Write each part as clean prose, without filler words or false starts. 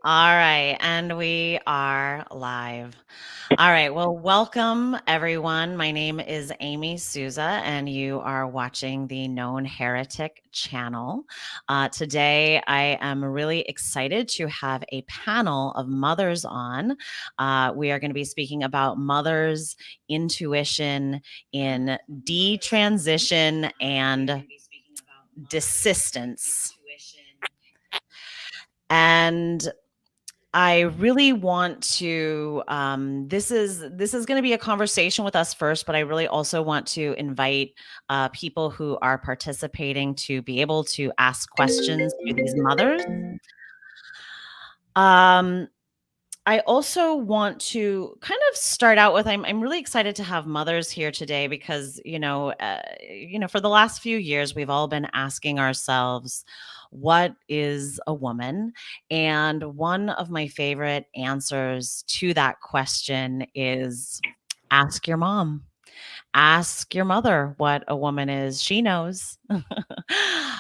All right, and we are live. All right, well, welcome everyone. My name is Amy Souza, and you are watching the Known Heretic channel. Today, I am really excited to have a panel of mothers on. We are going to be speaking about mothers' intuition in detransition and desistance. And I really want to. This is going to be a conversation with us first, but I really also want to invite people who are participating to be able to ask questions to these mothers. Um, I also want to kind of start out with I'm really excited to have mothers here today because for the last few years we've all been asking ourselves, what is a woman? And one of my favorite answers to that question is ask your mom. Ask your mother what a woman is. She knows.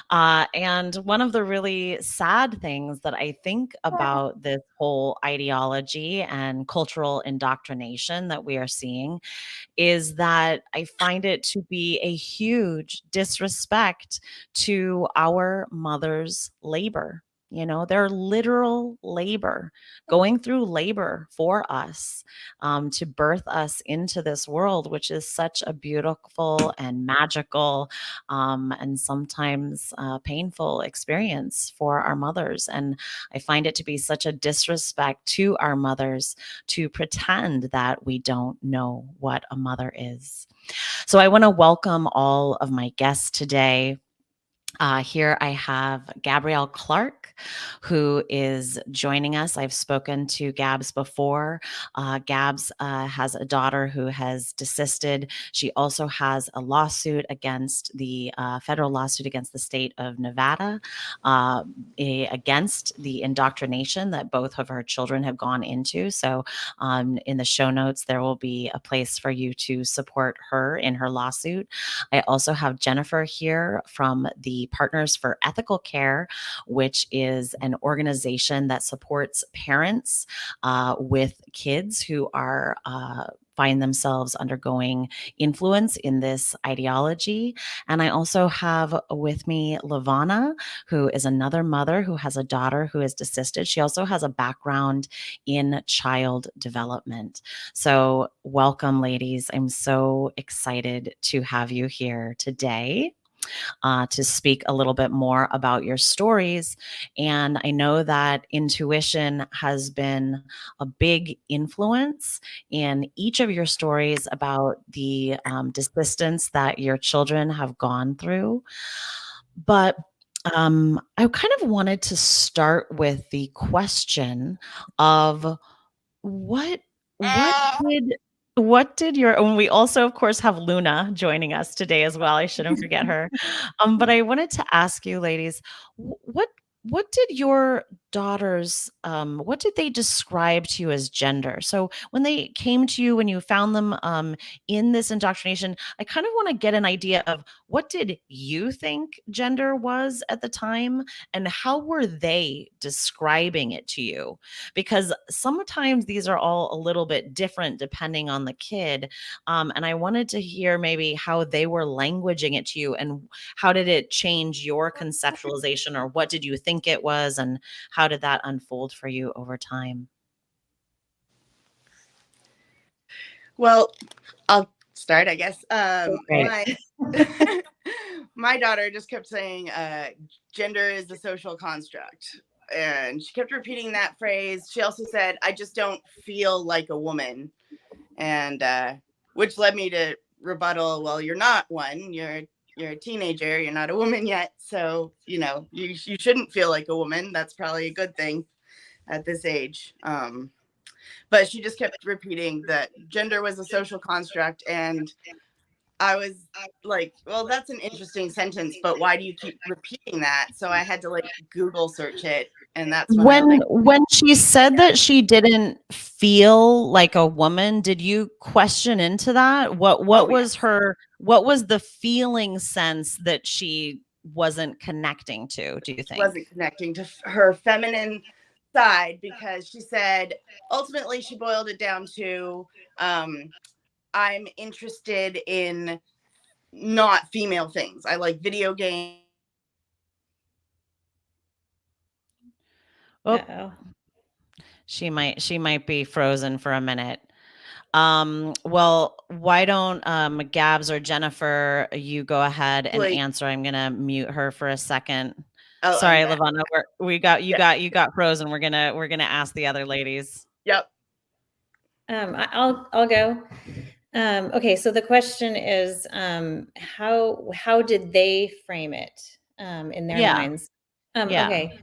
And one of the really sad things that I think about this whole ideology and cultural indoctrination that we are seeing is that I find it to be a huge disrespect to our mother's labor. Their literal labor, going through labor for us, to birth us into this world, which is such a beautiful and magical, and sometimes painful experience for our mothers. And I find it to be such a disrespect to our mothers to pretend that we don't know what a mother is. So I want to welcome all of my guests today. Here I have Gabrielle Clark, who is joining us. I've spoken to Gabs before. Gabs has a daughter who has desisted. She also has a lawsuit against the federal lawsuit against the state of Nevada, against the indoctrination that both of her children have gone into. So in the show notes, there will be a place for you to support her in her lawsuit. I also have Jennifer here from the Partners for Ethical Care, which is an organization that supports parents with kids who are find themselves undergoing influence in this ideology. And I also have with me Levana, who is another mother who has a daughter who is desisted. She also has a background in child development. So welcome, ladies. I'm so excited to have you here today. To speak a little bit more about your stories. And I know that intuition has been a big influence in each of your stories about the desistance that your children have gone through. But I kind of wanted to start with the question of what what did your and we also, of course, have Luna joining us today as well. I shouldn't forget her. But I wanted to ask you ladies, what did your daughters, what did they describe to you as gender? So when they came to you, when you found them in this indoctrination, I kind of want to get an idea of what did you think gender was at the time, and how were they describing it to you? Because sometimes these are all a little bit different depending on the kid. And I wanted to hear maybe how they were languaging it to you, and how did it change your conceptualization, or what did you think it was, and how did that unfold for you over time? Well, I'll start, I guess. Okay. My daughter just kept saying, gender is a social construct. And she kept repeating that phrase. She also said, I just don't feel like a woman. And which led me to rebuttal, well, you're not one. You're a teenager. You're not a woman yet. So, you shouldn't feel like a woman. That's probably a good thing at this age. But she just kept repeating that gender was a social construct. And I was like, well, that's an interesting sentence, but why do you keep repeating that? So I had to Google search it. And that's when I When she said that she didn't feel like a woman, did you question into that? What was what was the feeling sense that she wasn't connecting to, do you think? wasn't connecting to her feminine side because she said ultimately she boiled it down to I'm interested in not female things. I like video games. Oh, Uh-oh. she might be frozen for a minute. Well, why don't Gabs or Jennifer, you go ahead and Like, answer. I'm gonna mute her for a second. oh, I'm Sorry, back. Levana, we got you Yeah. got frozen. We're gonna ask the other ladies. Yep. I'll go. Okay, so the question is, how did they frame it in their Yeah, minds? yeah, Okay,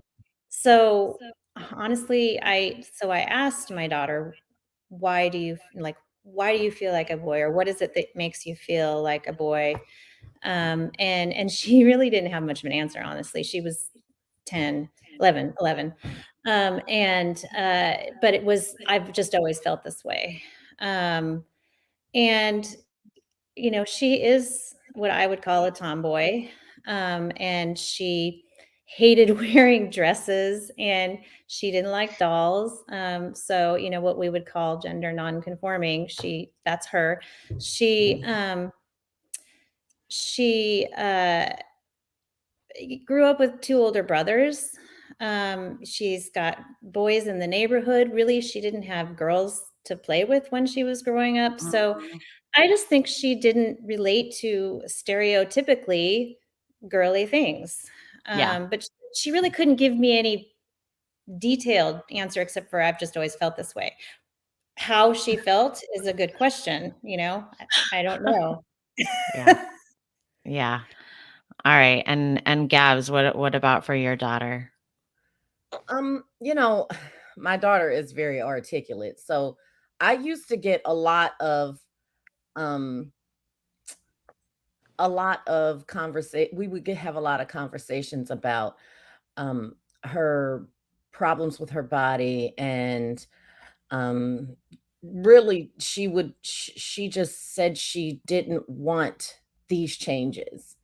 so honestly, I asked my daughter, why do you feel like a boy, or what is it that makes you feel like a boy? And she really didn't have much of an answer. Honestly, she was 10, 11. And but it was I've just always felt this way. And she is what I would call a tomboy. And she hated wearing dresses, and she didn't like dolls. So, what we would call gender nonconforming, that's her. She grew up with two older brothers. She's got boys in the neighborhood. Really, she didn't have girls to play with when she was growing up. So Mhm. I just think she didn't relate to stereotypically girly things. yeah, But she really couldn't give me any detailed answer except for I've just always felt this way. How she felt is a good question. I don't know. yeah, yeah. All right, and Gabs, what about for your daughter? You know, my daughter is very articulate. So I used to get um a lot of conversation we would have a lot of conversations about um her problems with her body, and um really she just said she didn't want these changes.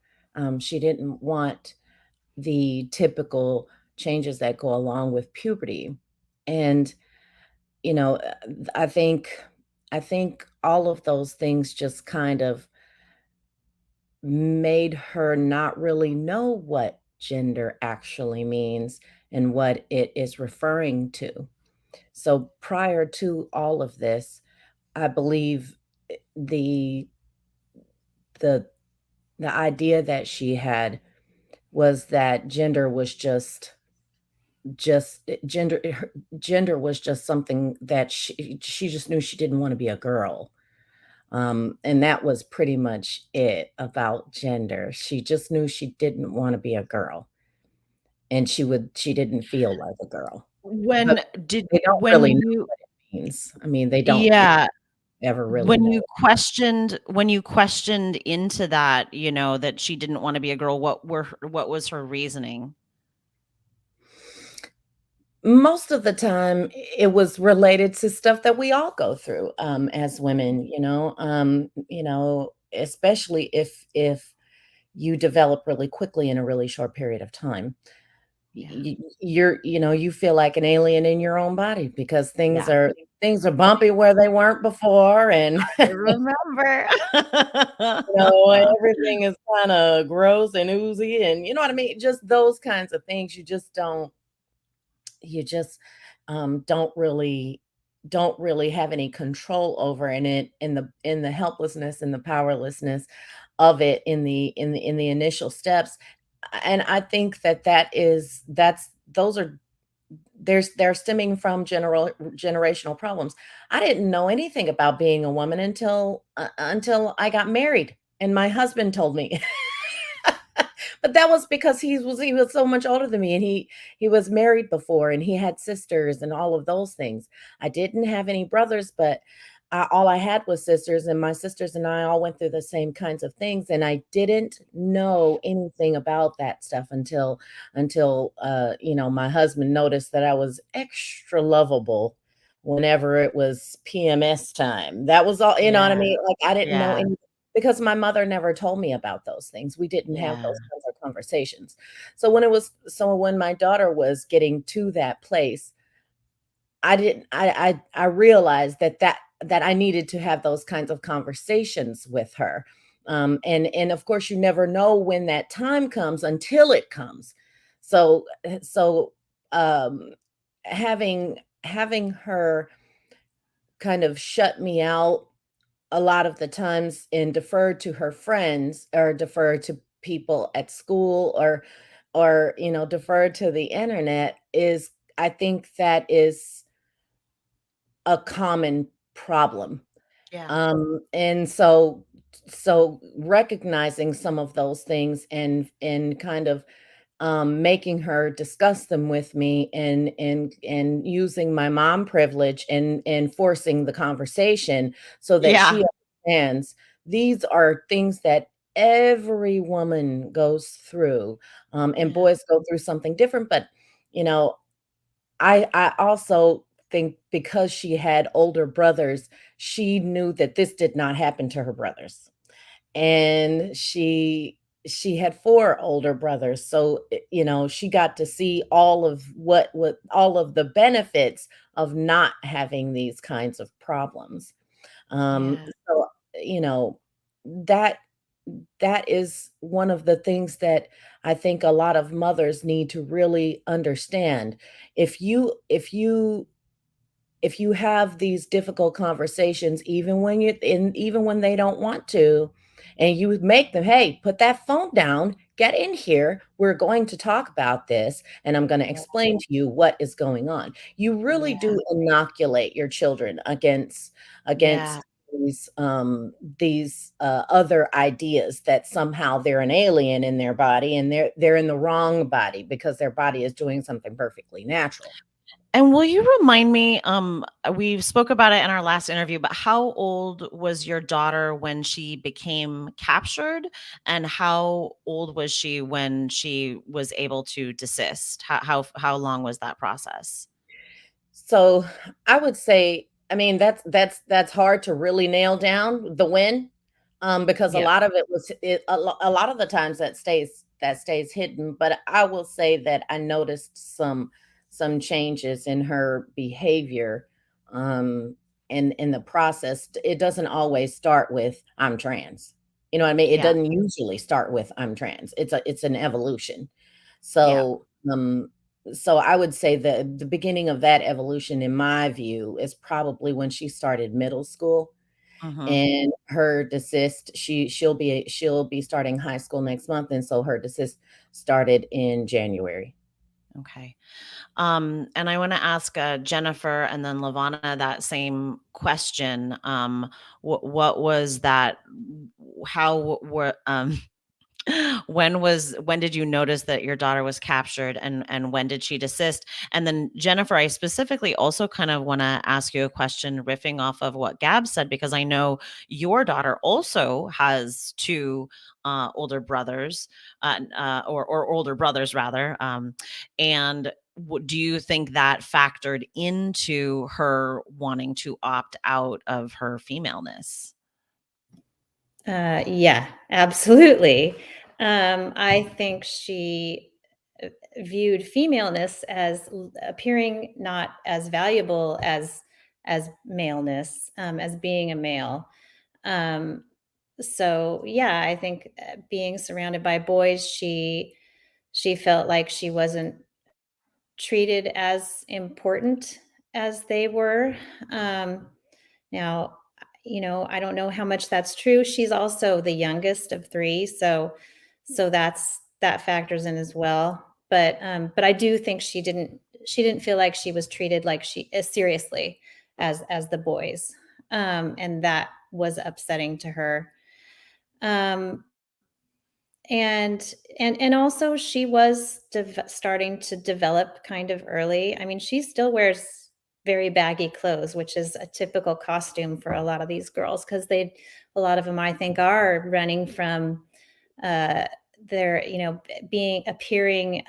She didn't want the typical changes that go along with puberty. And you know, I think all of those things just kind of made her not really know what gender actually means and what it is referring to. So prior to all of this, I believe the the the idea that she had was that gender was just something that she just knew she didn't want to be a girl. And that was pretty much it about gender. She just knew she didn't want to be a girl, and she didn't feel like a girl. But When did they don't when really know you what it means. I mean, they don't yeah, ever really when know. you questioned into that, that she didn't want to be a girl, what was her reasoning? Most of the time, it was related to stuff that we all go through, as women, especially if you develop really quickly in a really short period of time. Yeah. You feel like an alien in your own body because things Yeah. are things are bumpy where they weren't before, and I remember. everything is kinda gross and oozy, and you know what I mean? Just those kinds of things you just don't really have any control over, and it in the helplessness and the powerlessness of it in the initial steps. And I think that's those are they're stemming from generational problems. I didn't know anything about being a woman until I got married and my husband told me. But that was because he was so much older than me, and he was married before, and he had sisters and all of those things. I didn't have any brothers, but all I had was sisters, and my sisters and I all went through the same kinds of things, and I didn't know anything about that stuff until my husband noticed that I was extra lovable whenever it was PMS time. That was all, you know what I Yeah. mean? Like, I didn't know Yeah. any because my mother never told me about those things. We didn't have Yeah. those kinds of conversations. So when my daughter was getting to that place, I didn't I realized that I needed to have those kinds of conversations with her. And of course you never know when that time comes until it comes. So um having her kind of shut me out a lot of the times and defer to her friends or defer to people at school or defer to the internet is, I think that is a common problem. Yeah. And so recognizing some of those things and kind of making her discuss them with me and using my mom privilege and forcing the conversation so that Yeah. she understands these are things that every woman goes through, and Yeah. boys go through something different. But you know, I also think because she had older brothers, she knew that this did not happen to her brothers. And she had 4 older brothers, so, she got to see all of what all of the benefits of not having these kinds of problems. Yeah. So, you know, that that is one of the things that I think a lot of mothers need to really understand. If you have these difficult conversations, even when they don't want to, and you make them, hey, put that phone down, get in here, we're going to talk about this, and I'm going to Yeah. explain to you what is going on. You really Yeah. do inoculate your children Yeah. against these other ideas that somehow they're an alien in their body and they're in the wrong body because their body is doing something perfectly natural. And will you remind me, we spoke about it in our last interview, but how old was your daughter when she became captured? And how old was she when she was able to desist? How long was that process? So, I would say, I mean, that's hard to really nail down the when, because a Yeah. lot of it was a lot of the times that stays hidden, but I will say that I noticed some changes in her behavior, um, in the process. It doesn't always start with, "I'm trans." You know what I mean? It Yeah. doesn't usually start with, "I'm trans." It's an evolution. Yeah. So I would say the beginning of that evolution, in my view, is probably when she started middle school, Hmm. and her desist, she'll be starting high school next month, and so her desist started in January. Okay. And I want to ask Jennifer and then Levana that same question. What was that? How were when did you notice that your daughter was captured, and when did she desist? And then Jennifer, I specifically also kind of want to ask you a question riffing off of what Gab said, because I know your daughter also has two older brothers, or older brothers rather, and do you think that factored into her wanting to opt out of her femaleness? Yeah, absolutely. I think she uh, viewed femaleness as appearing not as valuable as maleness, as being a male. Um, so yeah, I think being surrounded by boys, she felt like she wasn't treated as important as they were. Um, Now, I don't know how much that's true. She's also the youngest of 3, so that factors in as well. But I do think she didn't feel like she was treated like she as seriously as the boys, and that was upsetting to her. Um, and also she was starting to develop kind of early. I mean, she still wears very baggy clothes, which is a typical costume for a lot of these girls because a lot of them, I think, are running from uh, their, being appearing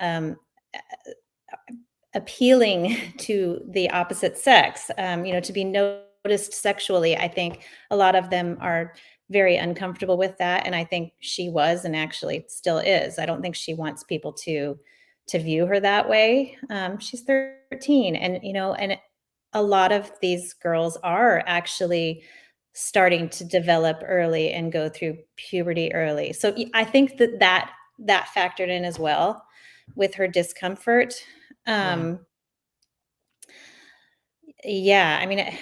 appealing to the opposite sex, to be noticed sexually. I think a lot of them are very uncomfortable with that, and I think she was, and actually still is. I don't think she wants people to view her that way. She's 13, and a lot of these girls are actually starting to develop early and go through puberty early. So I think that factored in as well with her discomfort. Um, yeah, I mean,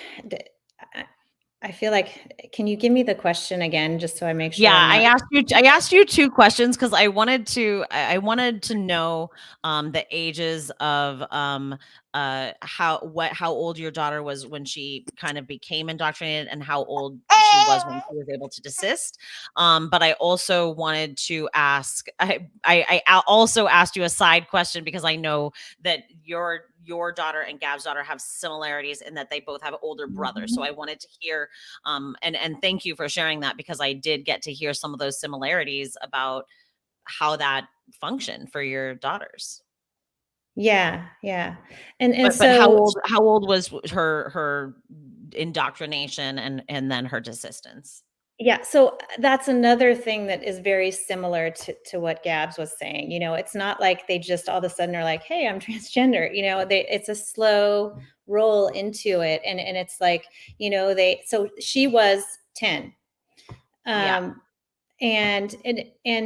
I feel like, can you give me the question again, just so I make sure Yeah, I'm not. I asked you 2 questions because I wanted to know, the ages of, how old your daughter was when she kind of became indoctrinated and how old she was when she was able to desist. But I also wanted to ask I also asked you a side question because I know that your daughter and Gab's daughter have similarities in that they both have older brothers. So Mhm. I wanted to hear, and thank you for sharing that because I did get to hear some of those similarities about how that functioned for your daughters. Yeah, yeah. And But so how old was her indoctrination and then her desistance? yeah, so that's another thing that is very similar to what Gabs was saying. It's not like they just all of a sudden are like, "Hey, I'm transgender." It's a slow roll into it, and it's like, they. So she was 10, Yeah. um, and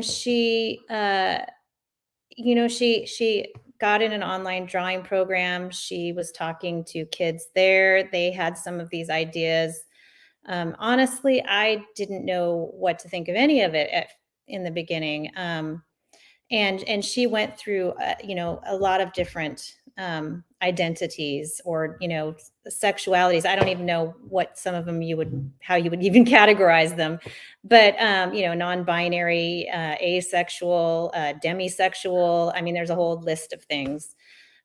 she, she got in an online drawing program. She was talking to kids there. They had some of these ideas. Honestly, I didn't know what to think of any of it in the beginning. And she went through, a lot of different identities, or sexualities. I don't even know what some of them how you would even categorize them, but non-binary, asexual, demisexual. I mean, there's a whole list of things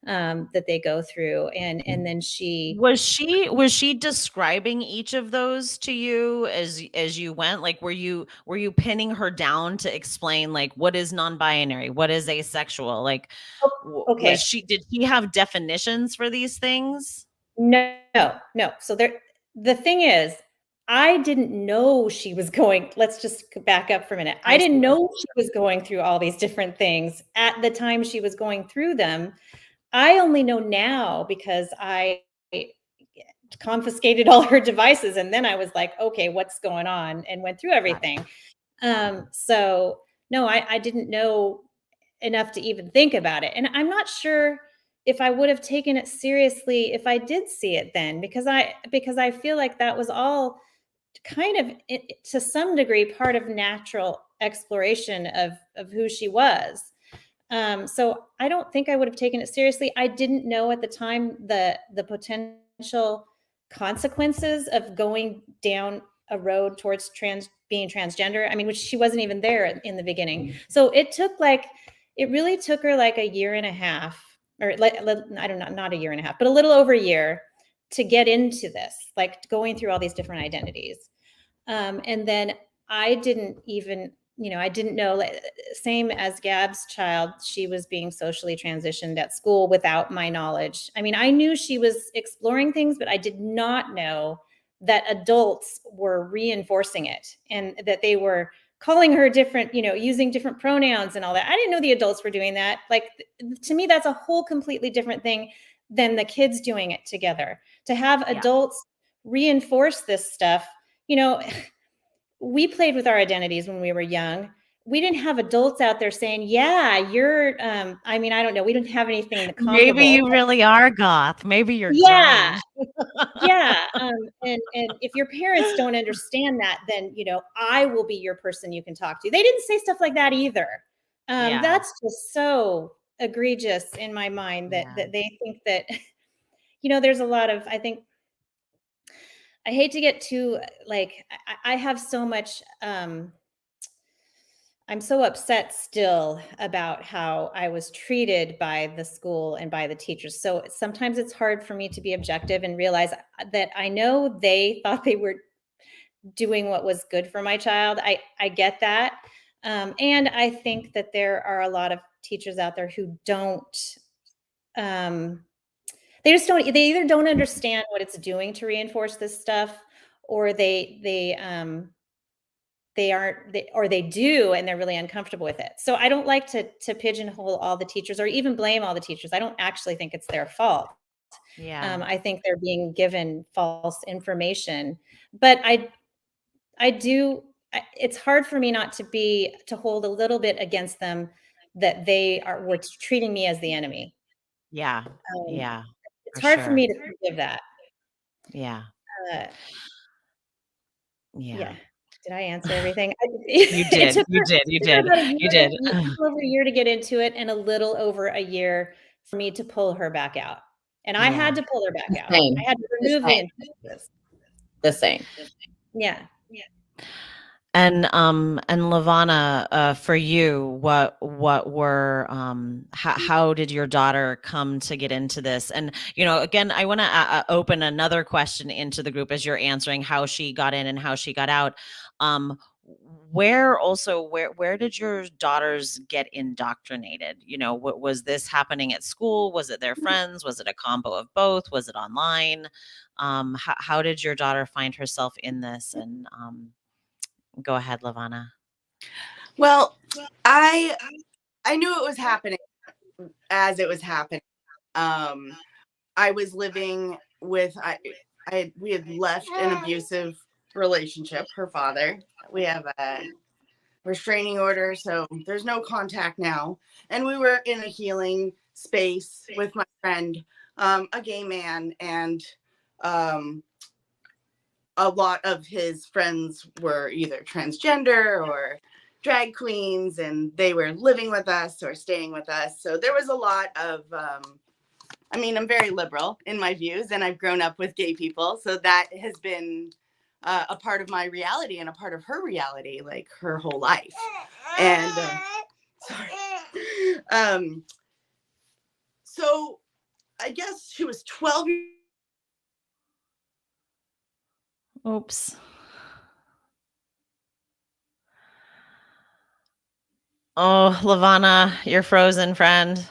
that they go through, and then she. Was she describing each of those to you as you went? Like were you pinning her down to explain like what is non-binary, what is asexual? Like Oh, okay. did she have definitions for these things? No, no. So the thing is, I didn't know she was going. Let's just back up for a minute. I I didn't see. know she was going through all these different things at the time she was going through them. I only know now because I confiscated all her devices, and then I was like, okay, what's going on, and went through Got it. everything. So no, I didn't know enough to even think about it. And I'm not sure if I would have taken it seriously if I did see it then, because I feel like that was all kind of to some degree part of natural exploration of who she was. So I don't think I would have taken it seriously. I didn't know at the time the potential consequences of going down a road towards being transgender. I mean, which she wasn't even there in the beginning. So it really took her like a year and a half, or I don't know, not a year and a half, but a little over a year to get into this, like going through all these different identities. And then I didn't even, I didn't know, same as Gab's child, she was being socially transitioned at school without my knowledge. I mean, I knew she was exploring things, but I did not know that adults were reinforcing it, and that they were calling her different, using different pronouns and all that. I didn't know the adults were doing that. Like, to me, that's a whole completely different thing than the kids doing it together. To have Yeah. adults reinforce this stuff, you know, we played with our identities when we were young. We didn't have adults out there saying, yeah, you're, I mean, I don't know. We didn't have anything Maybe comparable. you really are goth. Maybe you're Yeah. grunge. Yeah. And if your parents don't understand that, then, I will be your person you can talk to. They didn't say stuff like that either. Yeah. That's just so egregious in my mind Yeah. that they think that, there's a lot of, I think, I hate to get too, like, I have so much, I'm so upset still about how I was treated by the school and by the teachers. So sometimes it's hard for me to be objective and realize that I know they thought they were doing what was good for my child. I get that. And I think that there are a lot of teachers out there who don't, um, they either don't understand what it's doing to reinforce this stuff, or they aren't or they do, and they're really uncomfortable with it. So I don't like to pigeonhole all the teachers or even blame all the teachers. I don't actually think it's their fault. Yeah. I think they're being given false information, but I do. It's hard for me not to hold a little bit against them that were treating me as the enemy. Yeah. Um, Yeah. it's For hard for sure. me to forgive that. Yeah. Uh, Yeah. yeah. Did I answer everything? You It did. took You her, did. You it took her did. about a You year, did. a little over a year to get into it, and a little over a year for me to pull her back out. And I Yeah. had to pull her back The out. same. I had to The remove the same. injustice. The same. Yeah. And Levana, for you, what were how did your daughter come to get into this? And again, I want to open another question into the group as you're answering how she got in and how she got out. Where did your daughters get indoctrinated? What was this happening at school? Was it their friends? Was it a combo of both? Was it online? How did your daughter find herself in this? And go ahead, Levana. Well, I knew it was happening as it was happening. I was living with we had left an abusive relationship. Her father. We have a restraining order, so there's no contact now. And we were in a healing space with my friend, a gay man, and a lot of his friends were either transgender or drag queens, and they were living with us or staying with us. So there was a lot of I'm very liberal in my views, and I've grown up with gay people, so that has been a part of my reality and a part of her reality, like her whole life. And so I guess she was 12 years. Oops. Oh, Levana, you're frozen, friend.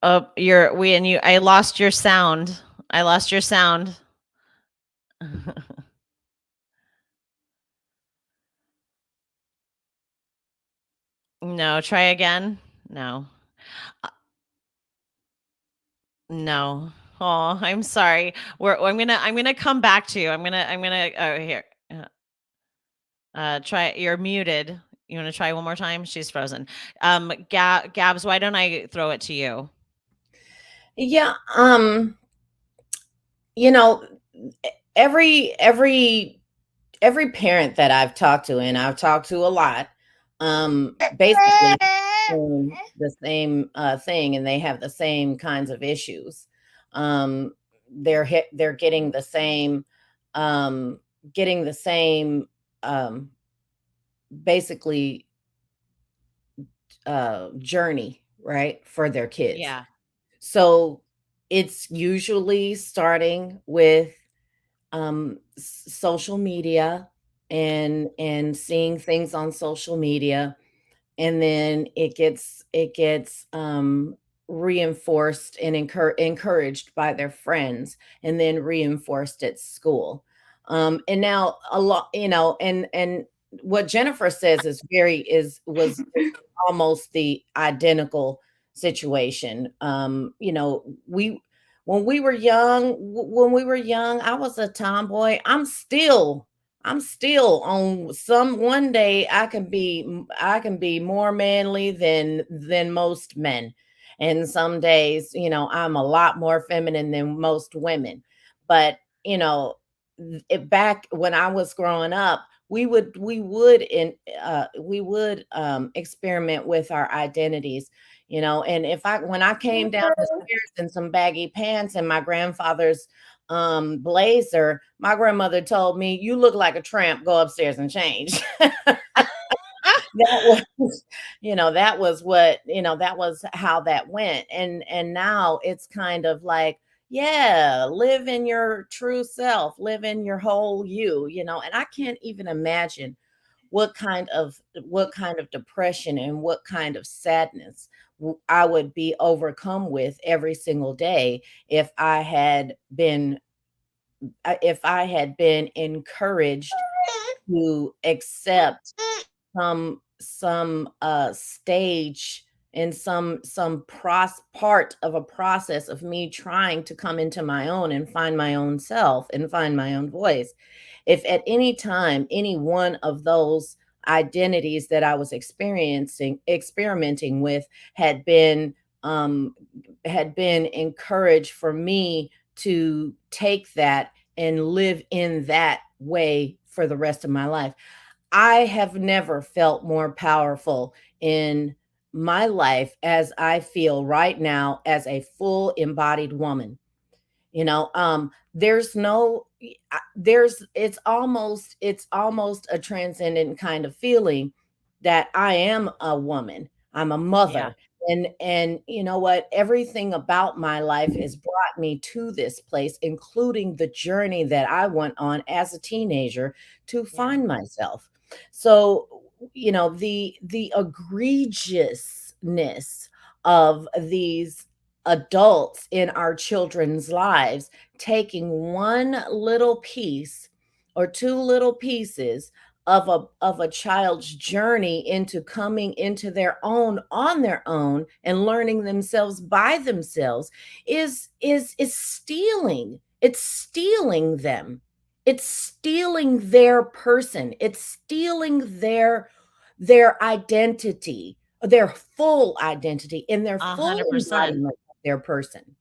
Oh, I lost your sound. I lost your sound. No, try again. No. No. Oh, I'm sorry. I'm gonna come back to you. Oh, here. Try. You're muted. You want to try one more time? She's frozen. Gabs, why don't I throw it to you? Yeah. You know, every parent that I've talked to, and I've talked to a lot, basically the same thing, and they have the same kinds of issues. They're getting the same, um, getting the same, um, basically journey, right, for their kids. Yeah. So it's usually starting with social media and seeing things on social media, and then it gets reinforced and encouraged by their friends, and then reinforced at school. And now a lot, and what Jennifer says is very is was almost the identical situation. We when we were young, I was a tomboy. I'm still on some one day I can be more manly than most men. And some days, I'm a lot more feminine than most women. But, you know, back when I was growing up, we would experiment with our identities, and if I when I came down the stairs in some baggy pants and my grandfather's blazer, my grandmother told me, "You look like a tramp, go upstairs and change." That was that was how that went. And now it's kind of like, yeah, live in your true self, live in your whole you. And I can't even imagine what kind of depression and what kind of sadness I would be overcome with every single day if I had been encouraged to accept some stage in some part of a process of me trying to come into my own and find my own self and find my own voice. If at any time any one of those identities that I was experimenting with had been encouraged for me to take that and live in that way for the rest of my life, I have never felt more powerful in my life as I feel right now as a full embodied woman. There's no there's it's almost a transcendent kind of feeling that I am a woman, I'm a Yeah. mother, and you know what, everything about my life has brought me to this place, including the journey that I went on as a teenager to Yeah. find myself. So the egregiousness of these adults in our children's lives taking one little piece or two little pieces of a child's journey into coming into their own on their own and learning themselves by themselves is stealing. It's stealing them. It's stealing their person. It's stealing their identity, their full identity, and their full 100%. embodiment of their person.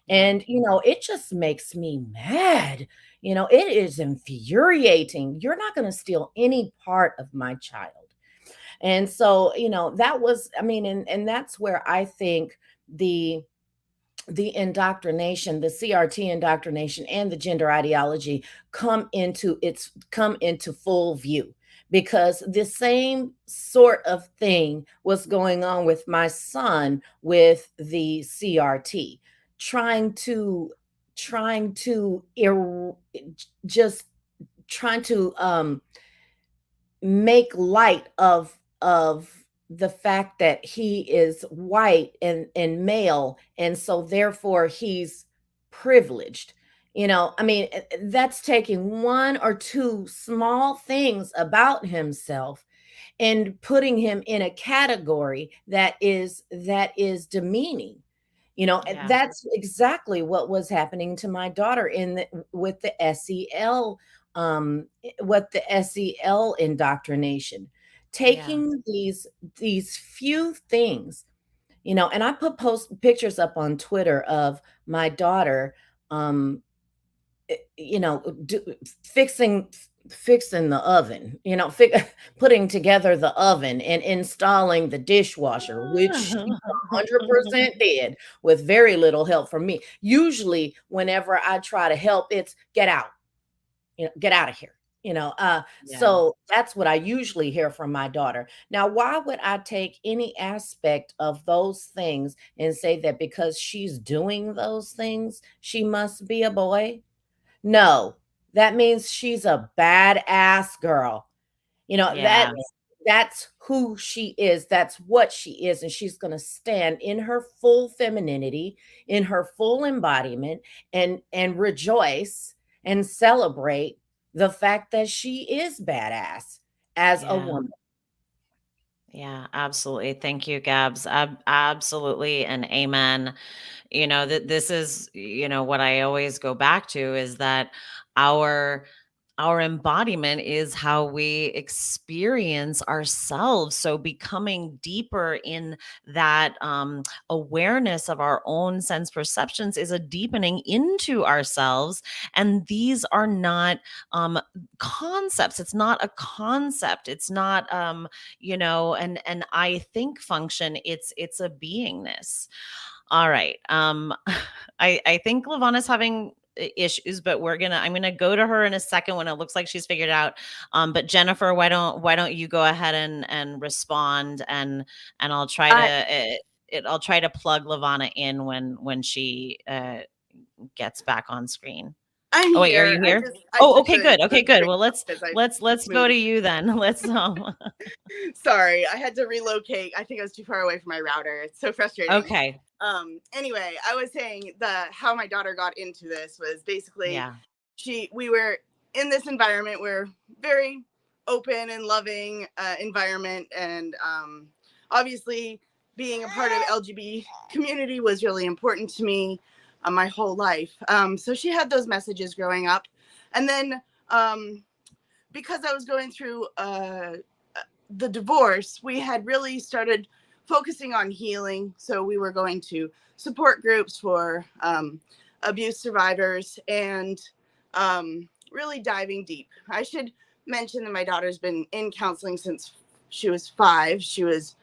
Yeah. And, it just makes me mad. It is infuriating. You're not going to steal any part of my child. And so, that was, I mean, and that's where I think the indoctrination, the CRT indoctrination and the gender ideology come into full view, because the same sort of thing was going on with my son with the CRT, trying to trying to er, just trying to make light of the fact that he is white and male, and so therefore he's privileged. I mean, that's taking one or two small things about himself and putting him in a category that is demeaning. And Yeah. that's exactly what was happening to my daughter with the SEL, with the SEL indoctrination, Yeah. taking these few things. And I post pictures up on Twitter of my daughter, um fixing the oven, putting together the oven and installing the dishwasher, which she's 100% did with very little help from me. Usually whenever I try to help, it's get out, get out of here. Yeah. So that's what I usually hear from my daughter. Now, why would I take any aspect of those things and say that because she's doing those things, she must be a boy? No, that means she's a badass girl. You know, Yeah. that's who she is. That's what she is. And she's going to stand in her full femininity, in her full embodiment, and rejoice and celebrate the fact that she is badass as a Yeah. woman. Yeah, absolutely. Thank you, Gabs. Absolutely, and amen. That this is, what I always go back to is that our our embodiment is how we experience ourselves. So becoming deeper in that awareness of our own sense perceptions is a deepening into ourselves. And these are not concepts. It's not a concept. It's not and I think function. It's a beingness. All right. I think Levana's having issues, but I'm gonna go to her in a second when it looks like she's figured it out. But Jennifer, why don't you go ahead and respond, and I'll try to I I'll try to plug Levana in when she gets back on screen. I'm Oh wait, are here. you I here? just I Oh, took okay, good. the Okay, good. screen Well, off let's because I let's let's go to moved. you then. Let's Sorry, I had to relocate. I think I was too far away from my router. It's so frustrating. Okay. Anyway, I was saying how my daughter got into this was basically Yeah. we were in this environment. We're very open and loving environment, and obviously being a part of LGB community was really important to me my whole life. So she had those messages growing up. And then because I was going through the divorce, we had really started focusing on healing. So we were going to support groups for abuse survivors and really diving deep. I should mention that my daughter's been in counseling since she was 5. She was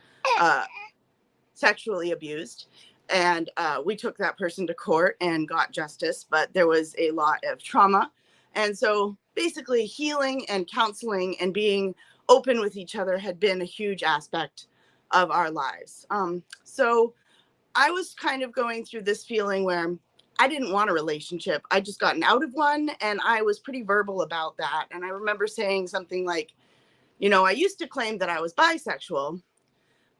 sexually abused, and we took that person to court and got justice, but there was a lot of trauma. And so basically healing and counseling and being open with each other had been a huge aspect of our lives. So I was kind of going through this feeling where I didn't want a relationship. I just gotten out of one, and I was pretty verbal about that. And I remember saying something like, you know, I used to claim that I was bisexual,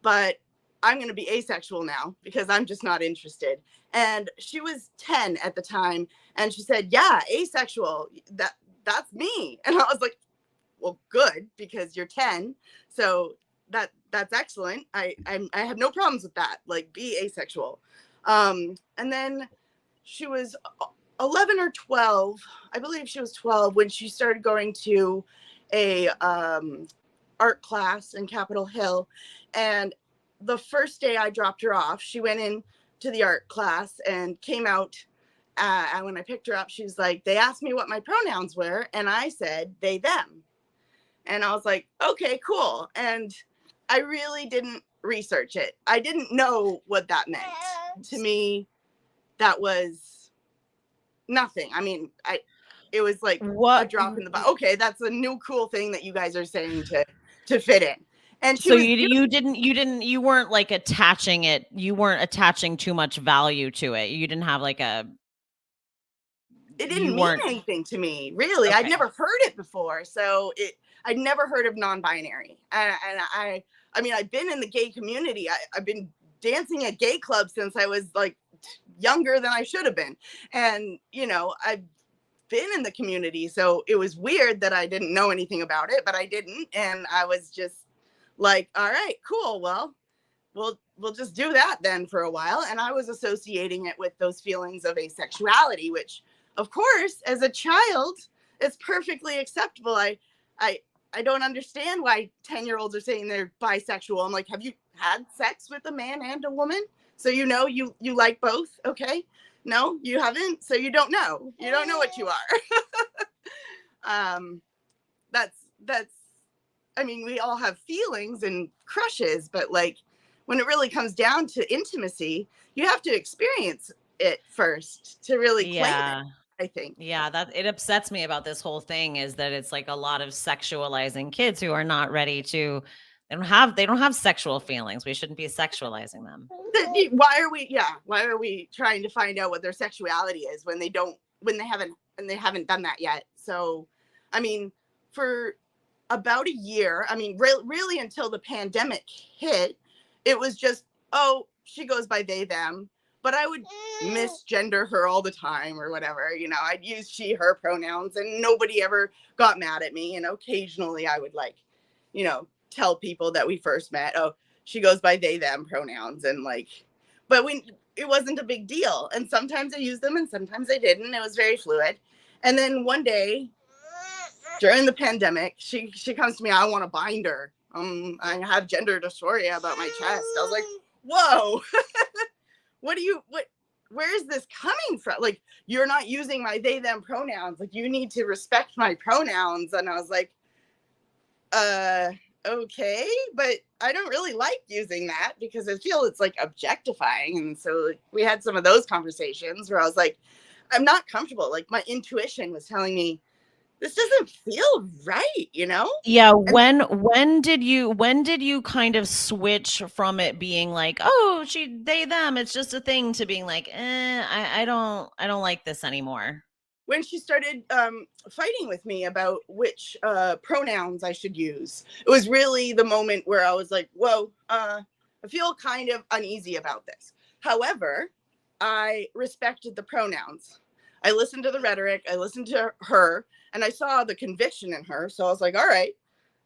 but I'm going to be asexual now because I'm just not interested. And she was 10 at the time. And she said, yeah, asexual, that's me. And I was like, well, good, because you're 10. So that's excellent. I have no problems with that. Like, be asexual. And then she was 11 or 12. I believe she was 12 when she started going to a art class in Capitol Hill. And the first day I dropped her off, she went in to the art class and came out. And when I picked her up, she was like, they asked me what my pronouns were. And I said, they, them. And I was like, okay, cool. And I really didn't research it. I didn't know what that meant. To me, that was nothing. I mean, it was like a drop in the bucket. Okay, that's a new cool thing that you guys are saying to fit in. And so you weren't like attaching it. You weren't attaching too much value to it. You didn't have like it didn't mean anything to me, really. Okay. I'd never heard it before. So I'd never heard of non-binary. And I mean, I've been in the gay community. I've been dancing at gay clubs since I was like younger than I should have been. And, you know, I've been in the community. So it was weird that I didn't know anything about it, but I didn't. And I was just like, all right, cool. Well, we'll just do that then for a while. And I was associating it with those feelings of asexuality, which, of course, as a child, it's perfectly acceptable. I don't understand why 10-year-olds are saying they're bisexual. I'm like, have you had sex with a man and a woman? So you know you like both, okay? No, you haven't, so you don't know. You don't know what you are. That's I mean, we all have feelings and crushes, but like when it really comes down to intimacy, you have to experience it first to really claim it, I think. Yeah, that it upsets me about this whole thing is that it's like a lot of sexualizing kids who are not ready to they don't have sexual feelings. We shouldn't be sexualizing them. Why are we trying to find out what their sexuality is when they haven't done that yet? So, I mean, for about a year, I mean, really until the pandemic hit, it was just, oh, she goes by they, them, but I would misgender her all the time or whatever, you know, I'd use she, her pronouns and nobody ever got mad at me. And occasionally I would like, you know, tell people that we first met, oh, she goes by they, them pronouns. And like, but it wasn't a big deal. And sometimes I used them and sometimes I didn't. It was very fluid. And then one day, during the pandemic, she comes to me, I want to bind her. I have gender dysphoria about my chest. I was like, whoa, where is this coming from? Like, you're not using my they, them pronouns. Like, you need to respect my pronouns. And I was like, okay, but I don't really like using that because I feel it's like objectifying. And so we had some of those conversations where I was like, I'm not comfortable. Like, my intuition was telling me, this doesn't feel right, you know? Yeah. When did you kind of switch from it being like, oh, they, them, it's just a thing, to being like, I don't like this anymore? When she started fighting with me about which pronouns I should use, it was really the moment where I was like, whoa, I feel kind of uneasy about this. However, I respected the pronouns. I listened to the rhetoric, I listened to her, and I saw the conviction in her. So I was like, all right,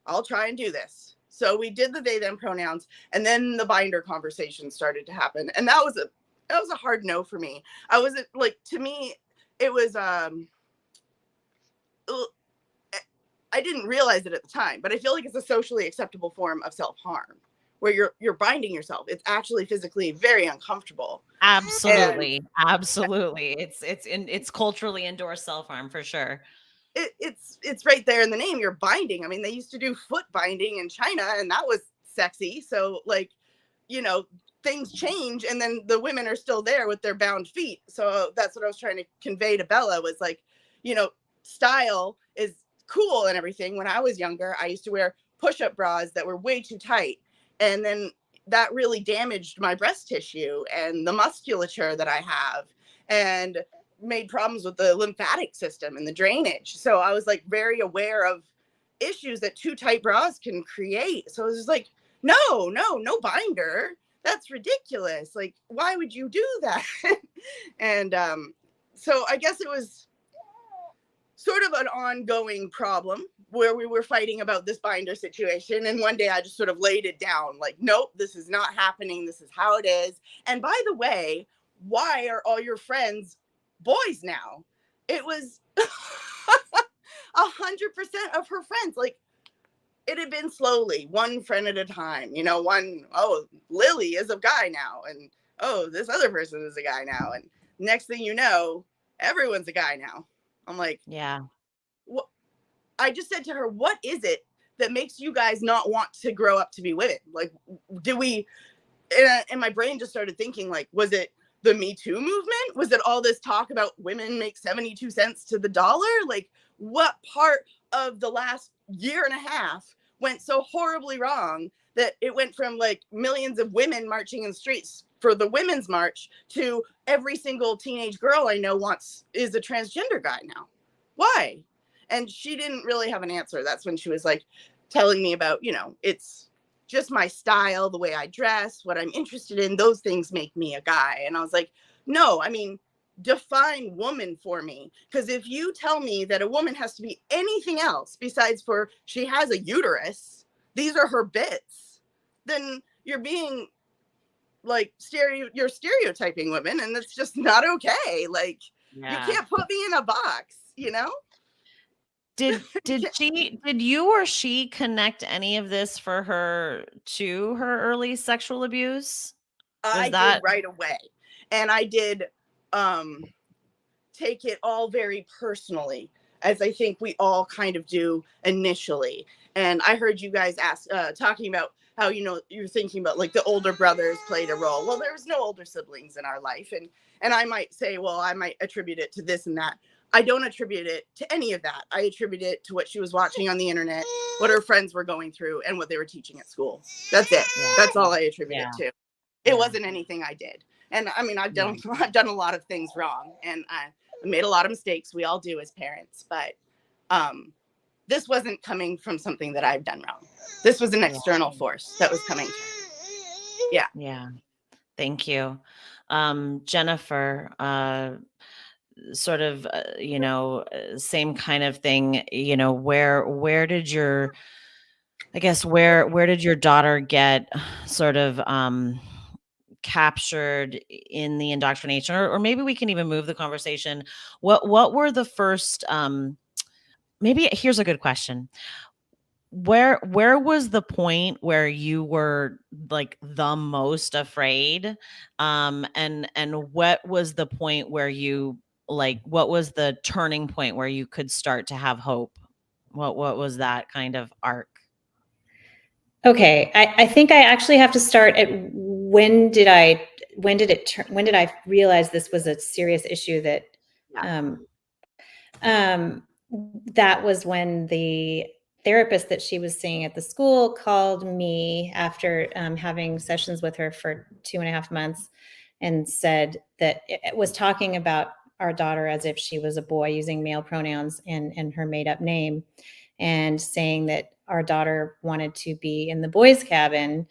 I'll try and do this. So we did the they them pronouns, and then the binder conversation started to happen, and that was a hard no for me. I wasn't like, to me it was I didn't realize it at the time, but I feel like it's a socially acceptable form of self-harm where you're binding yourself. It's actually physically very uncomfortable. Absolutely. Absolutely. It's culturally endorsed self-harm for sure. It's right there in the name. You're binding. I mean, they used to do foot binding in China, and that was sexy. So, like, things change, and then the women are still there with their bound feet. So that's what I was trying to convey to Bella, was like, style is cool and everything. When I was younger, I used to wear push-up bras that were way too tight, and then that really damaged my breast tissue and the musculature that I have, and made problems with the lymphatic system and the drainage. So I was like very aware of issues that too tight bras can create. So I was just like, no binder. That's ridiculous. Like, why would you do that? And so I guess it was sort of an ongoing problem where we were fighting about this binder situation. And one day I just sort of laid it down, like, nope, this is not happening. This is how it is. And by the way, why are all your friends boys now? It was 100% of her friends. Like, it had been slowly, one friend at a time, Lily is a guy now. And, oh, this other person is a guy now. And next thing you know, everyone's a guy now. I'm like, yeah. I just said to her, what is it that makes you guys not want to grow up to be women? Like, and my brain just started thinking, like, was it the Me Too movement? Was it all this talk about women make 72 cents to the dollar? Like, what part of the last year and a half went so horribly wrong that it went from like millions of women marching in the streets for the women's march to every single teenage girl I know is a transgender guy now? Why? And she didn't really have an answer. That's when she was like telling me about, it's just my style, the way I dress, what I'm interested in. Those things make me a guy. And I was like, no, I mean, define woman for me. Because if you tell me that a woman has to be anything else besides for she has a uterus, these are her bits, then you're being like you're stereotyping women, and that's just not okay. Like, you can't put me in a box, Did you or she connect any of this for her to her early sexual abuse? I did right away. And I did take it all very personally, as I think we all kind of do initially. And I heard you guys talking about how, you're thinking about like the older brothers played a role. Well, there was no older siblings in our life. And I might say, well, I might attribute it to this and that. I don't attribute it to any of that. I attribute it to what she was watching on the internet, what her friends were going through, and what they were teaching at school. That's it. That's all I attribute it to. It wasn't anything I did. And I mean, I've done a lot of things wrong, and I made a lot of mistakes. We all do as parents, but this wasn't coming from something that I've done wrong. This was an external force that was coming. Yeah. Thank you. Jennifer, sort of, same kind of thing, where did your daughter get sort of captured in the indoctrination, or maybe we can even move the conversation. What were the first, maybe here's a good question. Where was the point where you were like the most afraid? And what was the point where you what was the turning point where you could start to have hope? What was that kind of arc? Okay. I think I actually have to start at when did I realize this was a serious issue that, that was when the therapist that she was seeing at the school called me after having sessions with her for 2.5 months and said that it was talking about our daughter as if she was a boy, using male pronouns and her made up name, and saying that our daughter wanted to be in the boys' cabin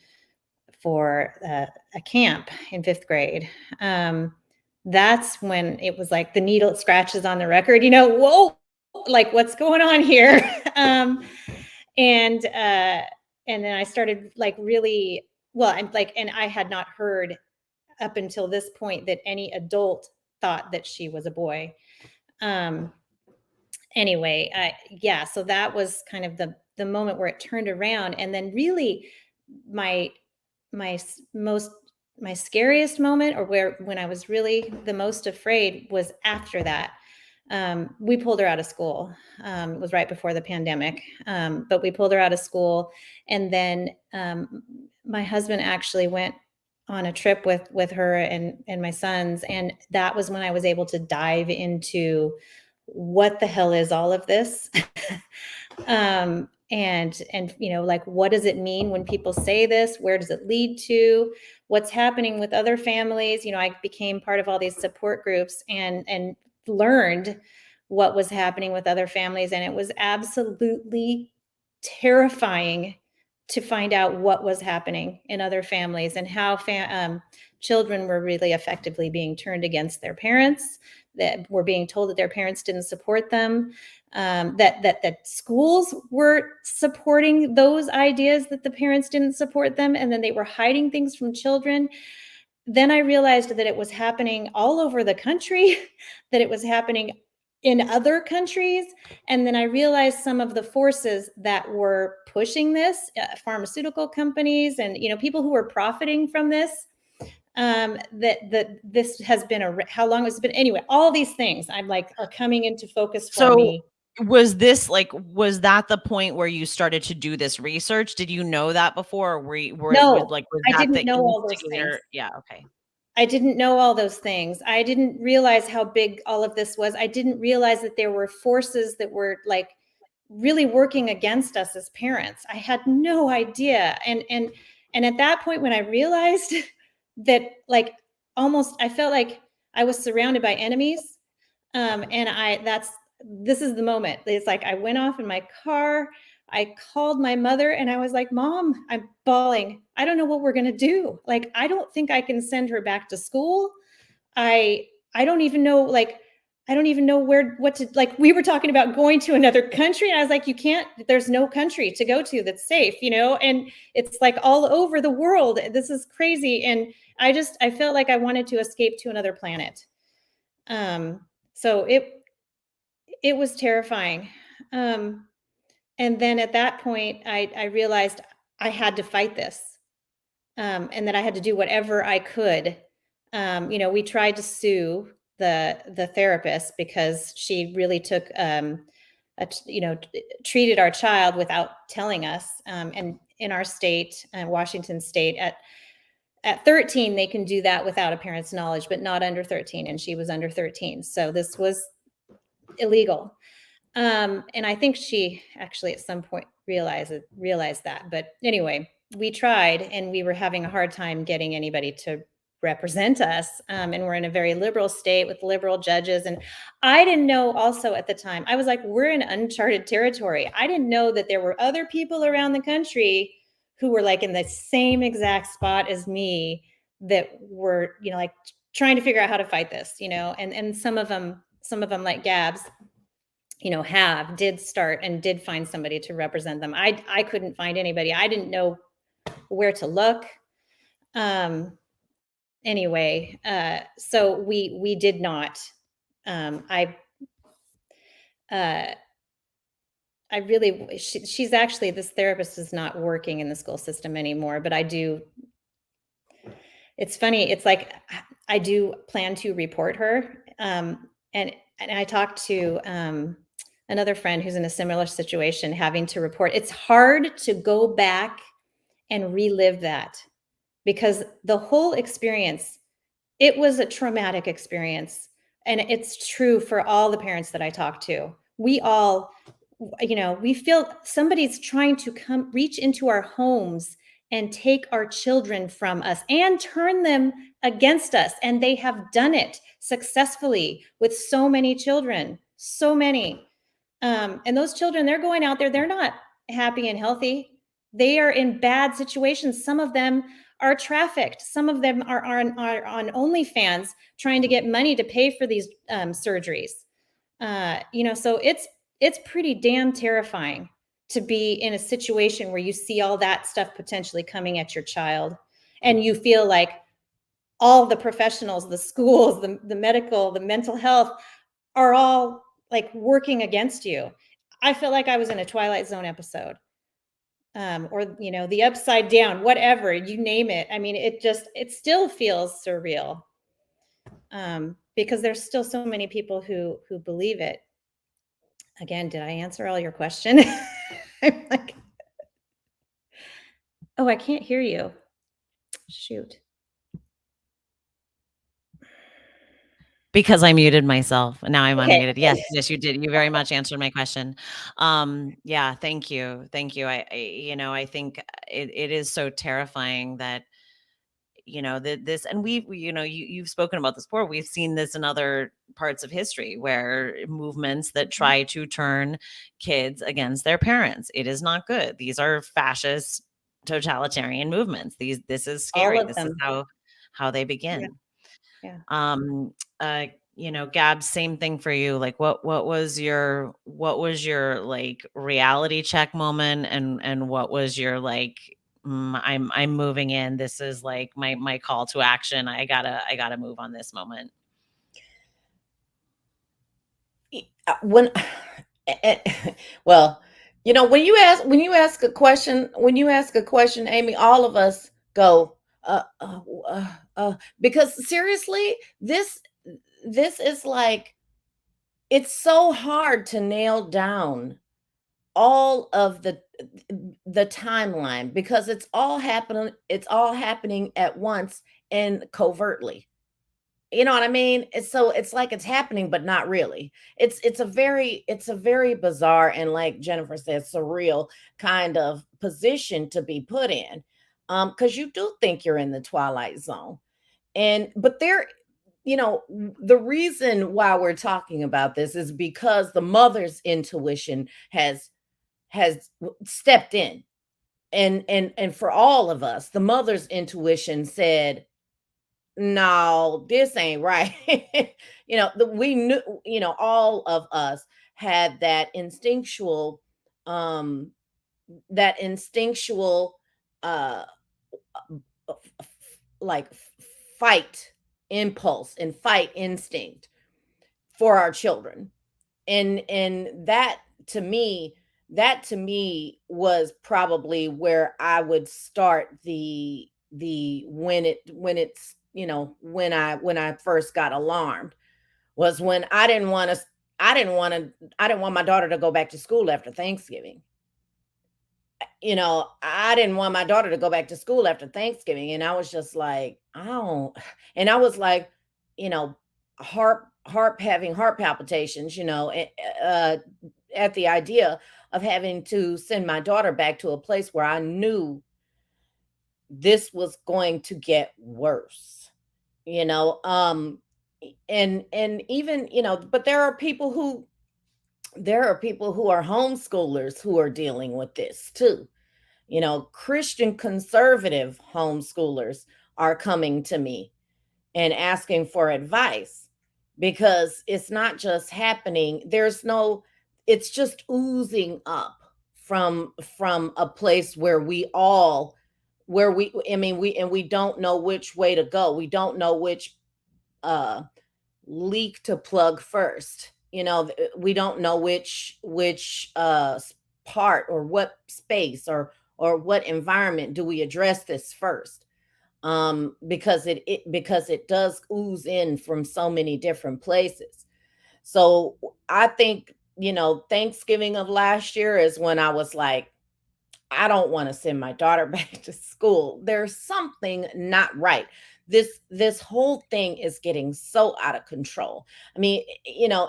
for a camp in 5th grade. That's when it was like the needle scratches on the record, whoa, like what's going on here? And then I started like really, well, I'm like, and I had not heard up until this point that any adult thought that she was a boy. Anyway, yeah, so that was kind of the moment where it turned around. And then really my most my scariest moment, or when I was really the most afraid, was after that. We pulled her out of school. It was right before the pandemic, but we pulled her out of school. And then my husband actually went on a trip with her and my sons, and that was when I was able to dive into what the hell is all of this. And like, what does it mean when people say this? Where does it lead to? What's happening with other families? I became part of all these support groups and learned what was happening with other families, and it was absolutely terrifying to find out what was happening in other families, and how children were really effectively being turned against their parents, that were being told that their parents didn't support them, that schools were supporting those ideas that the parents didn't support them, and then they were hiding things from children. Then I realized that it was happening all over the country, that it was happening in other countries. And then I realized some of the forces that were pushing this, pharmaceutical companies and, people who were profiting from this, that this has been how long has it been? Anyway, all these things I'm like are coming into focus for me. Was that the point where you started to do this research? Did you know that before, or No, was I that didn't the know all those instigator? things. Yeah. Okay. I didn't know all those things. I didn't realize how big all of this was. I didn't realize that there were forces that were like really working against us as parents. I had no idea. And at that point, when I realized that, like, almost I felt like I was surrounded by enemies. This is the moment. It's like I went off in my car. I called my mother and I was like, Mom, I'm bawling. I don't know what we're going to do. Like, I don't think I can send her back to school. I don't even know, like, I don't even know what to, like, we were talking about going to another country. And I was like, you can't, there's no country to go to that's safe, and it's like all over the world. This is crazy. And I felt like I wanted to escape to another planet. So it was terrifying. And then at that point, I realized I had to fight this, and that I had to do whatever I could. We tried to sue the therapist because she really took, treated our child without telling us. And in our state, Washington State, at 13, they can do that without a parent's knowledge, but not under 13. And she was under 13. So this was illegal. And I think she actually at some point realized that. But anyway, we tried, and we were having a hard time getting anybody to represent us. And we're in a very liberal state with liberal judges. And I didn't know also at the time, I was like, we're in uncharted territory. I didn't know that there were other people around the country who were like in the same exact spot as me, that were, like trying to figure out how to fight this, and some of them like Gabs, did start and did find somebody to represent them. I couldn't find anybody. I didn't know where to look. Anyway, so we did not. I really, she's actually, this therapist is not working in the school system anymore, but it's funny. It's like, I do plan to report her. And I talked to, another friend who's in a similar situation, having to report. It's hard to go back and relive that, because the whole experience, it was a traumatic experience. And it's true for all the parents that I talk to. We all, we feel somebody's trying to reach into our homes and take our children from us and turn them against us. And they have done it successfully with so many children, so many. And those children, they're going out there, they're not happy and healthy. They are in bad situations. Some of them are trafficked. Some of them are on OnlyFans trying to get money to pay for these surgeries. So it's pretty damn terrifying. to be in a situation where you see all that stuff potentially coming at your child, and you feel like all the professionals, the schools, the medical, the mental health are all like working against you. I felt like I was in a Twilight Zone episode. Or, you know, the Upside Down, whatever, you name it. I mean, it still feels surreal. Because there's still so many people who believe it. Again, did I answer all your question? I'm like, oh, I can't hear you. Shoot. Because I muted myself. Now I'm Okay. unmuted. Yes, yes, you did. You very much answered my question. Yeah, thank you. Thank you. I think it is so terrifying that, this, and you've spoken about this before. We've seen this in other parts of history where movements that try to turn kids against their parents. It is not good. These are fascist, totalitarian movements. This is All scary. of This is them. how they Yeah. begin. Yeah. Gab, same thing for you. Like, what was your like reality check moment, and what was your like, I'm moving in. This is like my call to action. I gotta move on this moment. When well, when you ask a question, Amy, all of us go because seriously, this is like, it's so hard to nail down all of the timeline, because it's all happening at once and covertly. You know what I mean? It's like it's happening, but not really. It's a very bizarre, and, like Jennifer said, surreal kind of position to be put in. Because you do think you're in the Twilight Zone. But the reason why we're talking about this is because the mother's intuition has stepped in. And for all of us, the mother's intuition said, no, this ain't right. We knew, all of us had um that instinctual uh like fight impulse and fight instinct for our children. And that to me was probably where I would start the when I first got alarmed, was when I didn't want my daughter to go back to school after Thanksgiving. I didn't want my daughter to go back to school after Thanksgiving. And I was just like, I don't, and I was like, you know, having heart palpitations, at the idea of having to send my daughter back to a place where I knew this was going to get worse, you know. And even, but there are people who are homeschoolers who are dealing with this too. Christian conservative homeschoolers are coming to me and asking for advice, because it's not just happening. It's just oozing up from a place where we don't know which way to go. We don't know which uh leak to plug first. We don't know which part, or what space, or what environment do we address this first. Because it does ooze in from so many different places. So I think, Thanksgiving of last year is when I was like, I don't want to send my daughter back to school. There's something not right. This whole thing is getting so out of control. I mean,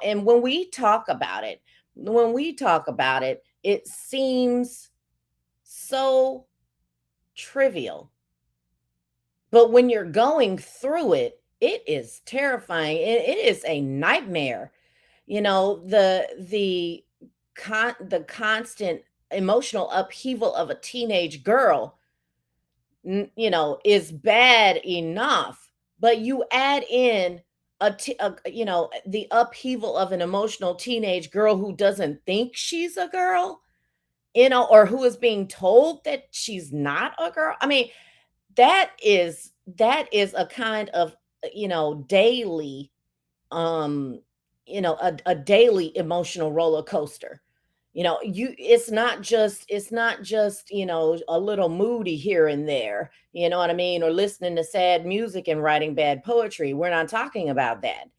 and when we talk about it, it seems so trivial. But when you're going through it, it is terrifying. It is a nightmare. The constant emotional upheaval of a teenage girl, is bad enough. But you add in the upheaval of an emotional teenage girl who doesn't think she's a girl, or who is being told that she's not a girl. I mean, that is a kind of, daily, um a daily emotional roller coaster. It's not just a little moody here and there, you know what I mean, or listening to sad music and writing bad poetry. We're not talking about that.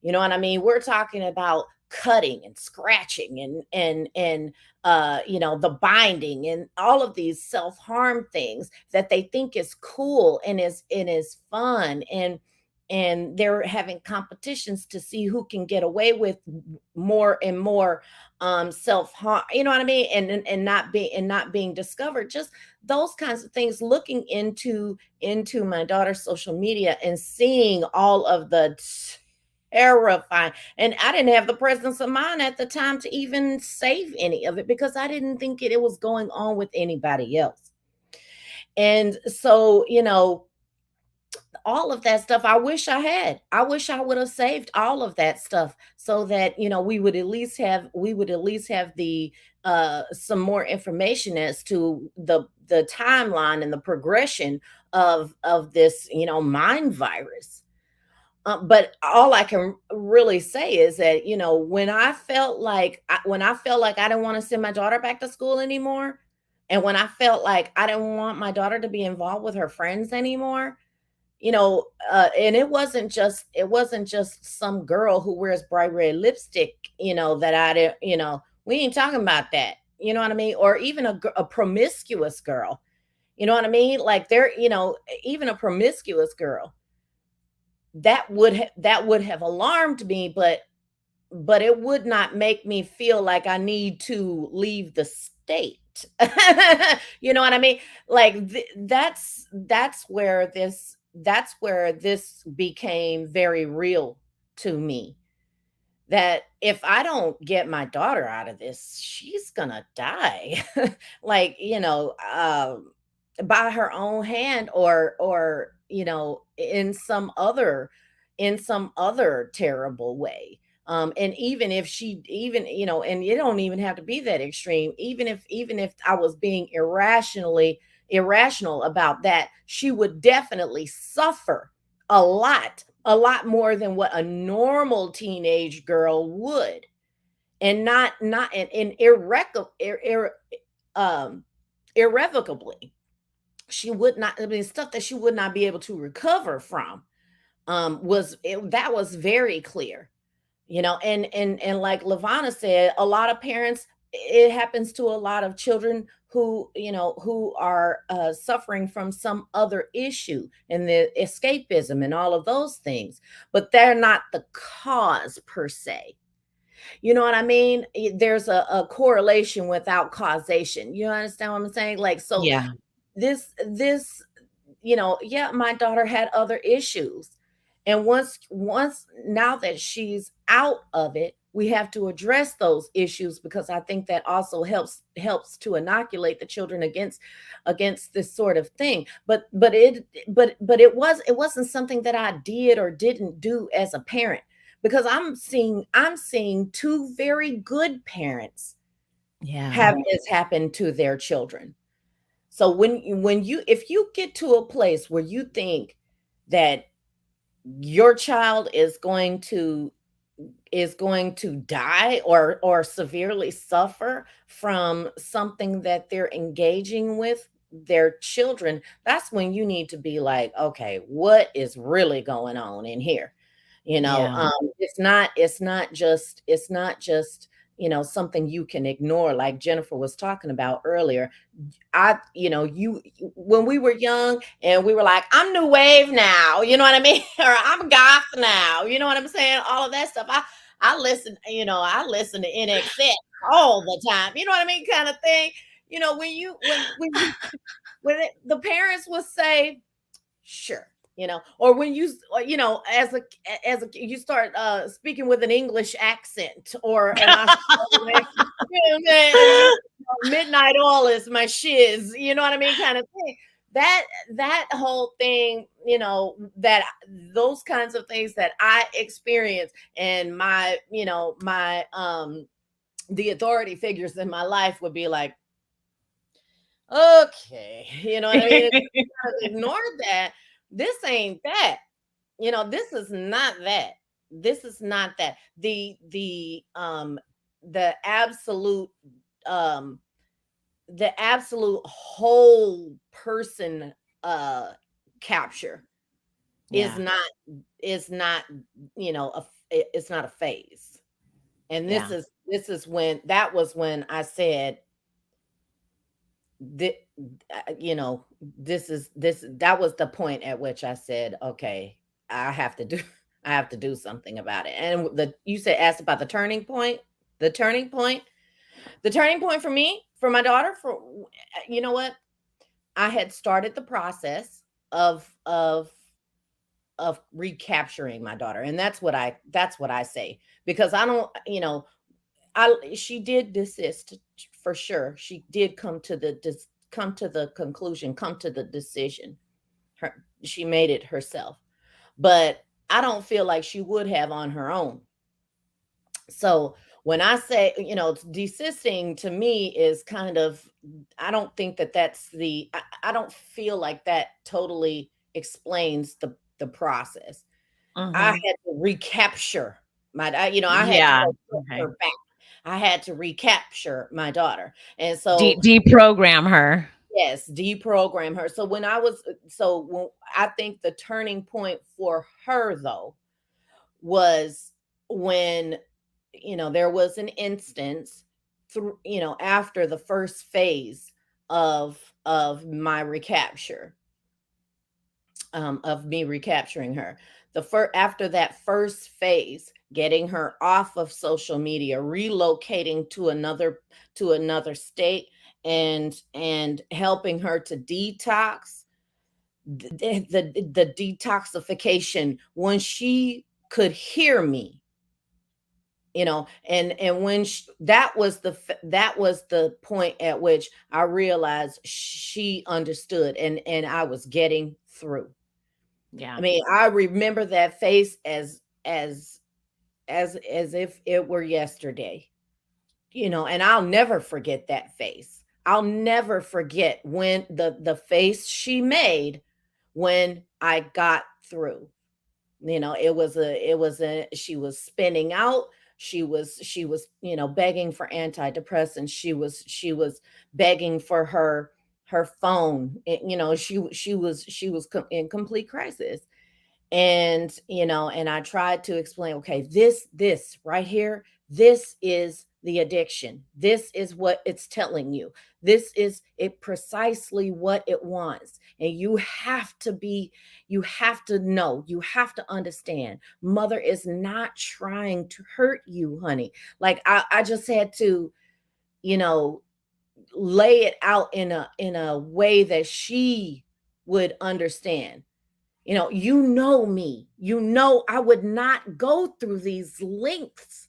You know what I mean? We're talking about cutting and scratching and the binding and all of these self-harm things that they think is cool and is fun, and they're having competitions to see who can get away with more and more self-harm, you know what I mean, and not being discovered. Just those kinds of things, looking into my daughter's social media and seeing all of the terrifying. And I didn't have the presence of mind at the time to even save any of it, because I didn't think it was going on with anybody else. And so, all of that stuff, I wish I would have saved all of that stuff, so that we would at least have the some more information as to the timeline and the progression of this mind virus. But all I can really say is that, when I felt like I didn't want to send my daughter back to school anymore, and when I felt like I didn't want my daughter to be involved with her friends anymore, and it wasn't just some girl who wears bright red lipstick, that I didn't, we ain't talking about that, you know what I mean? Or even a promiscuous girl, you know what I mean? Like, even a promiscuous girl, that would have alarmed me, but it would not make me feel like I need to leave the state. You know what I mean? Like, that's where this became very real to me, that if I don't get my daughter out of this, she's gonna die. Like, by her own hand, or in some other terrible way. And even if she even and it don't even have to be that extreme. Even if I was being irrational about that, she would definitely suffer a lot more than what a normal teenage girl would. And not and um irrevocably. She would not, I mean, stuff that she would not be able to recover from. That was very clear. And like Levana said, a lot of parents, it happens to a lot of children who are suffering from some other issue, and the escapism and all of those things, but they're not the cause per se. You know what I mean? There's a correlation without causation. You understand what I'm saying? Like, so Yeah. this yeah, my daughter had other issues. And once now that she's out of it, we have to address those issues, because I think that also helps to inoculate the children against this sort of thing. But it wasn't something that I did or didn't do as a parent, because I'm seeing two very good parents Yeah. have this happen to their children. So if you get to a place where you think that your child is going to die or severely suffer from something that they're engaging with their children, that's when you need to be like, okay, what is really going on in here? Yeah. It's not just something you can ignore, like Jennifer was talking about earlier. You when we were young and we were like, I'm new wave now, you know what I mean? Or I'm goth now, you know what I'm saying? All of that stuff. I listen to NXX all the time, you know what I mean? Kind of thing. The parents would say, sure, or when as a you start speaking with an English accent or an Australian accent, and midnight oil is my shiz, you know what I mean, kind of thing. That whole thing, that those kinds of things that I experience, and my the authority figures in my life would be like, okay, you know what I mean? Ignore that. This ain't that. This is not that. This is not that. The absolute um the absolute whole person capture is Yeah. not is not it's not a phase. And Yeah. this is when that was when I said that this that was the point at which I said, okay, I have to do I have to do something about it. And you said asked about the turning point. The turning point, the turning point for me, for my daughter, for you know what? I had started the process of of of recapturing my daughter. And that's what I say, because I don't, she did desist for sure. She did come to the conclusion, come to the decision. She made it herself. But I don't feel like she would have on her own. So when I say, desisting to me is kind of, I don't think that I don't feel like that totally explains the process. I had Mhm. to recapture I had to Yeah. go get Okay. her back. I had to recapture my daughter. And so, Deprogram her. yes, deprogram her. So when I think the turning point for her though was when there was an instance through after the first phase of my recapture, of me recapturing her. After that first phase, getting her off of social media, relocating to another state, and helping her to detox, the detoxification, when she could hear me, and when that was the point at which I realized she understood, and I was getting through. I Yeah. mean, I remember that face as if it were yesterday, and I'll never forget that face. I'll never forget when the face she made when I got through. She was spinning out. She was begging for antidepressants. She was begging for her phone. In complete crisis. And I tried to explain, okay, this right here, this is the addiction. This is what it's telling you. This is it precisely what it wants. And you have to know, you have to understand, mother is not trying to hurt you, honey. Like I just had to, you know, lay it out in a way that she would understand. You know me. I would not go through these lengths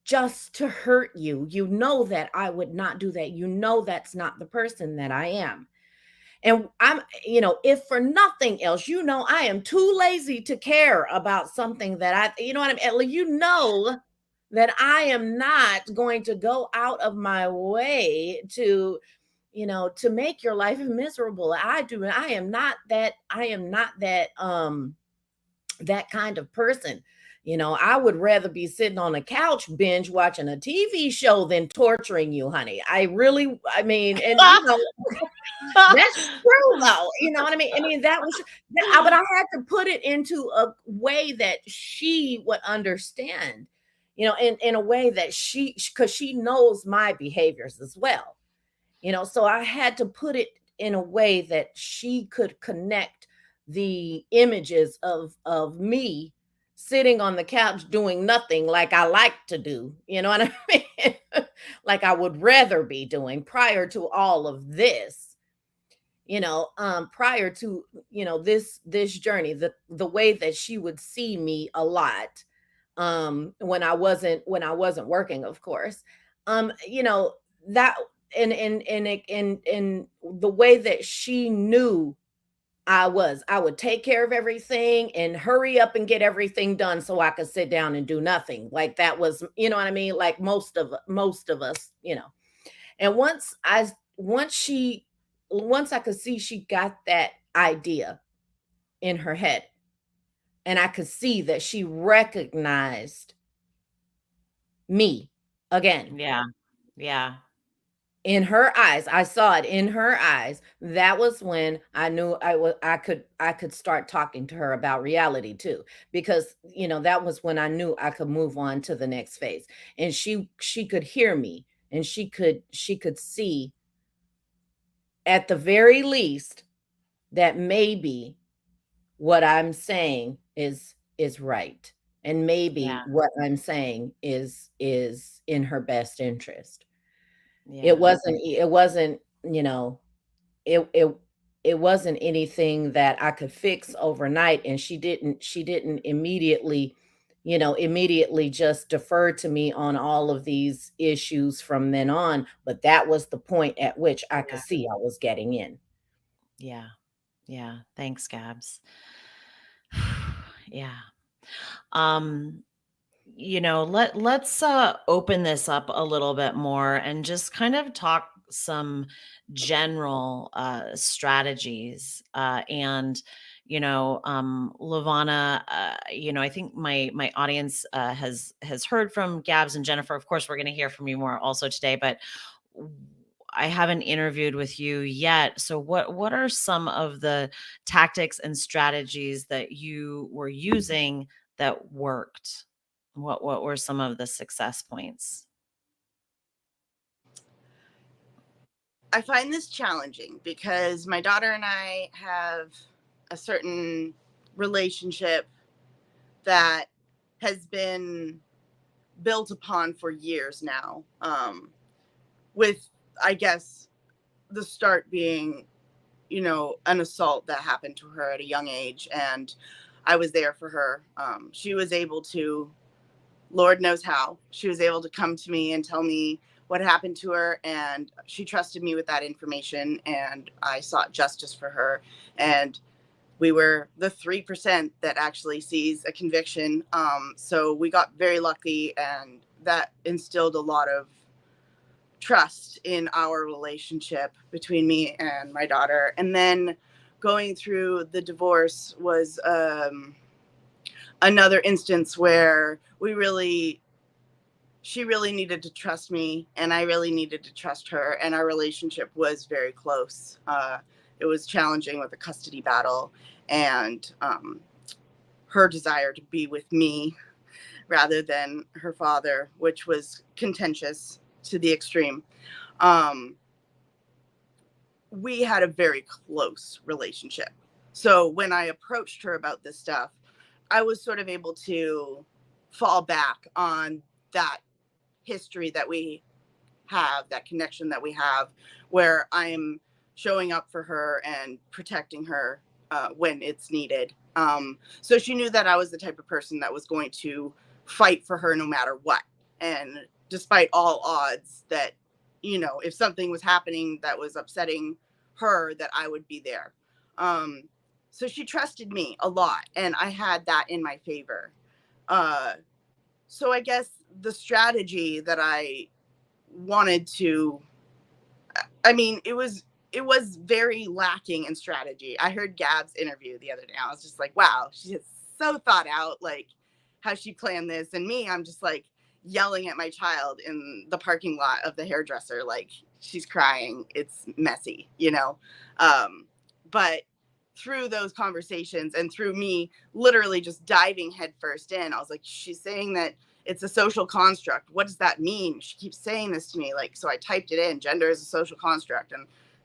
just to hurt you. You know that I would not do that. That's not the person that I am. And if for nothing else, I am too lazy to care about something that you know what I mean? That I am not going to go out of my way to make your life miserable. I am not that kind of person. I would rather be sitting on a couch binge watching a TV show than torturing you, honey. I mean, and that's true though. You know what I mean? But I had to put it into a way that she would understand, in a way that because she knows my behaviors as well. So I had to put it in a way that she could connect the images of me sitting on the couch doing nothing like I like to do, you know what I mean? Like I would rather be doing prior to all of this, prior to, this journey, the way that she would see me a lot, when I wasn't working, of course. That and the way that she knew I would take care of everything and hurry up and get everything done so I could sit down and do nothing. Like that was, you know what I mean? Like most of us. And once she once I could see she got that idea in her head, and I could see that she recognized me again. Yeah. Yeah. In her eyes, I saw it in her eyes. That was when I knew I could start talking to her about reality too, because that was when I knew I could move on to the next phase. And she could hear me, and she could see, at the very least, that maybe what I'm saying is right, and maybe Yeah. what I'm saying is in her best interest. It Yeah. wasn't, it it wasn't anything that I could fix overnight, and she didn't immediately just defer to me on all of these issues from then on, but that was the point at which I could Yeah. see I was getting in. Yeah. Yeah. Thanks, Gabs. Yeah. Um, let's open this up a little bit more and just kind of talk some general strategies. And Levana, I think my audience has heard from Gabs and Jennifer. Of course, we're going to hear from you more also today, but w- I haven't interviewed with you yet. So what are some of the tactics and strategies that you were using that worked? What were some of the success points? I find this challenging because my daughter and I have a certain relationship that has been built upon for years now. With, I guess, the start being, an assault that happened to her at a young age, and I was there for her. She was able to, Lord knows how, she was able to come to me and tell me what happened to her, and she trusted me with that information, and I sought justice for her. And we were the 3% that actually sees a conviction. So we got very lucky, and that instilled a lot of trust in our relationship between me and my daughter. And then going through the divorce was another instance where she really needed to trust me, and I really needed to trust her, and our relationship was very close. It was challenging with a custody battle, and her desire to be with me rather than her father, which was contentious to the extreme. Um, we had a very close relationship. So when I approached her about this stuff, I was sort of able to fall back on that history that we have, that connection that we have, where I'm showing up for her and protecting her when it's needed. So she knew that I was the type of person that was going to fight for her no matter what. And despite all odds, that, if something was happening that was upsetting her, that I would be there. Um, so she trusted me a lot, and I had that in my favor. Uh, so I guess the strategy that I wanted to, I mean, it was very lacking in strategy. I heard Gab's interview the other day. I was just like, wow, she's so thought out, like how she planned this. And me, I'm just like yelling at my child in the parking lot of the hairdresser, like she's crying. It's messy. But through those conversations and through me literally just diving headfirst in, I was like, she's saying that it's a social construct. What does that mean? She keeps saying this to me. Like, so I typed it in, gender is a social construct.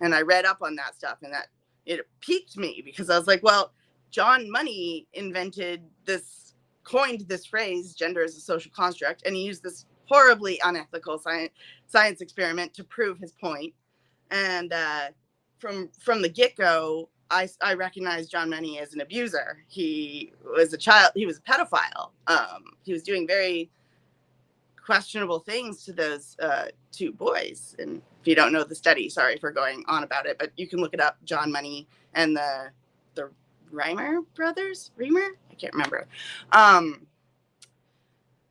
And I read up on that stuff, and that it piqued me because I was like, well, John Money coined this phrase, gender is a social construct. And he used this horribly unethical science experiment to prove his point. And from the get-go, I recognized John Money as an abuser. He was a pedophile. He was doing very questionable things to those two boys. And if you don't know the study, sorry for going on about it, but you can look it up. John Money and the Reimer brothers. I can't remember.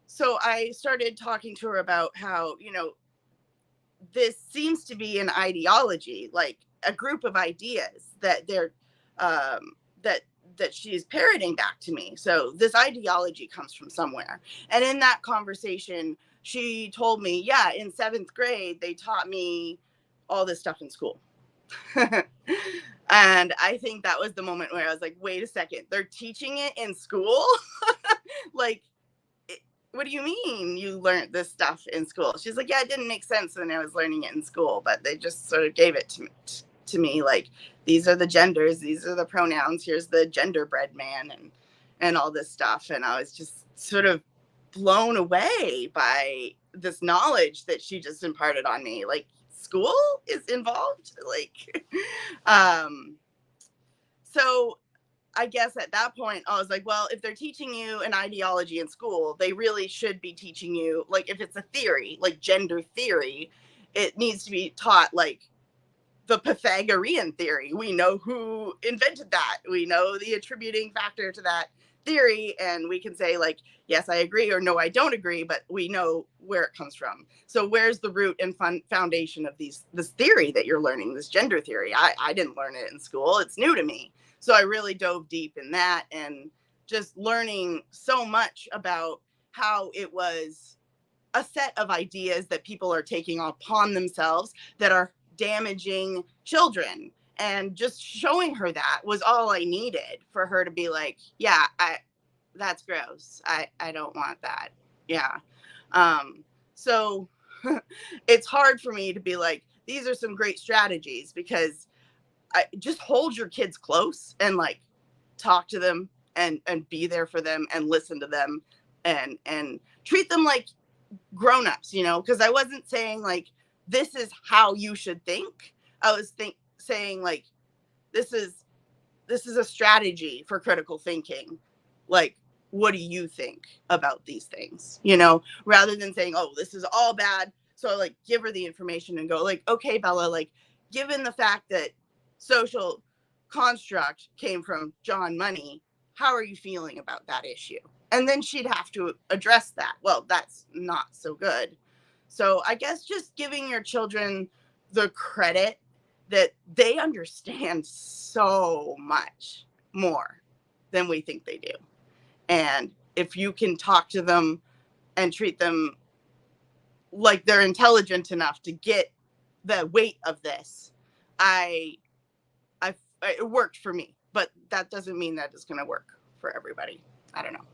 So I started talking to her about how, this seems to be an ideology. Like, a group of ideas that they're that she's parroting back to me. So this ideology comes from somewhere. And in that conversation, she told me, yeah, in 7th grade, they taught me all this stuff in school. And I think that was the moment where I was like, wait a second, they're teaching it in school? Like, what do you mean you learned this stuff in school? She's like, yeah, it didn't make sense when I was learning it in school, but they just sort of gave it to me. Like, these are the genders, these are the pronouns, here's the genderbread man, and all this stuff. And I was just sort of blown away by this knowledge that she just imparted on me. Like, school is involved? Like, so I guess at that point, I was like, well, if they're teaching you an ideology in school, they really should be teaching you, like, if it's a theory, like gender theory, it needs to be taught like the Pythagorean theory. We know who invented that. We know the attributing factor to that theory. And we can say, like, yes, I agree, or no, I don't agree, but we know where it comes from. So where's the root and foundation of this theory that you're learning, this gender theory? I didn't learn it in school. It's new to me. So I really dove deep in that, and just learning so much about how it was a set of ideas that people are taking upon themselves that are damaging children. And just showing her that was all I needed for her to be like, yeah, that's gross. I don't want that. Yeah. So it's hard for me to be like, these are some great strategies, because just hold your kids close and like talk to them and be there for them and listen to them and treat them like grown-ups, you know, because I wasn't saying like, this is how you should think. I was saying like, this is a strategy for critical thinking. Like, what do you think about these things? You know, rather than saying, oh, this is all bad. So I like give her the information and go like, okay, Bella, like, given the fact that social construct came from John Money, how are you feeling about that issue? And then she'd have to address that. Well, that's not so good. So I guess just giving your children the credit that they understand so much more than we think they do. And if you can talk to them and treat them like they're intelligent enough to get the weight of this, it worked for me, but that doesn't mean that it's going to work for everybody. I don't know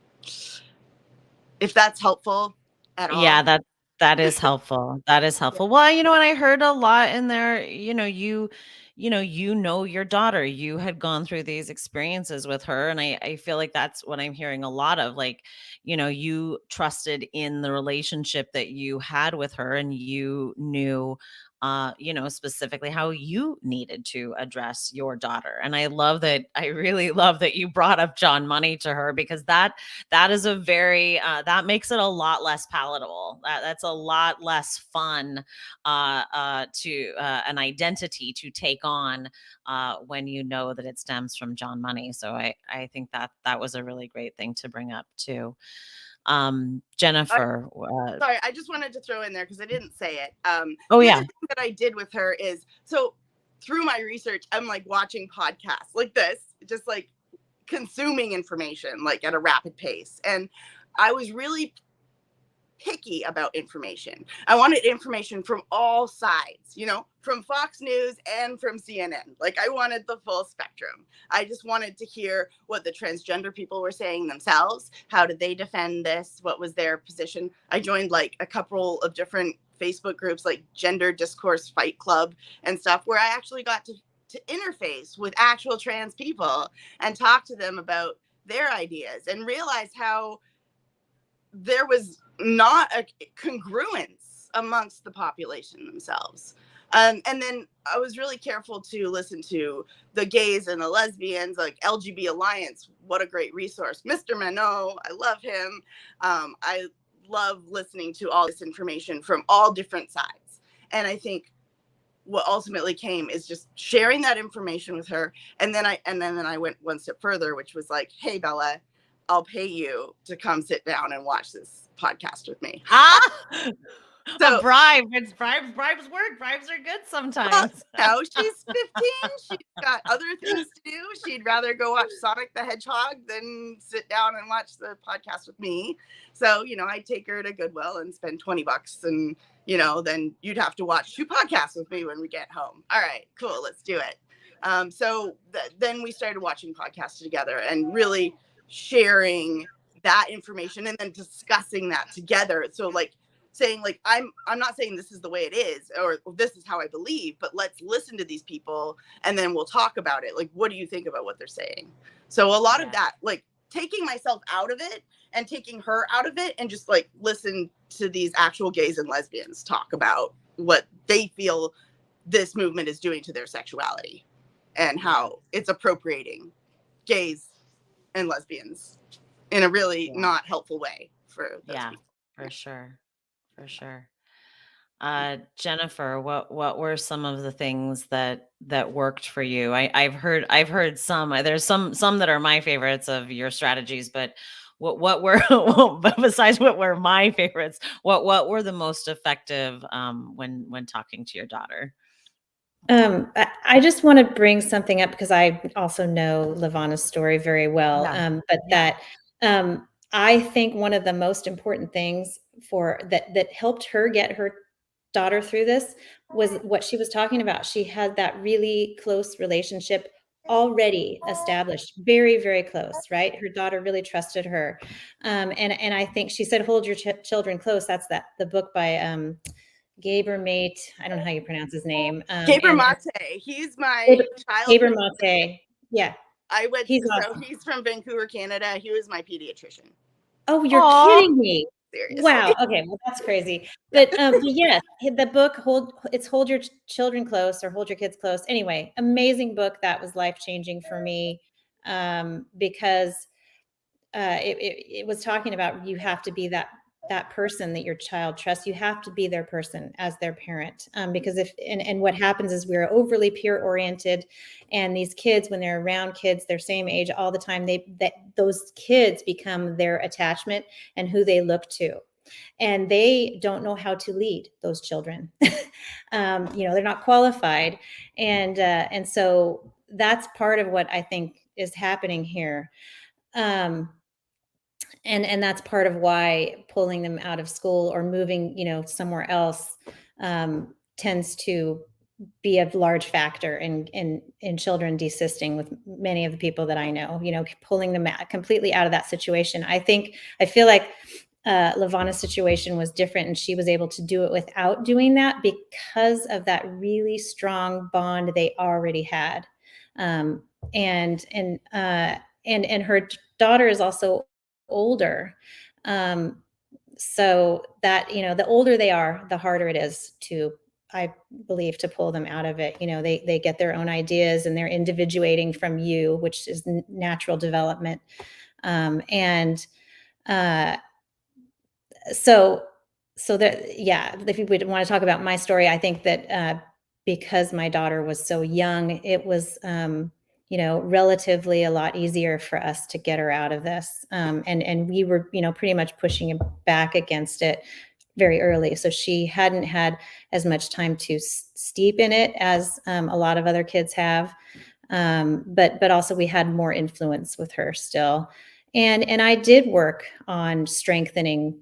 if that's helpful at all. Yeah, that is helpful. That is helpful. Well, and I heard a lot in there, you know your daughter. You had gone through these experiences with her, and I feel like that's what I'm hearing a lot of. Like, you trusted in the relationship that you had with her, and you knew specifically how you needed to address your daughter. And I really love that you brought up John Money to her, because that is a very that makes it a lot less palatable. That's a lot less fun to an identity to take on when you know that it stems from John Money. So I think that was a really great thing to bring up too. Jennifer. Sorry, I just wanted to throw in there because I didn't say it. Oh, the yeah. other thing that I did with her is, so through my research, I'm like watching podcasts like this, just like consuming information like at a rapid pace. And I was really picky about information. I wanted information from all sides, from Fox News and from CNN. Like, I wanted the full spectrum. I just wanted to hear what the transgender people were saying themselves. How did they defend this? What was their position? I joined like a couple of different Facebook groups, like Gender Discourse Fight Club and stuff, where I actually got to interface with actual trans people and talk to them about their ideas, and realize how there was not a congruence amongst the population themselves. And then I was really careful to listen to the gays and the lesbians, like LGB Alliance. What a great resource. Mr. Manot, I love him. I love listening to all this information from all different sides. And I think what ultimately came is just sharing that information with her. And then I went one step further, which was like, hey, Bella, I'll pay you to come sit down and watch this podcast with me. So A bribe. It's bribes. Bribes work. Bribes are good sometimes. no, she's 15. She's got other things to do. She'd rather go watch Sonic the Hedgehog than sit down and watch the podcast with me. So, I'd take her to Goodwill and spend $20 and, then you'd have to watch 2 podcasts with me when we get home. All right, cool. Let's do it. So then we started watching podcasts together and really sharing that information and then discussing that together. So like saying like, I'm not saying this is the way it is or this is how I believe, but let's listen to these people and then we'll talk about it. Like, what do you think about what they're saying? So a lot of that, like taking myself out of it and taking her out of it and just like listen to these actual gays and lesbians talk about what they feel this movement is doing to their sexuality and how it's appropriating gays and lesbians in a really not helpful way for those people. For sure. For sure. Jennifer, what were some of the things that worked for you? I've heard some. There's some that are my favorites of your strategies, but what were but besides what were my favorites, what were the most effective when talking to your daughter? I just want to bring something up because I also know Levana's story very well. I think one of the most important things for that helped her get her daughter through this was what she was talking about. She had that really close relationship already established, very, very close, right? Her daughter really trusted her. And I think she said, hold your children close. That's the book by Gabrielle Mate. I don't know how you pronounce his name. Gabrielle Mate. He's my childhood. Gabrielle Mate. Yeah. He's from Vancouver, Canada. He was my pediatrician. Oh, you're kidding me. Seriously. Wow. Okay. Well, that's crazy. But yes, the book Hold Your Children Close or Hold Your Kids Close. Anyway, amazing book that was life-changing for me because it was talking about you have to be that person that your child trusts. You have to be their person as their parent because and what happens is we're overly peer oriented, and these kids, when they're around kids their same age all the time, those kids become their attachment and who they look to, and they don't know how to lead those children. They're not qualified, and so that's part of what I think is happening here. And that's part of why pulling them out of school or moving, somewhere else tends to be a large factor in children desisting with many of the people that I know, pulling them completely out of that situation. I feel like Levana's situation was different, and she was able to do it without doing that because of that really strong bond they already had. And her daughter is also older. So that, the older they are, the harder it is I believe, to pull them out of it. They get their own ideas and they're individuating from you, which is natural development. So that, yeah, if you would want to talk about my story, I think that because my daughter was so young, it was, relatively a lot easier for us to get her out of this. And we were, pretty much pushing back against it very early. So she hadn't had as much time to steep in it as a lot of other kids have. But also we had more influence with her still. And I did work on strengthening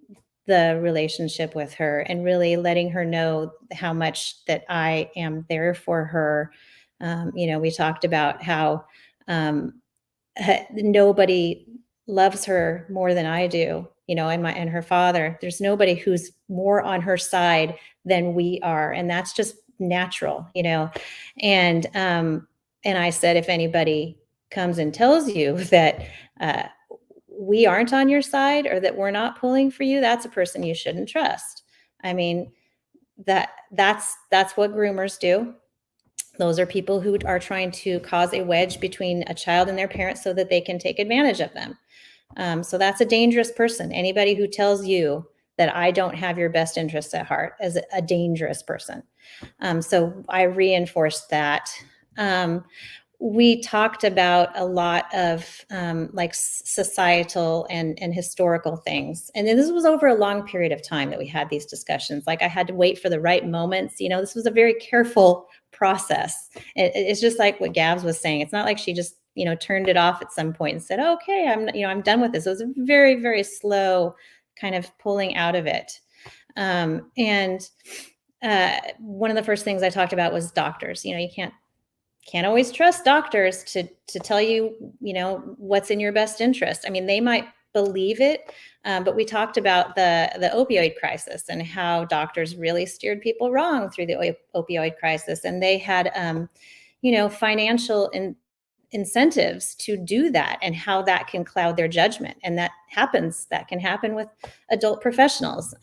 the relationship with her and really letting her know how much that I am there for her. We talked about how nobody loves her more than I do, and her father. There's nobody who's more on her side than we are, and that's just natural, And I said, if anybody comes and tells you that we aren't on your side or that we're not pulling for you, that's a person you shouldn't trust. I mean, that's what groomers do. Those are people who are trying to cause a wedge between a child and their parents so that they can take advantage of them. So that's a dangerous person. Anybody who tells you that I don't have your best interests at heart is a dangerous person. So I reinforced that. we talked about a lot of like societal and historical things. And then this was over a long period of time that we had these discussions. Like I had to wait for the right moments. You know, this was a very careful process. It's just like what Gabs was saying. It's not like she just, you know, turned it off at some point and said, oh, okay, I'm done with this. It was a very, very slow kind of pulling out of it. And one of the first things I talked about was doctors. You know, you can't always trust doctors to tell you, you know, what's in your best interest. I mean, they might believe it, but we talked about the opioid crisis and how doctors really steered people wrong through the opioid crisis, and they had, you know, financial incentives to do that, and how that can cloud their judgment. And that can happen with adult professionals.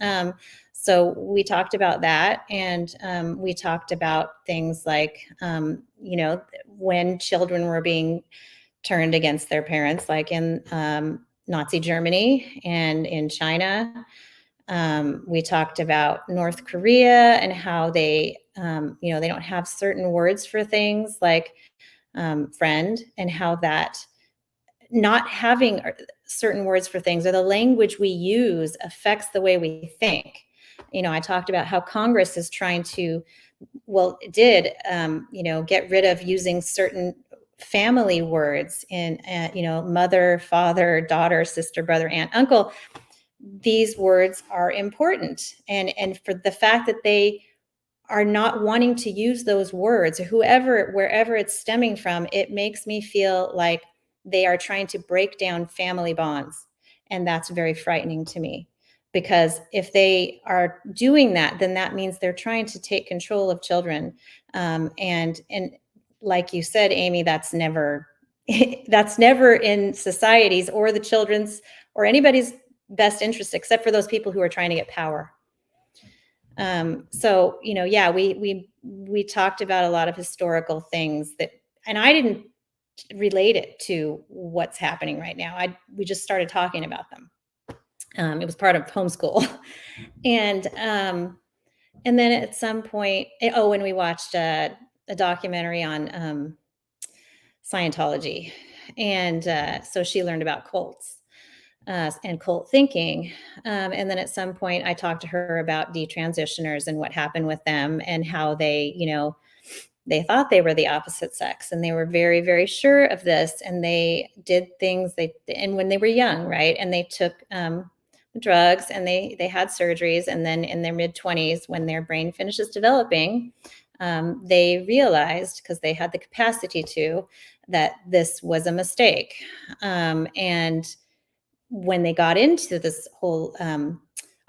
So we talked about that, and we talked about things like, you know, when children were being turned against their parents, like in Nazi Germany and in China. We talked about North Korea and how they, you know, they don't have certain words for things like friend, and how that not having certain words for things or the language we use affects the way we think. You know, I talked about how Congress is trying to, well, it did, you know, get rid of using certain family words in, you know, mother, father, daughter, sister, brother, aunt, uncle. These words are important. And for the fact that they are not wanting to use those words, wherever it's stemming from, it makes me feel like they are trying to break down family bonds. And that's very frightening to me, because if they are doing that, then that means they're trying to take control of children. And like you said, Amy, that's never that's never in society's or the children's or anybody's best interest, except for those people who are trying to get power. So, you know, yeah, we talked about a lot of historical things that, and I didn't relate it to what's happening right now. We just started talking about them. It was part of homeschool. And then at some point, when we watched a documentary on Scientology. And so she learned about cults. And cult thinking. And then at some point, I talked to her about detransitioners and what happened with them, and how they, you know, they thought they were the opposite sex, and they were very, very sure of this. And they did things and when they were young, right? And they took drugs, and they had surgeries. And then in their mid-20s, when their brain finishes developing, they realized, because they had the capacity to, that this was a mistake. And when they got into this whole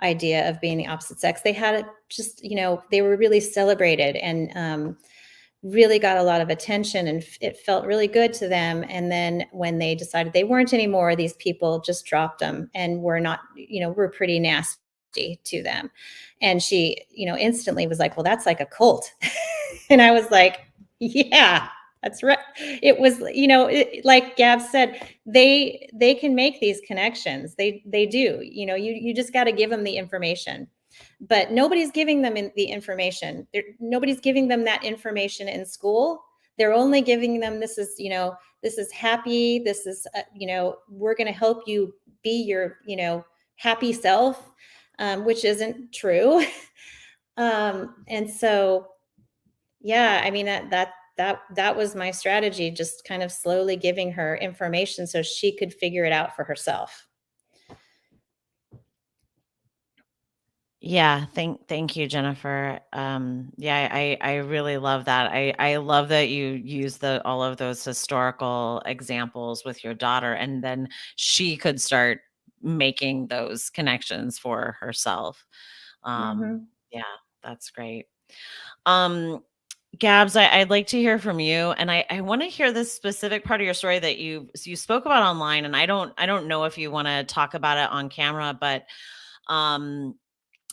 idea of being the opposite sex, they had just, you know, they were really celebrated, and really got a lot of attention, and it felt really good to them. And then when they decided they weren't anymore, these people just dropped them and were not, you know, were pretty nasty to them. And she, you know, instantly was like, well, that's like a cult. And I was like, yeah, that's right. It was, you know, like Gab said, they can make these connections. They do. You know, you just got to give them the information, but nobody's giving them the information. Nobody's giving them that information in school. They're only giving them, this is, you know, this is happy. This is, you know, we're going to help you be your, you know, happy self, which isn't true. And so, yeah, I mean, that was my strategy, just kind of slowly giving her information so she could figure it out for herself. Yeah, thank you, Jennifer. Yeah, I really love that. I love that you use all of those historical examples with your daughter, and then she could start making those connections for herself. Yeah, that's great. Gabs, I'd like to hear from you, and I want to hear this specific part of your story that you spoke about online, and I don't know if you want to talk about it on camera, but um,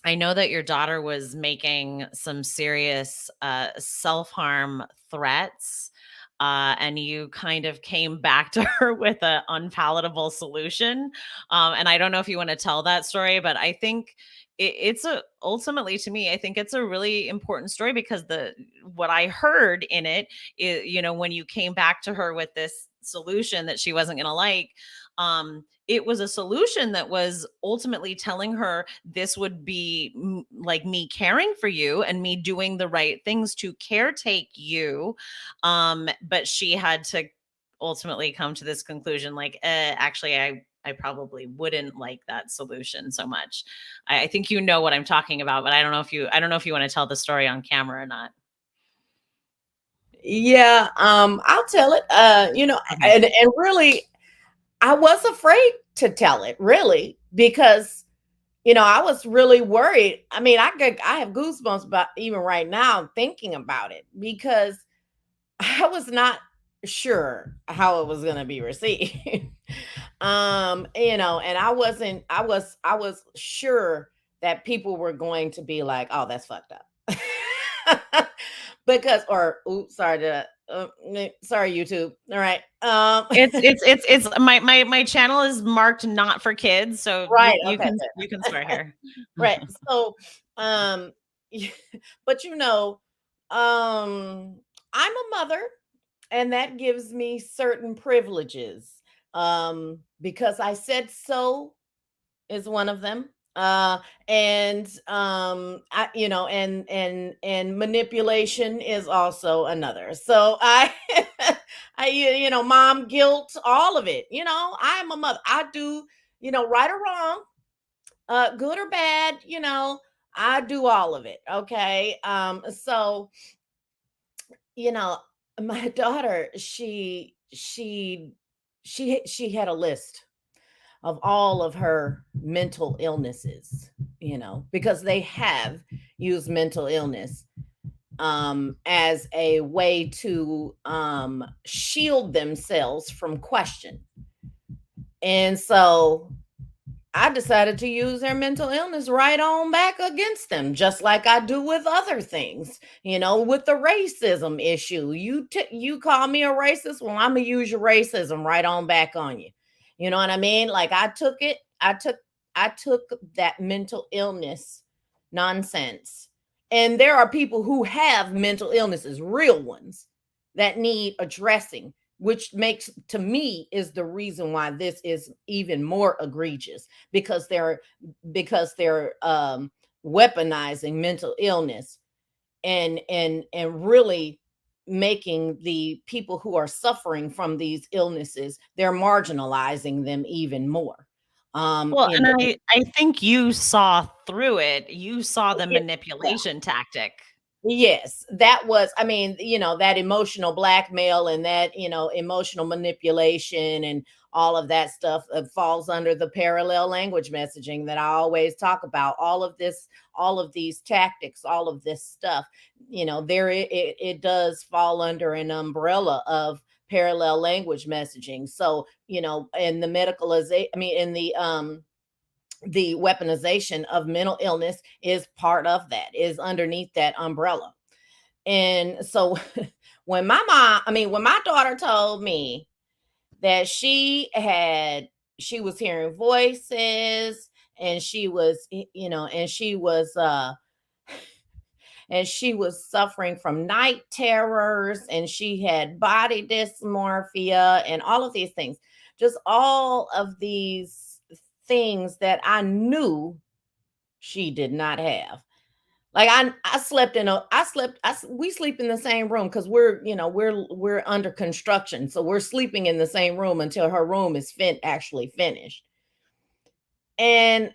I know that your daughter was making some serious self-harm threats and you kind of came back to her with an unpalatable solution. And I don't know if you want to tell that story, but I think it's a ultimately to me, I think it's a really important story because what I heard in it is, when you came back to her with this solution that she wasn't going to like, it was a solution that was ultimately telling her this would be like me caring for you and me doing the right things to caretake you. But she had to ultimately come to this conclusion, like, actually, I probably wouldn't like that solution so much. I think you know what I'm talking about, but I don't know if you want to tell the story on camera or not. Yeah, I'll tell it. Okay. And really, I was afraid to tell it, really, because I was really worried. I mean, I have goosebumps about even right now thinking about it because I was not sure how it was going to be received. And I was sure that people were going to be like, "Oh, that's fucked up." Because or oops, sorry YouTube. All right. It's my channel is marked not for kids, so Right. you Okay. can swear here. Right. So, um, but I'm a mother, and that gives me certain privileges. Because I said so is one of them. And I, and manipulation is also another. So mom guilt, all of it. I'm a mother. I do, right or wrong, good or bad, I do all of it. Okay. So, you know, my daughter, she had a list of all of her mental illnesses, because they have used mental illness as a way to shield themselves from question. And so I decided to use their mental illness right on back against them, just like I do with other things. With the racism issue, you call me a racist, well, I'm gonna use your racism right on back on you. You know what I mean? Like I took it, I took that mental illness nonsense, and there are people who have mental illnesses, real ones, that need addressing, which makes to me is the reason why this is even more egregious, because they're weaponizing mental illness and really making the people who are suffering from these illnesses, they're marginalizing them even more. Well, You and know, I think you saw through it. You saw the yeah, manipulation tactic. yes, that was, I mean, that emotional blackmail and that, emotional manipulation and all of that stuff falls under the parallel language messaging that I always talk about. All of these tactics, all of this stuff, it does fall under an umbrella of parallel language messaging. So, in the medicalization, I mean, in the weaponization of mental illness is part of that, is underneath that umbrella. And so when when my daughter told me that she was hearing voices, and she was, and she was suffering from night terrors, and she had body dysmorphia and all of these things, just all of these things that I knew she did not have. Like I slept in a I slept I s- we sleep in the same room because we're under construction, so we're sleeping in the same room until her room is actually finished. And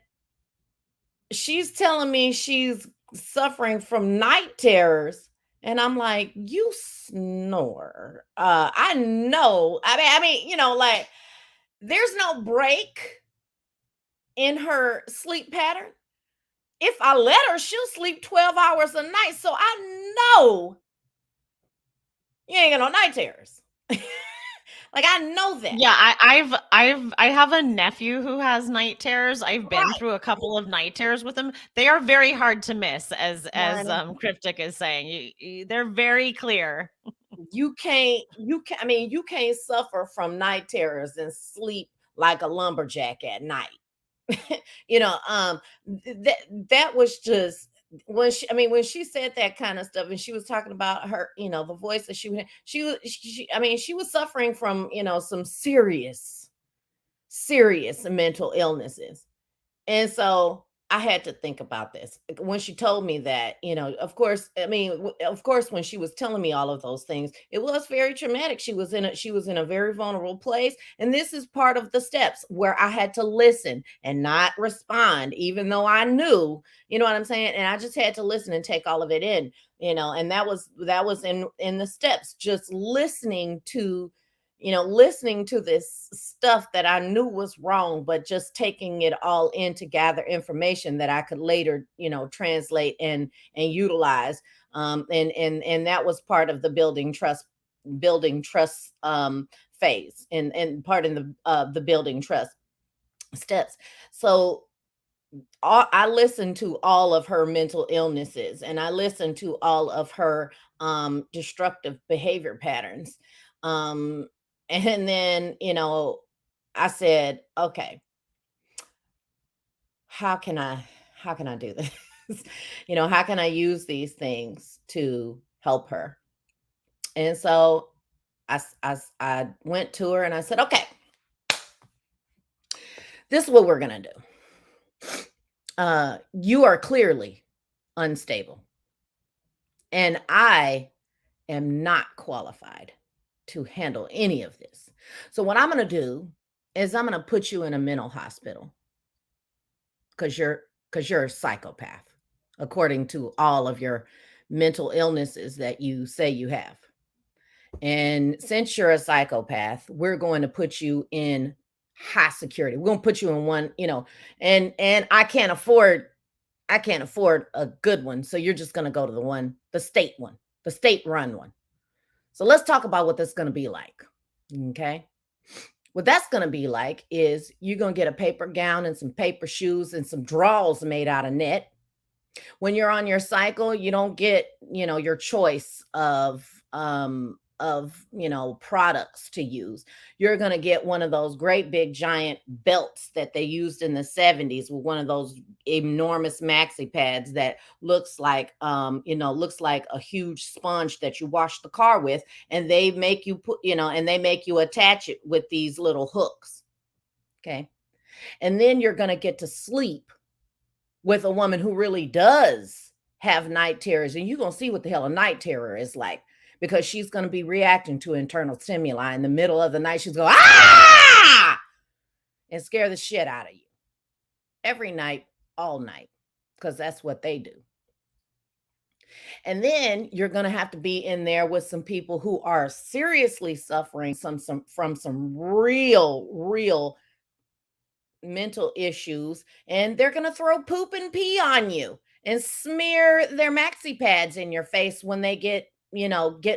she's telling me she's suffering from night terrors, and I'm like, you snore. I know. Like, there's no break in her sleep pattern. If I let her, she'll sleep 12 hours a night. So I know you ain't got no night terrors. Like, I know that. Yeah, I have a nephew who has night terrors. I've been Right. through a couple of night terrors with him. They are very hard to miss, as Honey. Cryptic is saying. They're very clear. you can't suffer from night terrors and sleep like a lumberjack at night. you know, that that was just when she said that kind of stuff, and she was talking about her, the voice that she was suffering from, some serious mental illnesses. And so I had to think about this when she told me that, of course, when she was telling me all of those things, it was very traumatic. She was in a very vulnerable place. And this is part of the steps where I had to listen and not respond, even though I knew, you know what I'm saying? And I just had to listen and take all of it in, and that was in the steps, just listening to this stuff that I knew was wrong, but just taking it all in to gather information that I could later, translate and utilize. And that was part of the building trust phase, and part in the building trust steps. So I listened to all of her mental illnesses, and I listened to all of her destructive behavior patterns. Um, and then, I said, okay, how can I do this? How can I use these things to help her? And so I went to her and I said, okay, this is what we're going to do. You are clearly unstable, and I am not qualified to handle any of this. So what I'm going to do is I'm going to put you in a mental hospital because you're a psychopath, according to all of your mental illnesses that you say you have. And since you're a psychopath, we're going to put you in high security. We're going to put you in one, and I can't afford a good one. So you're just going to go to the state one, the state run one. So let's talk about what that's going to be like. Okay. What that's going to be like is you're going to get a paper gown and some paper shoes and some drawers made out of net. When you're on your cycle, you don't get, your choice of products to use. You're going to get one of those great big giant belts that they used in the 70s, with one of those enormous maxi pads that looks like a huge sponge that you wash the car with, and they make you attach it with these little hooks. Okay. And then you're going to get to sleep with a woman who really does have night terrors, and you're going to see what the hell a night terror is like, because she's going to be reacting to internal stimuli in the middle of the night. She's going, ah, and scare the shit out of you every night, all night, because that's what they do. And then you're going to have to be in there with some people who are seriously suffering from some real mental issues, and they're going to throw poop and pee on you and smear their maxi pads in your face when they get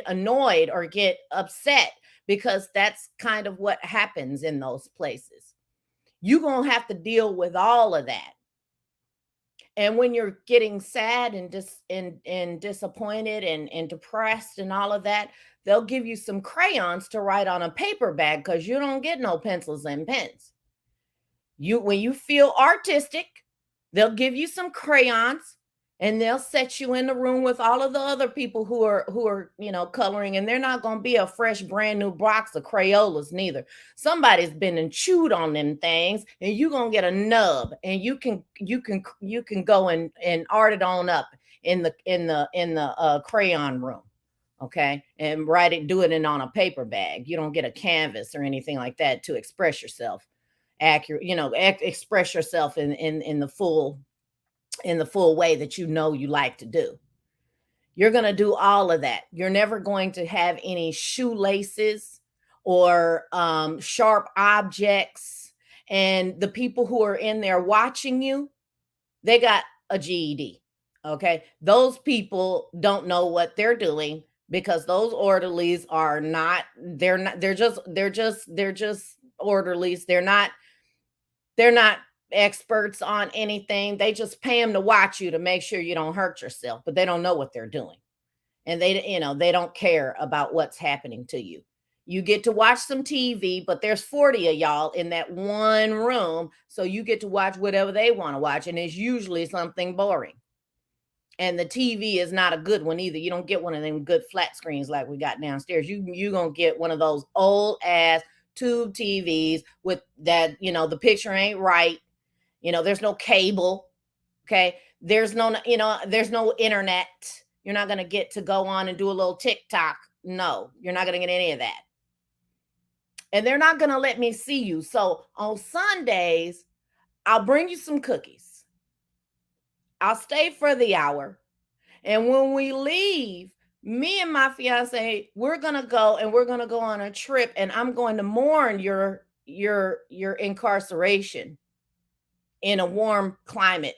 annoyed or get upset, because that's kind of what happens in those places. You're going to have to deal with all of that. And when you're getting sad and disappointed and depressed and all of that, they'll give you some crayons to write on a paper bag, because you don't get no pencils and pens. When you feel artistic, they'll give you some crayons, and they'll set you in the room with all of the other people who are coloring, and they're not going to be a fresh brand new box of Crayolas neither. Somebody's been and chewed on them things, and you're going to get a nub, and you can go and art it on up in the crayon room. Okay. And do it on a paper bag. You don't get a canvas or anything like that to express yourself accurate, express yourself in the full way that you like to do. You're going to do all of that. You're never going to have any shoelaces or sharp objects. And the people who are in there watching you, they got a GED. Okay. Those people don't know what they're doing, because those orderlies they're just orderlies. They're not experts on anything. They just pay them to watch you to make sure you don't hurt yourself, but they don't know what they're doing. and they don't care about what's happening to you. You get to watch some TV, but there's 40 of y'all in that one room, so you get to watch whatever they want to watch, and it's usually something boring. And the TV is not a good one either. You don't get one of them good flat screens like we got downstairs. You gonna get one of those old ass tube TVs with that, the picture ain't right. There's no cable. Okay. There's no internet. You're not gonna get to go on and do a little TikTok. No, you're not gonna get any of that. And they're not gonna let me see you. So on Sundays, I'll bring you some cookies. I'll stay for the hour. And when we leave, me and my fiance, we're going to go on a trip, and I'm going to mourn your incarceration in a warm climate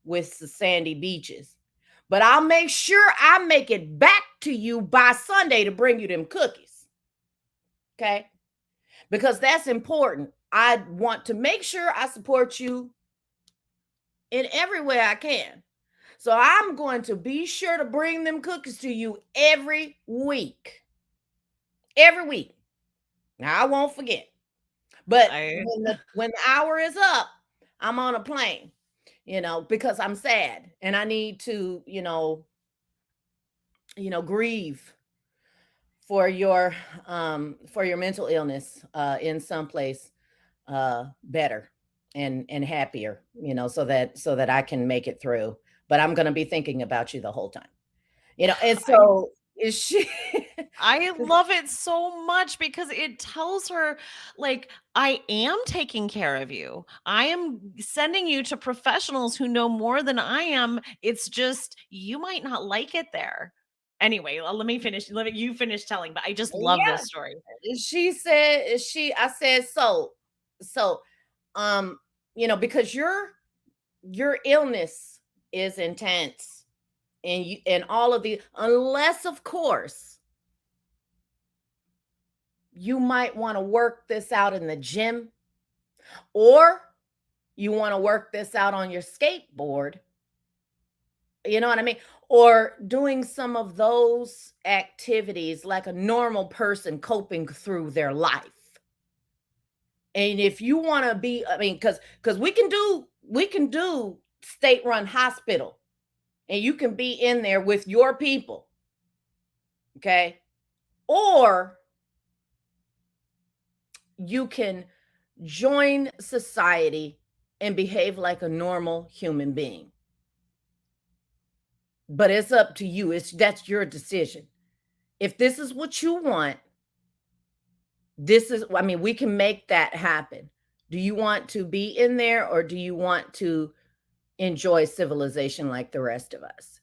with the sandy beaches. But I'll make sure I make it back to you by Sunday to bring you them cookies. Okay? Because that's important. I want to make sure I support you in every way I can. So I'm going to be sure to bring them cookies to you every week. Every week. Now, I won't forget. But when the hour is up, I'm on a plane, because I'm sad and I need to, grieve for your mental illness in some place better and happier, so that I can make it through. But I'm going to be thinking about you the whole time, and so is she. I love it so much because it tells her, like, I am taking care of you. I am sending you to professionals who know more than I am. It's just, you might not like it there. Anyway, let me finish. Let you finish telling, but I just love this story. She said, I said, so, because your illness is intense, and all of the, unless of course you might want to work this out in the gym, or you want to work this out on your skateboard, you know what I mean? Or doing some of those activities like a normal person coping through their life. And if you want to be, because we can do state-run hospital, and you can be in there with your people. Okay. Or you can join society and behave like a normal human being. But it's up to you. That's your decision. If this is what you want, we can make that happen. Do you want to be in there, or do you want to enjoy civilization like the rest of us?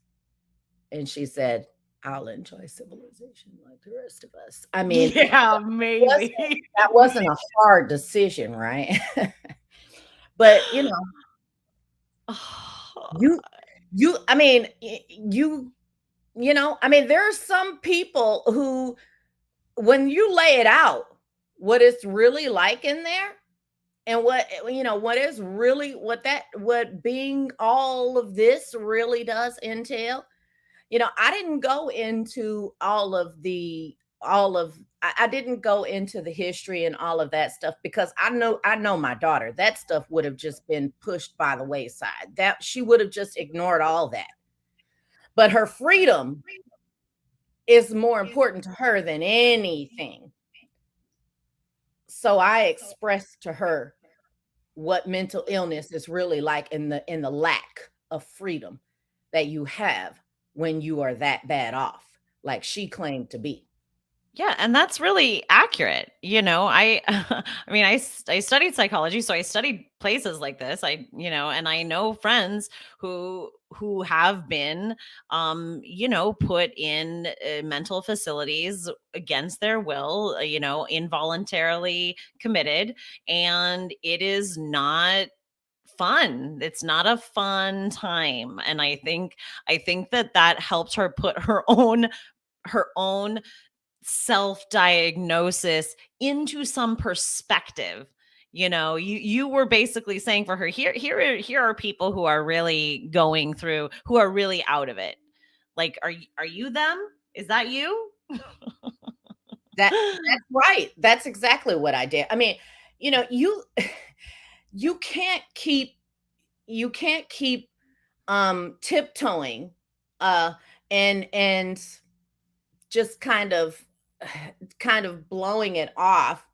And she said, I'll enjoy civilization like the rest of us. Yeah, maybe. That wasn't a hard decision, right? But, there are some people who, when you lay it out, what it's really like in there, and what being all of this really does entail. I didn't go into I didn't go into the history and all of that stuff, because I know my daughter, that stuff would have just been pushed by the wayside. That she would have just ignored all that. But her freedom is more important to her than anything. So I expressed to her what mental illness is really like, in the lack of freedom that you have when you are that bad off, like she claimed to be. Yeah, and that's really accurate. I studied psychology, so I studied places like this. And I know friends who have been put in mental facilities against their will, involuntarily committed, and it is not fun. It's not a fun time. And I think that helped her put her own self-diagnosis into some perspective. You were basically saying for her, here are people who are really going through, who are really out of it. Like, are you them? Is that you? That's right. That's exactly what I did. I mean, you know, you can't keep tiptoeing uh and just kind of blowing it off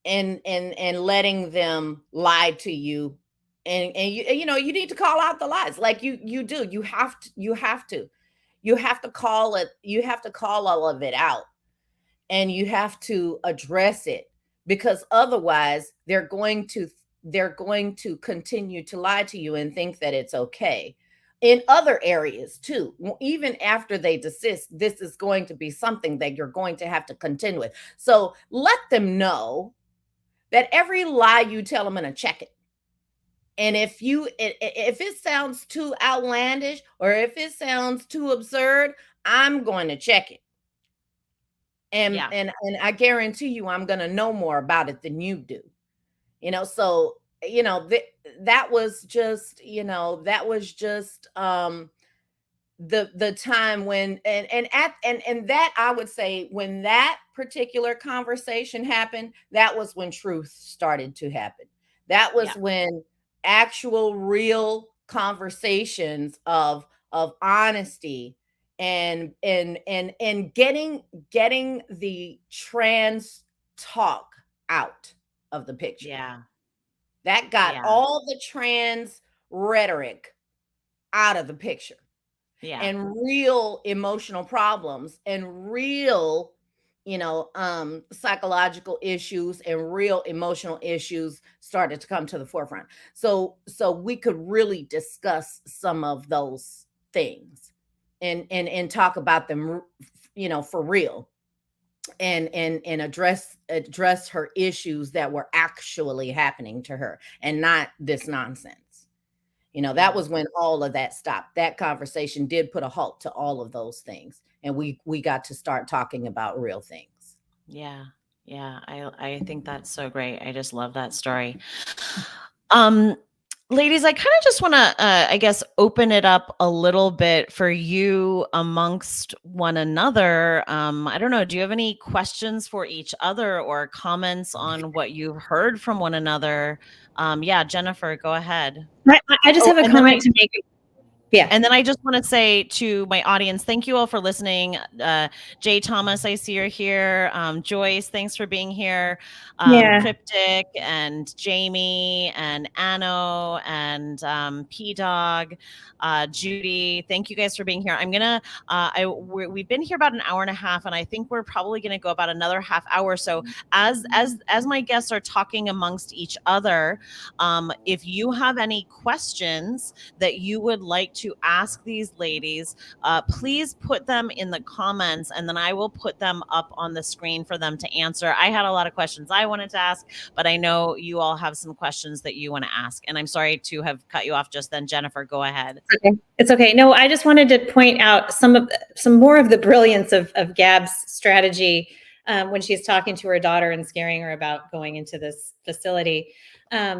and letting them lie to you, and you know, you need to call out the lies. Like you do. You have to call it, you have to call all of it out, and you have to address it, because otherwise they're going to continue to lie to you and think that it's okay in other areas too. Even after they desist, this is going to be something that you're going to have to contend with. So let them know that every lie you tell, I'm going to check it. And if it sounds too outlandish, or if it sounds too absurd, I'm going to check it. And Yeah. and I guarantee you I'm going to know more about it than you do. You know, so you know, that was just, the time when, and that, I would say, when that particular conversation happened, that was when truth started to happen. That was Yeah. when actual real conversations of honesty and getting the trans talk out of the picture. Yeah. That got Yeah. all the trans rhetoric out of the picture, Yeah. and real emotional problems and real, psychological issues and real emotional issues started to come to the forefront. So we could really discuss some of those things and talk about them, for real, and address her issues that were actually happening to her, and not this nonsense. That was when all of that stopped. That conversation did put a halt to all of those things, and we got to start talking about real things. Yeah. Yeah. I think that's so great. I just love that story. Ladies, I kind of just want to, I guess, open it up a little bit for you amongst one another. I don't know. Do you have any questions for each other or comments on what you've heard from one another? Yeah, Jennifer, go ahead. I just Oh, have a and then comment to make. Yeah. And then I just want to say to my audience, thank you all for listening. Jay Thomas, I see you're here. Joyce, thanks for being here. Yeah. Cryptic and Jamie and Anno and P Dog, Judy, thank you guys for being here. I'm gonna. We've been here about an hour and a half, and I think we're probably gonna go about another half hour. So as my guests are talking amongst each other, if you have any questions that you would like to ask these ladies, please put them in the comments, and then I will put them up on the screen for them to answer. I had a lot of questions I wanted to ask, but I know you all have some questions that you want to ask. And I'm sorry to have cut you off just then. Jennifer, go ahead. Okay. It's okay. No, I just wanted to point out some more of the brilliance of Gab's strategy when she's talking to her daughter and scaring her about going into this facility.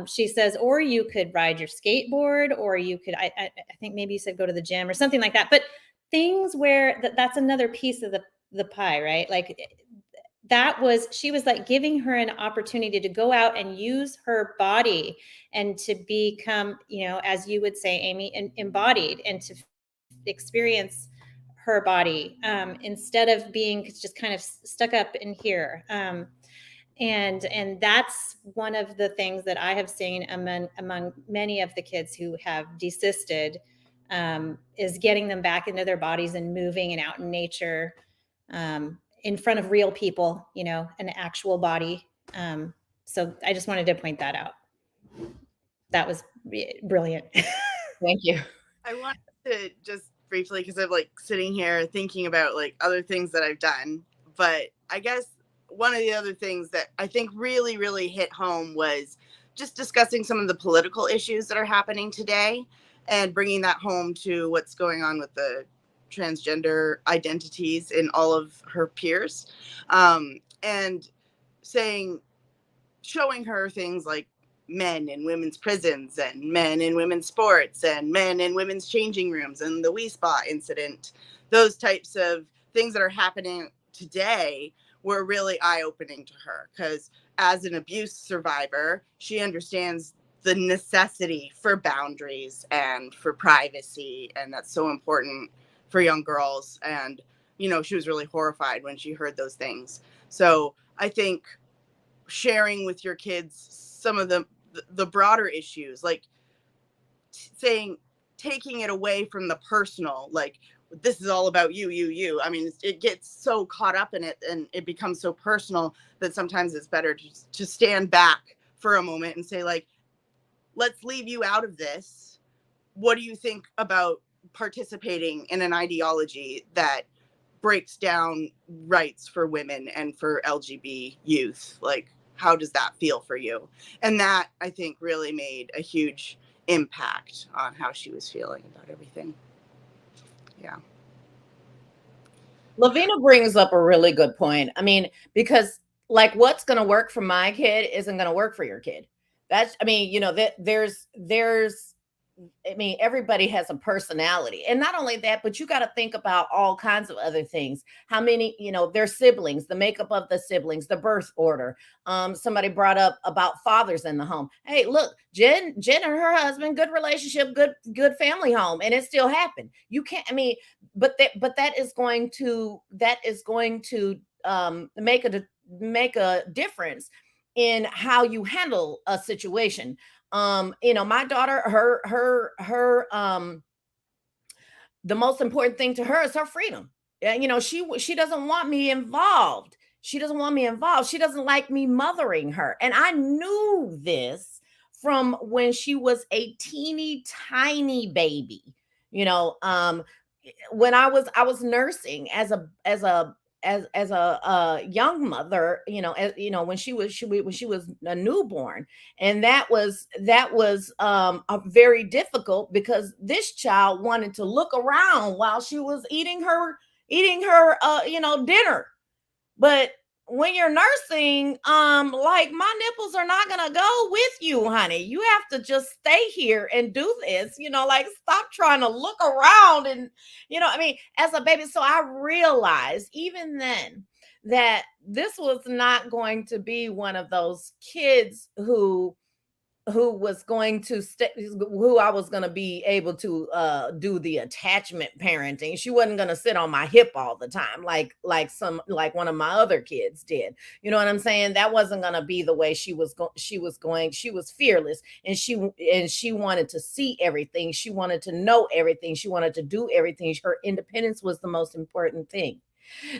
She says, or you could ride your skateboard, or you could, I think maybe you said go to the gym or something like that. But things where that's another piece of the pie, right? Like she was like giving her an opportunity to go out and use her body and to become, as you would say, Amy, embodied, and to experience her body instead of being just kind of stuck up in here. And that's one of the things that I have seen among many of the kids who have desisted, is getting them back into their bodies and moving and out in nature, in front of real people, an actual body. So I just wanted to point that out. That was brilliant. Thank you. I want to just briefly, because I'm like sitting here thinking about like other things that I've done, but I guess one of the other things that I think really, really hit home was just discussing some of the political issues that are happening today and bringing that home to what's going on with the transgender identities in all of her peers, and showing her things like men in women's prisons and men in women's sports and men in women's changing rooms and the Wii Spa incident, those types of things that are happening today were really eye-opening to her, because as an abuse survivor, she understands the necessity for boundaries and for privacy, and that's so important for young girls. And she was really horrified when she heard those things. So I think sharing with your kids some of the broader issues, like taking it away from the personal, like, this is all about you. I mean, it gets so caught up in it and it becomes so personal that sometimes it's better to stand back for a moment and say, like, let's leave you out of this. What do you think about participating in an ideology that breaks down rights for women and for LGB youth? Like, how does that feel for you? And that, I think, really made a huge impact on how she was feeling about everything. Yeah. Lavina brings up a really good point. I mean, because like what's going to work for my kid isn't going to work for your kid. That's, I mean, there's I mean, everybody has a personality. And not only that, but you got to think about all kinds of other things. How many, their siblings, the makeup of the siblings, the birth order. Somebody brought up about fathers in the home. Hey, look, Jen and her husband, good relationship, good family home, and it still happened. You can't, I mean, but that is going to make a difference in how you handle a situation. My daughter, the most important thing to her is her freedom. Yeah, she doesn't want me involved. She doesn't want me involved. She doesn't like me mothering her. And I knew this from when she was a teeny tiny baby. When I was nursing as a young mother, when she was a newborn, and that was very difficult because this child wanted to look around while she was eating her dinner. But when you're nursing, like, my nipples are not gonna go with you, honey. You have to just stay here and do this, like, stop trying to look around. And I mean, as a baby. So I realized even then that this was not going to be one of those kids who was going to who I was going to be able to do the attachment parenting. She wasn't going to sit on my hip all the time like one of my other kids did. You know what I'm saying? That wasn't going to be the way she was going. She was fearless, and she wanted to see everything. She wanted to know everything. She wanted to do everything. Her independence was the most important thing.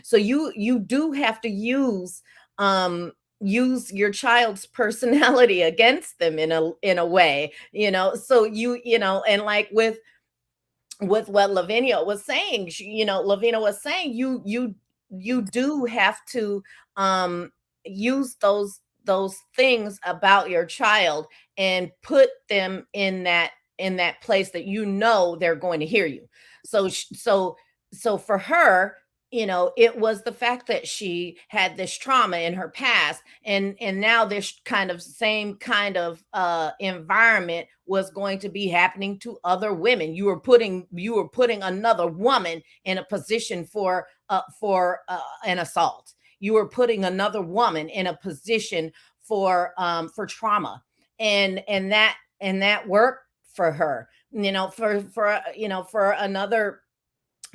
So you do have to use your child's personality against them in a way, so and like with what Lavinia was saying, Lavina was saying, you do have to use those things about your child and put them in that place that they're going to hear you. So for her, it was the fact that she had this trauma in her past, and now this kind of same kind of environment was going to be happening to other women. You were putting another woman in a position for an assault. You were putting another woman in a position for trauma, and that worked for her.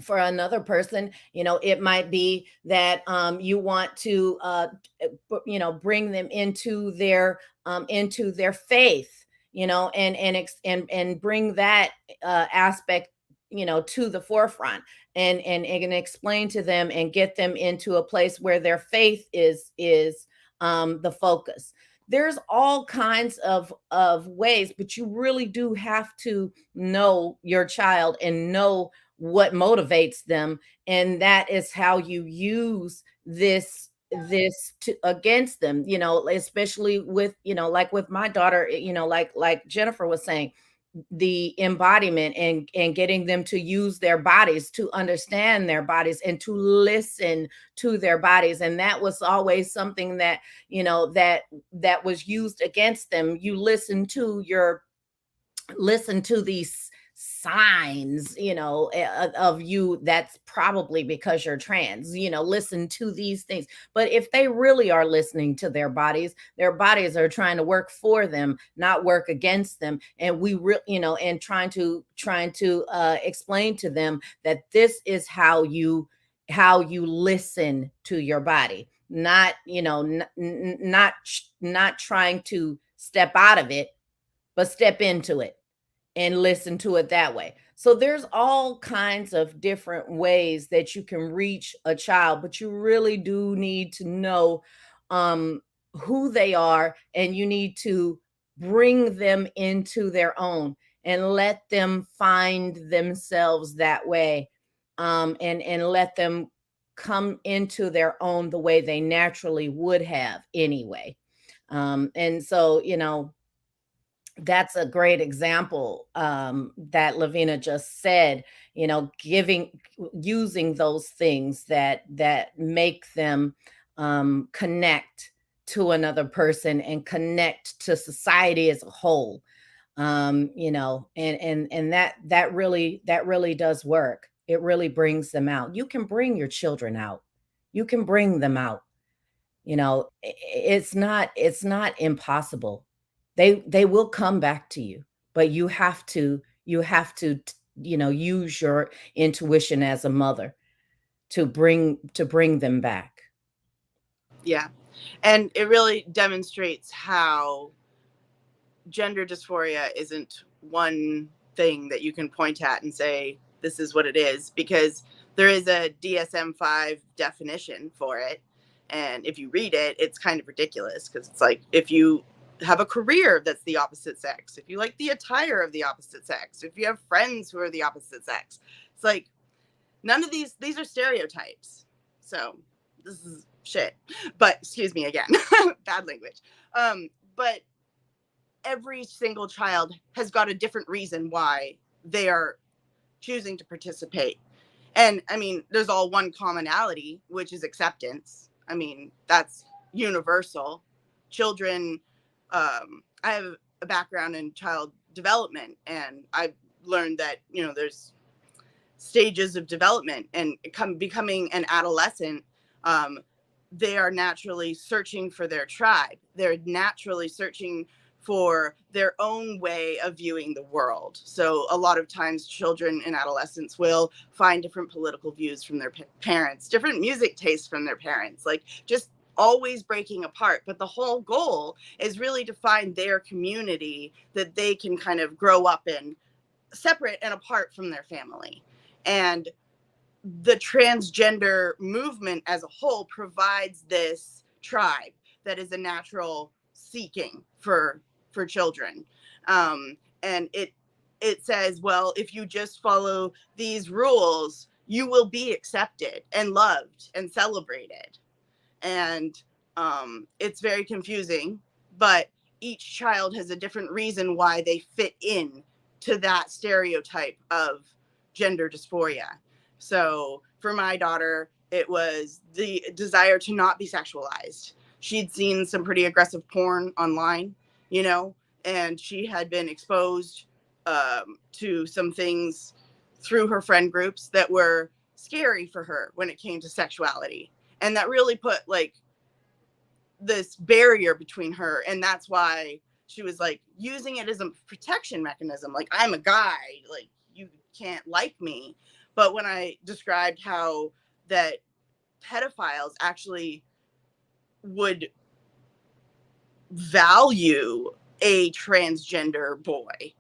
For another person, it might be that you want to bring them into their faith, and bring that aspect to the forefront, and explain to them and get them into a place where their faith is the focus. There's all kinds of ways, but you really do have to know your child and know what motivates them, and that is how you use this against them, especially with like with my daughter, like Jennifer was saying, the embodiment and getting them to use their bodies, to understand their bodies, and to listen to their bodies. And that was always something that, that was used against them. You listen to these signs, of you. That's probably because you're trans. Listen to these things. But if they really are listening to their bodies are trying to work for them, not work against them. And and trying to explain to them that this is how you listen to your body, not not trying to step out of it, but step into it and listen to it that way. So there's all kinds of different ways that you can reach a child, but you really do need to know who they are, and you need to bring them into their own and let them find themselves that way, and let them come into their own the way they naturally would have anyway. And so, that's a great example, that Levana just said, using those things that make them connect to another person and connect to society as a whole. And that really does work. It really brings them out. You can bring your children out. You can bring them out. It's not impossible. They will come back to you, but you have to use your intuition as a mother to bring them back. Yeah. And it really demonstrates how gender dysphoria isn't one thing that you can point at and say, this is what it is, because there is a DSM-5 definition for it. And if you read it, it's kind of ridiculous, because it's like, if you have a career that's the opposite sex, if you like the attire of the opposite sex, if you have friends who are the opposite sex, it's like, none of these are stereotypes. So this is shit. But excuse me again, bad language. But every single child has got a different reason why they are choosing to participate. And I mean, there's all one commonality, which is acceptance. I mean, that's universal. Children, I have a background in child development, and I've learned that, there's stages of development, and becoming an adolescent, they are naturally searching for their tribe. They're naturally searching for their own way of viewing the world. So a lot of times children and adolescents will find different political views from their parents, different music tastes from their parents, like just always breaking apart. But the whole goal is really to find their community that they can kind of grow up in, separate and apart from their family. And the transgender movement as a whole provides this tribe that is a natural seeking for children. And it says, well, if you just follow these rules, you will be accepted and loved and celebrated. And it's very confusing, but each child has a different reason why they fit in to that stereotype of gender dysphoria. So for my daughter, it was the desire to not be sexualized. She'd seen some pretty aggressive porn online, and she had been exposed to some things through her friend groups that were scary for her when it came to sexuality. And that really put like this barrier between her. And that's why she was like using it as a protection mechanism. Like, I'm a guy, like you can't like me. But when I described how that pedophiles actually would value a transgender boy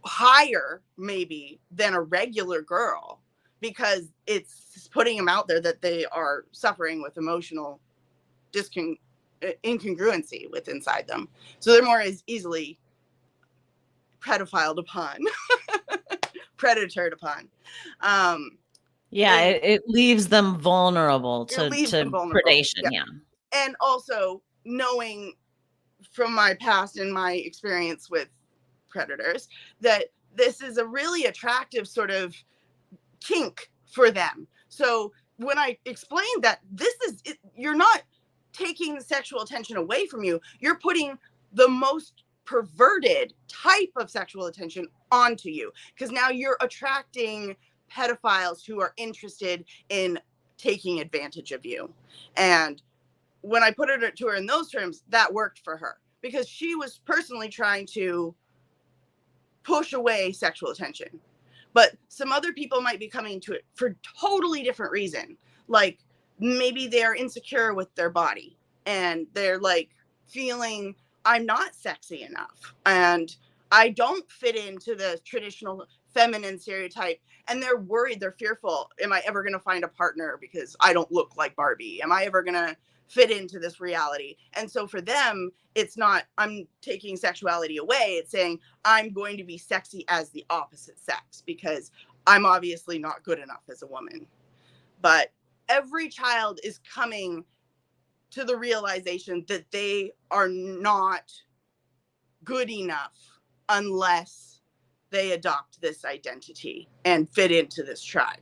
higher maybe than a regular girl, because it's putting them out there that they are suffering with emotional incongruency with inside them. So they're more easily pedophiled upon, predatored upon. It leaves them vulnerable to predation. Yeah. And also knowing from my past and my experience with predators, that this is a really attractive sort of kink for them. So when I explained that this is it, you're not taking sexual attention away from you, you're putting the most perverted type of sexual attention onto you, because now you're attracting pedophiles who are interested in taking advantage of you. And when I put it to her in those terms, that worked for her, because she was personally trying to push away sexual attention. But some other people might be coming to it for totally different reason. Like maybe they're insecure with their body and they're like feeling I'm not sexy enough and I don't fit into the traditional feminine stereotype, and they're worried, they're fearful. Am I ever going to find a partner because I don't look like Barbie? Am I ever going to fit into this reality? And so for them, it's not I'm taking sexuality away, it's saying I'm going to be sexy as the opposite sex because I'm obviously not good enough as a woman. But every child is coming to the realization that they are not good enough unless they adopt this identity and fit into this tribe.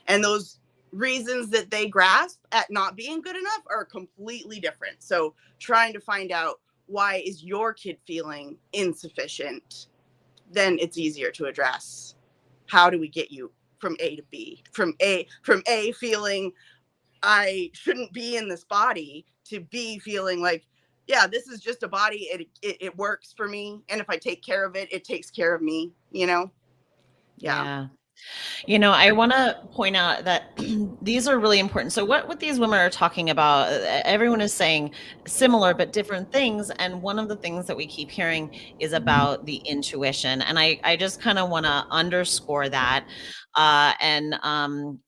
And those reasons that they grasp at not being good enough are completely different. So trying to find out why is your kid feeling insufficient, then it's easier to address. How do we get you from A to B, from A feeling I shouldn't be in this body to B feeling like, yeah, this is just a body. It works for me. And if I take care of it, it takes care of me, you know? Yeah. I want to point out that these are really important. So what these women are talking about, everyone is saying similar but different things. And one of the things that we keep hearing is about the intuition. And I just kind of want to underscore that. And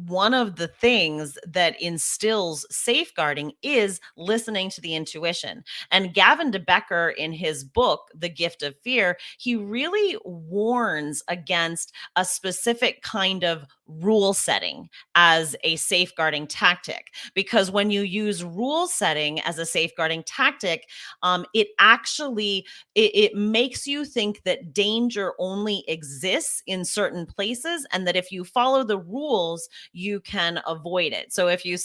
one of the things that instills safeguarding is listening to the intuition. And Gavin de Becker, in his book, The Gift of Fear, he really warns against a specific kind of rule setting as a safeguarding tactic. Because when you use rule setting as a safeguarding tactic, it actually it makes you think that danger only exists in certain places, and that if you follow the rules, you can avoid it. So if you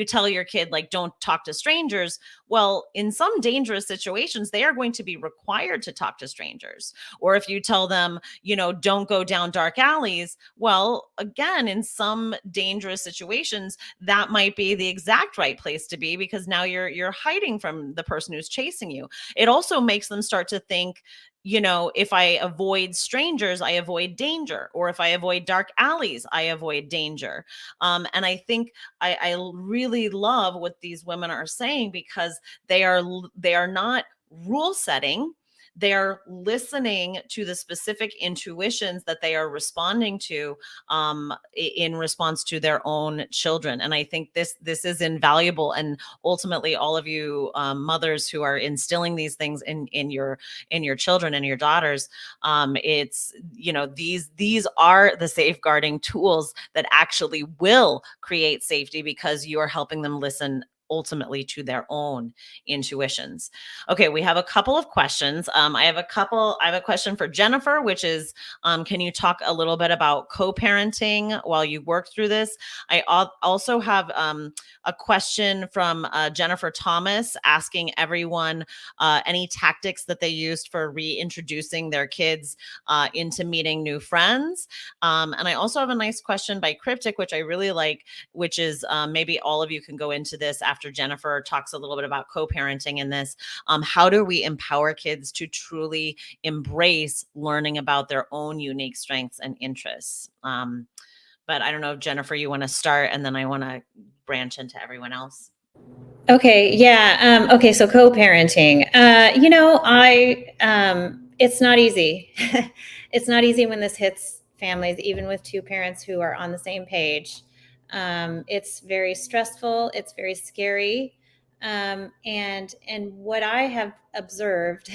tell your kid, like, don't talk to strangers, well, in some dangerous situations, they are going to be required to talk to strangers. Or if you tell them, don't go down dark alleys, well, again, in some dangerous situations, that might be the exact right place to be, because now you're hiding from the person who's chasing you. It also makes them start to think, if I avoid strangers, I avoid danger. Or if I avoid dark alleys, I avoid danger. And I think I really love what these women are saying, because they are not rule setting. They're listening to the specific intuitions that they are responding to in response to their own children. And I think this is invaluable. And ultimately, all of you mothers who are instilling these things in your children and your daughters, it's these are the safeguarding tools that actually will create safety, because you are helping them listen ultimately to their own intuitions. Okay, we have a couple of questions. I have a question for Jennifer, which is, can you talk a little bit about co-parenting while you work through this? I also have a question from Jennifer Thomas, asking everyone any tactics that they used for reintroducing their kids into meeting new friends. And I also have a nice question by Cryptic, which I really like, which is maybe all of you can go into this after Jennifer talks a little bit about co-parenting in this. How do we empower kids to truly embrace learning about their own unique strengths and interests? But I don't know, Jennifer, you want to start, and then I want to branch into everyone else. Okay. Yeah. Okay. So co-parenting, it's not easy. It's not easy when this hits families, even with two parents who are on the same page. It's very stressful. It's very scary. And what I have observed,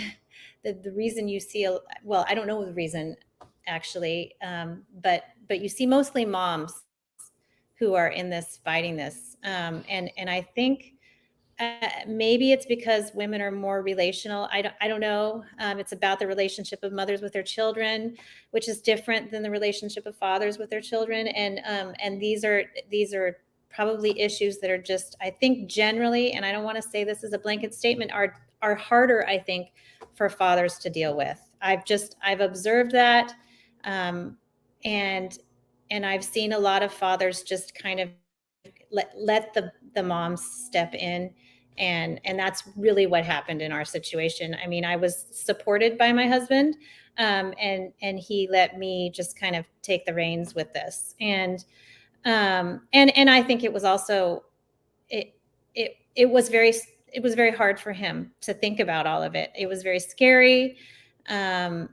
the reason you see, I don't know the reason actually, but you see mostly moms who are in this, fighting this. And I think maybe it's because women are more relational. I don't know. It's about the relationship of mothers with their children, which is different than the relationship of fathers with their children. And these are probably issues that are just, I think, generally, and I don't want to say this as a blanket statement, are harder, I think, for fathers to deal with. I've observed that, and I've seen a lot of fathers just kind of let the moms step in, and that's really what happened in our situation. I mean, I was supported by my husband, and he let me just kind of take the reins with this. And I think it was also, it it was very hard for him to think about all of it. It was very scary. And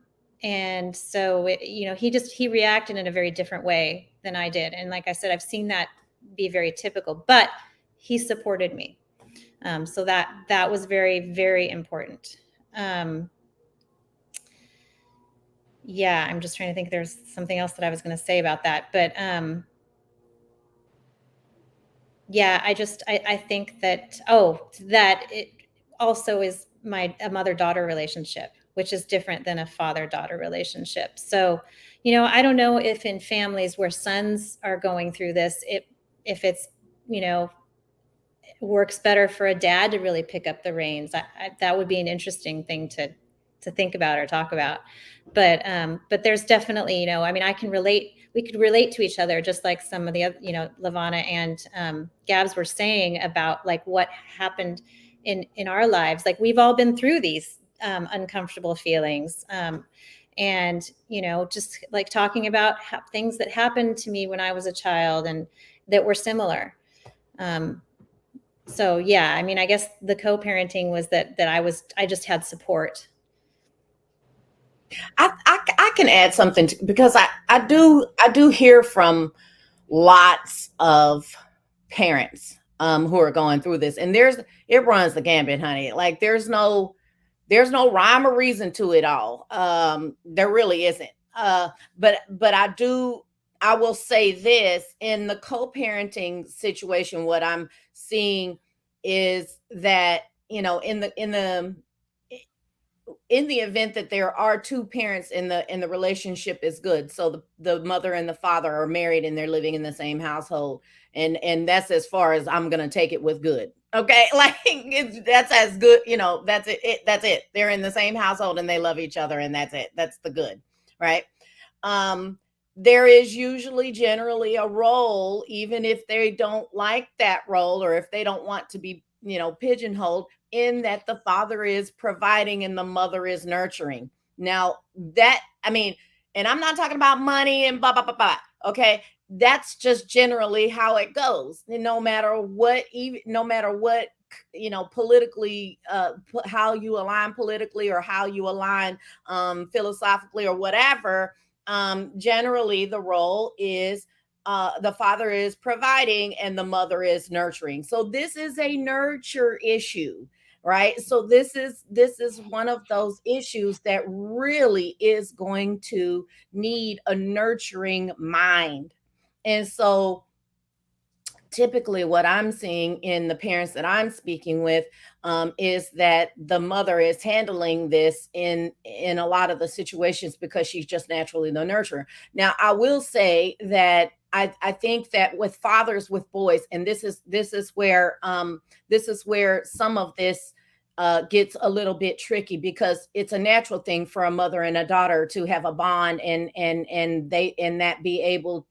so he reacted in a very different way than I did. And like I said, I've seen that be very typical, but he supported me. So that was very, very important. Yeah, I'm just trying to think, there's something else that I was going to say about that, but yeah, I think that, that it also is a mother-daughter relationship, which is different than a father-daughter relationship. So, I don't know if in families where sons are going through this, if it's, works better for a dad to really pick up the reins. That would be an interesting thing to think about or talk about. But there's definitely, I mean, we could relate to each other, just like some of the other, Levana and Gabs were saying about like what happened in our lives. Like, we've all been through these uncomfortable feelings. And, just like talking about things that happened to me when I was a child and that were similar. So yeah, I mean, I guess the co-parenting was that I just had support. I can add something because I do hear from lots of parents who are going through this, and it runs the gambit, honey. Like, there's no rhyme or reason to it all. There really isn't. But I will say this: in the co-parenting situation, what I'm seeing is that, in the event that there are two parents in the relationship is good, so the mother and the father are married and they're living in the same household, and that's as far as I'm gonna take it with good. Okay, like, that's as good, that's that's it. They're in the same household and they love each other, and that's it. That's the good, right? There is usually generally a role, even if they don't like that role, or if they don't want to be, pigeonholed, in that the father is providing and the mother is nurturing. Now, that, I mean, and I'm not talking about money and blah blah blah blah. Okay, that's just generally how it goes. And no matter what, politically, how you align politically, or how you align philosophically, or whatever, generally the role is, the father is providing and the mother is nurturing. So this is a nurture issue, right? So this is one of those issues that really is going to need a nurturing mind. And so typically what I'm seeing in the parents that I'm speaking with, is that the mother is handling this in a lot of the situations because she's just naturally the nurturer. Now, I will say that I think that with fathers with boys, and this is where some of this gets a little bit tricky, because it's a natural thing for a mother and a daughter to have a bond, and that be able,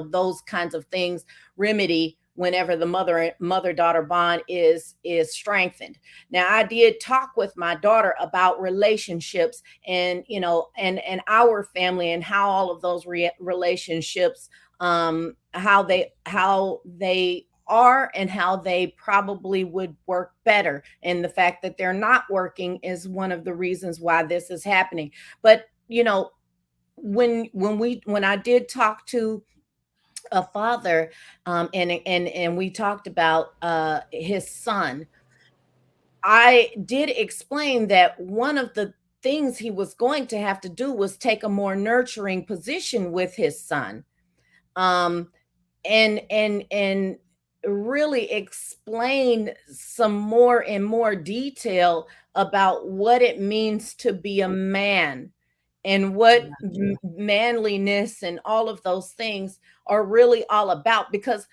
those kinds of things remedy whenever the mother daughter bond is strengthened. Now, I did talk with my daughter about relationships, and and our family, and how all of those relationships, how they are, and how they probably would work better. And the fact that they're not working is one of the reasons why this is happening. But when I did talk to a father, and we talked about his son, I did explain that one of the things he was going to have to do was take a more nurturing position with his son. And really explain some more in more detail about what it means to be a man and what manliness and all of those things are really all about. Because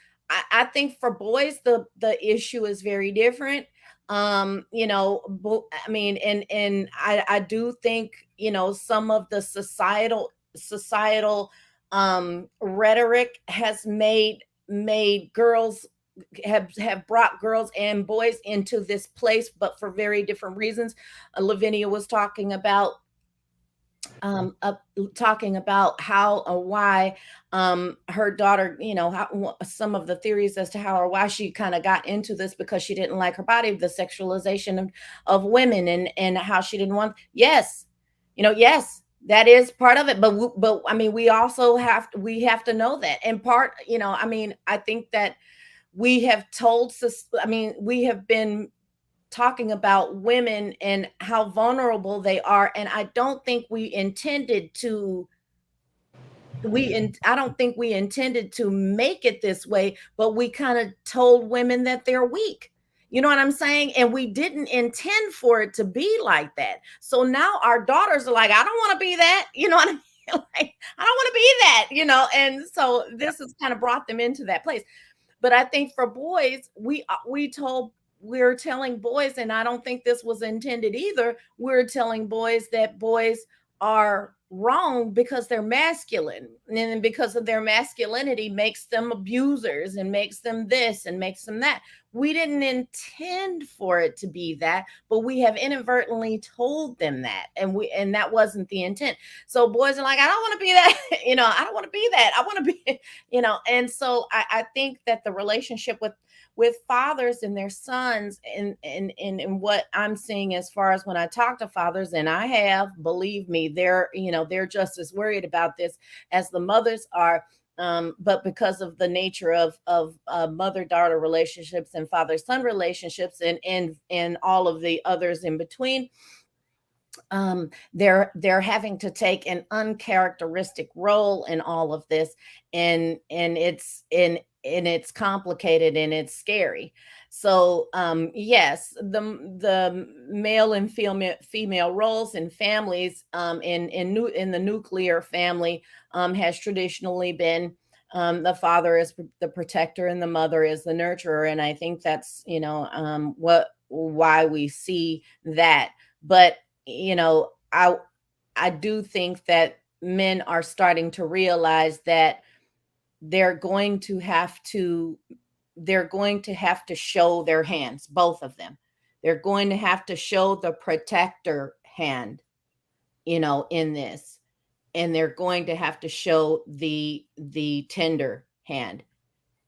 I think for boys the issue is very different. You know, I mean, and I do think, you know, some of the societal rhetoric has made girls have brought girls and boys into this place, but for very different reasons. Lavinia was talking about how or why her daughter, you know, how some of the theories as to how or why she kind of got into this, because she didn't like her body, the sexualization of women, and how she didn't want. Yes, you know, yes, that is part of it, but I mean, we also have to know that. And part, you know, I mean, I think that we have we have been talking about women and how vulnerable they are, and I don't think we intended to I don't think we intended to make it this way, but we kind of told women that they're weak. You know what I'm saying? And we didn't intend for it to be like that. So now our daughters are like, I don't want to be that. You know what I mean? Like, I don't want to be that, you know? And so this has kind of brought them into that place. But I think for boys, we're telling boys, and I don't think this was intended either. We're telling boys that boys are wrong because they're masculine, and because of their masculinity makes them abusers and makes them this and makes them that. We didn't intend for it to be that, but we have inadvertently told them that, and that wasn't the intent. So boys are like, I don't want to be that. You know, I don't want to be that. I want to be, you know. And so I think that the relationship with fathers and their sons, and what I'm seeing as far as when I talk to fathers, and I have, believe me, they're just as worried about this as the mothers are. But because of the nature of mother-daughter relationships and father-son relationships, and all of the others in between, they're having to take an uncharacteristic role in all of this, and it's complicated and it's scary. So yes, the male and female roles in families, in the nuclear family, has traditionally been, the father is the protector and the mother is the nurturer, and I think that's, you know, why we see that. But you know, I do think that men are starting to realize that they're going to have to show their hands, both of them. They're going to have to show the protector hand, you know, in this, and they're going to have to show the tender hand,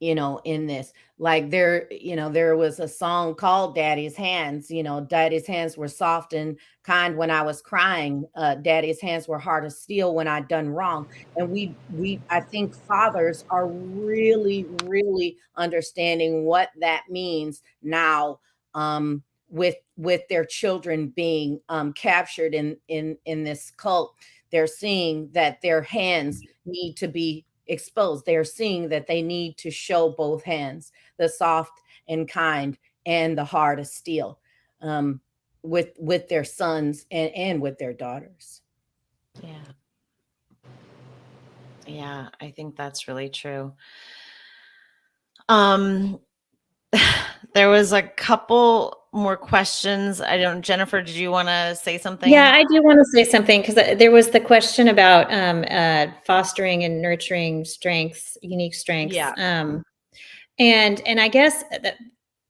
you know, in this. Like, there was a song called Daddy's Hands. You know, Daddy's hands were soft and kind when I was crying. Daddy's hands were hard as steel when I done wrong. And I think fathers are really, really understanding what that means now, with their children being captured in this cult. They're seeing that their hands need to be exposed. They're seeing that they need to show both hands, the soft and kind and the hard as steel, with their sons and with their daughters. Yeah, I think that's really true. There was a couple more questions. Jennifer, did you want to say something? Yeah, I do want to say something, because there was the question about fostering and nurturing strengths, unique strengths. Yeah. And I guess that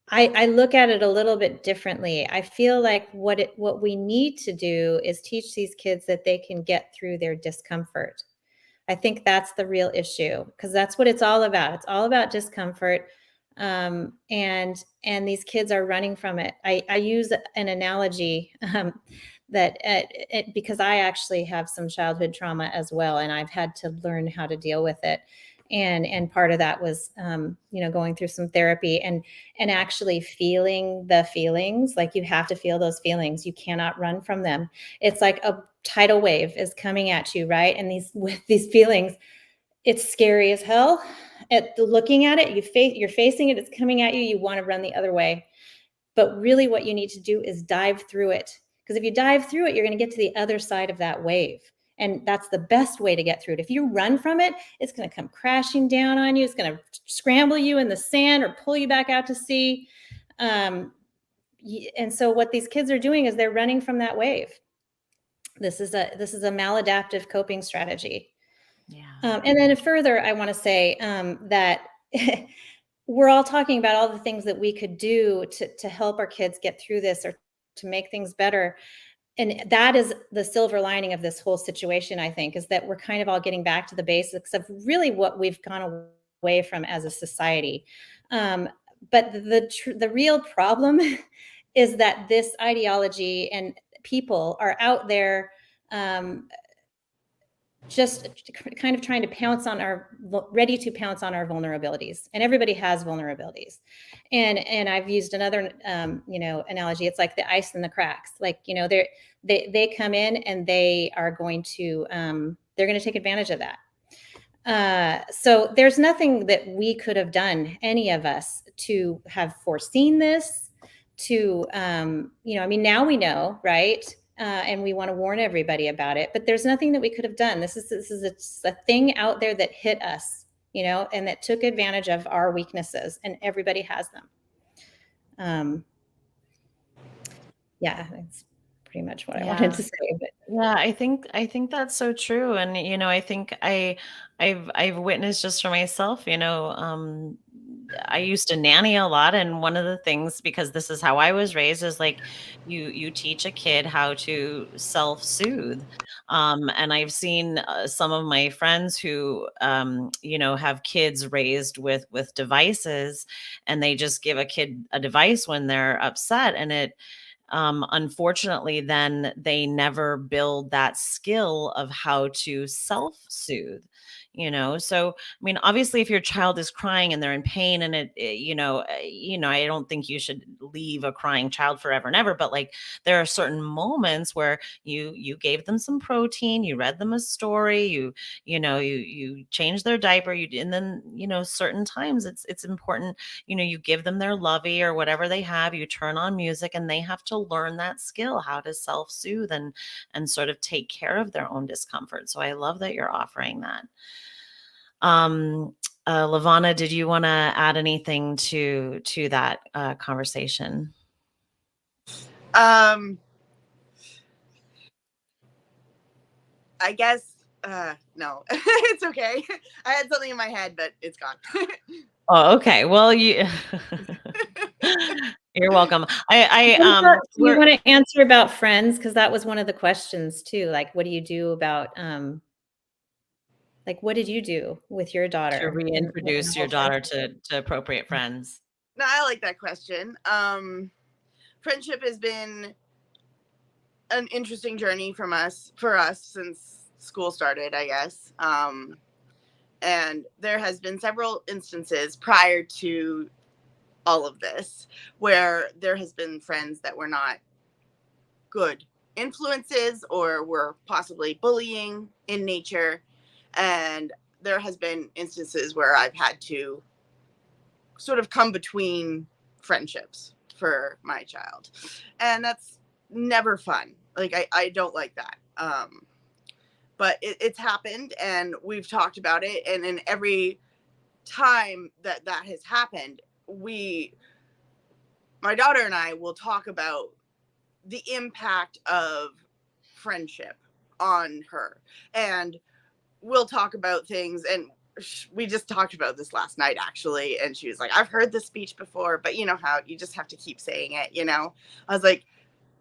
I look at it a little bit differently. I feel like what we need to do is teach these kids that they can get through their discomfort. I think that's the real issue, because that's what it's all about. It's all about discomfort. And these kids are running from it. I use an analogy, that because I actually have some childhood trauma as well, and I've had to learn how to deal with it. And part of that was, going through some therapy and actually feeling the feelings. Like, you have to feel those feelings. You cannot run from them. It's like a tidal wave is coming at you, right? And with these feelings, it's scary as hell. looking at it, you're facing it, it's coming at you, you want to run the other way. But really what you need to do is dive through it. Because if you dive through it, you're going to get to the other side of that wave. And that's the best way to get through it. If you run from it, it's going to come crashing down on you. It's going to scramble you in the sand or pull you back out to sea. And so what these kids are doing is they're running from that wave. This is a maladaptive coping strategy. Yeah. And then further, I want to say that we're all talking about all the things that we could do to help our kids get through this or to make things better. And that is the silver lining of this whole situation, I think, is that we're kind of all getting back to the basics of really what we've gone away from as a society. But the real problem is that this ideology and people are out there just kind of trying to ready to pounce on our vulnerabilities. And everybody has vulnerabilities. And I've used another, analogy. It's like the ice in the cracks. Like, they come in and they are going to, they're going to take advantage of that. So there's nothing that we could have done, any of us, to have foreseen this, now we know, right? And we want to warn everybody about it, but there's nothing that we could have done. This is a thing out there that hit us, and that took advantage of our weaknesses, and everybody has them. Yeah, that's pretty much what I wanted to say. But yeah, I think that's so true. And, I think I've witnessed just for myself, I used to nanny a lot. And one of the things, because this is how I was raised, is like you teach a kid how to self-soothe. And I've seen some of my friends who, have kids raised with devices, and they just give a kid a device when they're upset. And unfortunately, then they never build that skill of how to self-soothe. So I mean, obviously, if your child is crying and they're in pain, and I don't think you should leave a crying child forever and ever, but like there are certain moments where you gave them some protein, you read them a story, you change their diaper, and then certain times it's important, you give them their lovey or whatever they have, you turn on music, and they have to learn that skill, how to self-soothe and sort of take care of their own discomfort. So I love that you're offering that. Levana, did you want to add anything to that conversation? I guess no. It's okay. I had something in my head, but it's gone. Oh, okay. Well, you're welcome. do you want to answer about friends? Because that was one of the questions too. Like, what do you do about like, what did you do with your daughter to reintroduce your daughter to appropriate friends? No, I like that question. Friendship has been an interesting journey for us since school started, I guess. And there has been several instances prior to all of this where there has been friends that were not good influences or were possibly bullying in nature. And there has been instances where I've had to sort of come between friendships for my child. And that's never fun. Like, I don't like that. But it's happened, and we've talked about it. And in every time that has happened, my daughter and I will talk about the impact of friendship on her. And we'll talk about things, and we just talked about this last night, actually. And she was like, I've heard this speech before, but you know how you just have to keep saying it, I was like,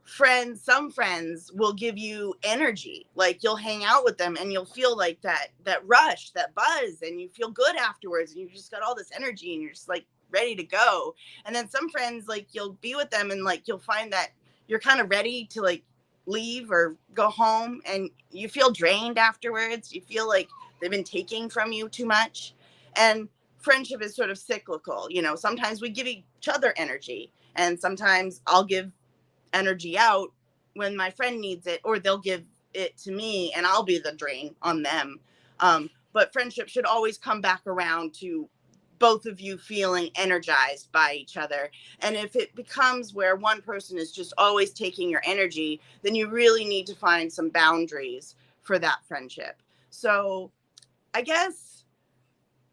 some friends will give you energy. Like, you'll hang out with them and you'll feel like that rush, that buzz, and you feel good afterwards, and you've just got all this energy and you're just like ready to go. And then some friends, like, you'll be with them and like you'll find that you're kind of ready to like leave or go home, and you feel drained afterwards. You feel like they've been taking from you too much. And friendship is sort of cyclical. Sometimes we give each other energy, and sometimes I'll give energy out when my friend needs it, or they'll give it to me and I'll be the drain on them. But friendship should always come back around to both of you feeling energized by each other. And if it becomes where one person is just always taking your energy, then you really need to find some boundaries for that friendship. So I guess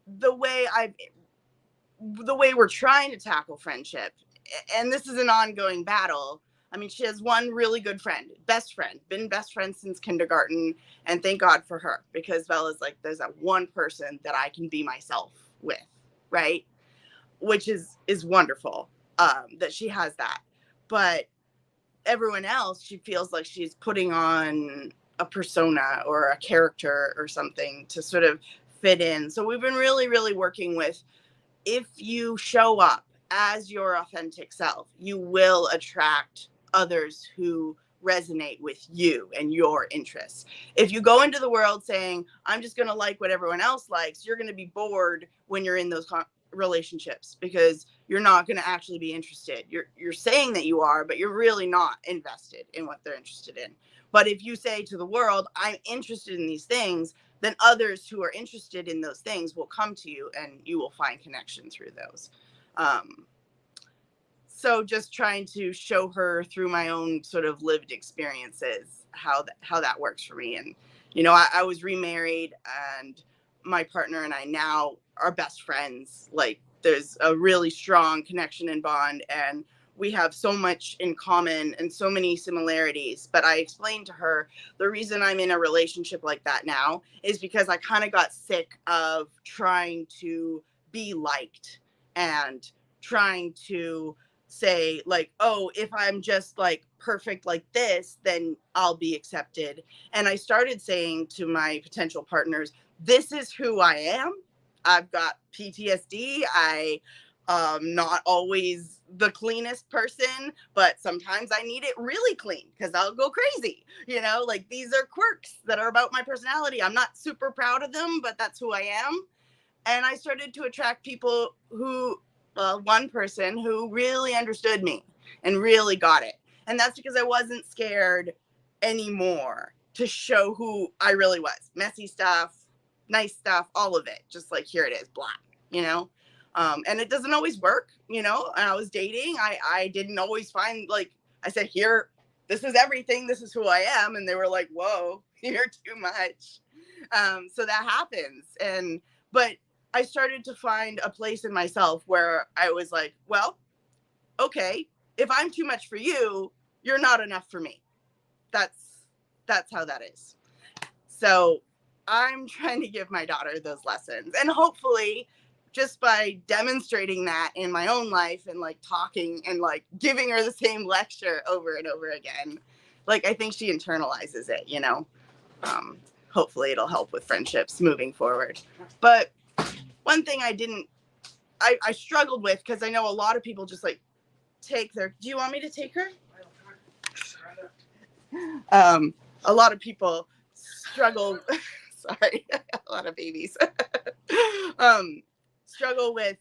the way we're trying to tackle friendship, and this is an ongoing battle. I mean, she has one really good friend, best friend, been best friends since kindergarten, and thank God for her, because Bella's like, there's that one person that I can be myself with, right? Which is wonderful, that she has that. But everyone else, she feels like she's putting on a persona or a character or something to sort of fit in. So we've been really, really working with, if you show up as your authentic self, you will attract others who resonate with you and your interests. If you go into the world saying, I'm just going to like what everyone else likes, you're going to be bored when you're in those relationships, because you're not going to actually be interested. You're saying that you are, but you're really not invested in what they're interested in. But if you say to the world, I'm interested in these things, then others who are interested in those things will come to you, and you will find connection through those. So just trying to show her through my own sort of lived experiences how that works for me. And, you know, I was remarried, and my partner and I now are best friends. Like, there's a really strong connection and bond, and we have so much in common and so many similarities. But I explained to her, the reason I'm in a relationship like that now is because I kind of got sick of trying to be liked and trying to say, like, oh, if I'm just like perfect like this, then I'll be accepted. And I started saying to my potential partners, this is who I am. I've got PTSD. Not always the cleanest person, but sometimes I need it really clean because I'll go crazy. You know, like, these are quirks that are about my personality. I'm not super proud of them, but that's who I am. And I started to attract people who, one person who really understood me and really got it. And that's because I wasn't scared anymore to show who I really was. Messy stuff, nice stuff, all of it. Just like, here it is, blah, you know? And it doesn't always work, you know? And I was dating. I didn't always find, like, I said, here, this is everything. This is who I am. And they were like, whoa, you're too much. So that happens. But I started to find a place in myself where I was like, well, okay, if I'm too much for you, you're not enough for me. That's how that is. So I'm trying to give my daughter those lessons, and hopefully just by demonstrating that in my own life and like talking and like giving her the same lecture over and over again, like, I think she internalizes it, you know. Hopefully it'll help with friendships moving forward. But one thing I struggled with, because I know a lot of people just like take their, do you want me to take her? A lot of people struggle, sorry, a lot of babies, struggle with,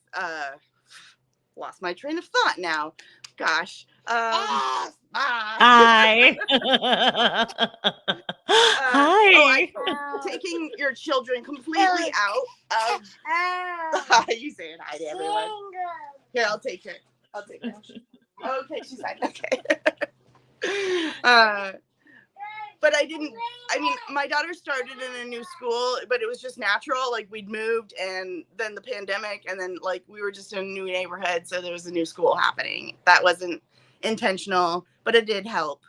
lost my train of thought now. Gosh. Hi. Hi. Taking your children completely out of. You saying hi to everyone? Here, I'll take her. Okay, she's fine. Okay. But my daughter started in a new school, but it was just natural. Like, we'd moved, and then the pandemic, and then like we were just in a new neighborhood, so there was a new school happening. That wasn't intentional, but it did help.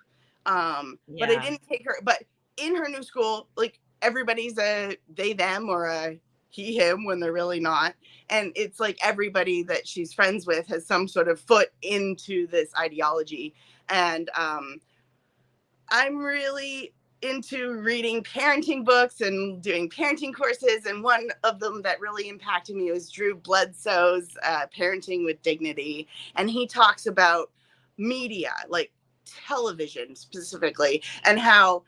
But I didn't take her. But in her new school, like, everybody's a they them or a he him when they're really not, and it's like everybody that she's friends with has some sort of foot into this ideology. And I'm really into reading parenting books and doing parenting courses. And one of them that really impacted me was Drew Bledsoe's Parenting with Dignity. And he talks about media, like television specifically, and how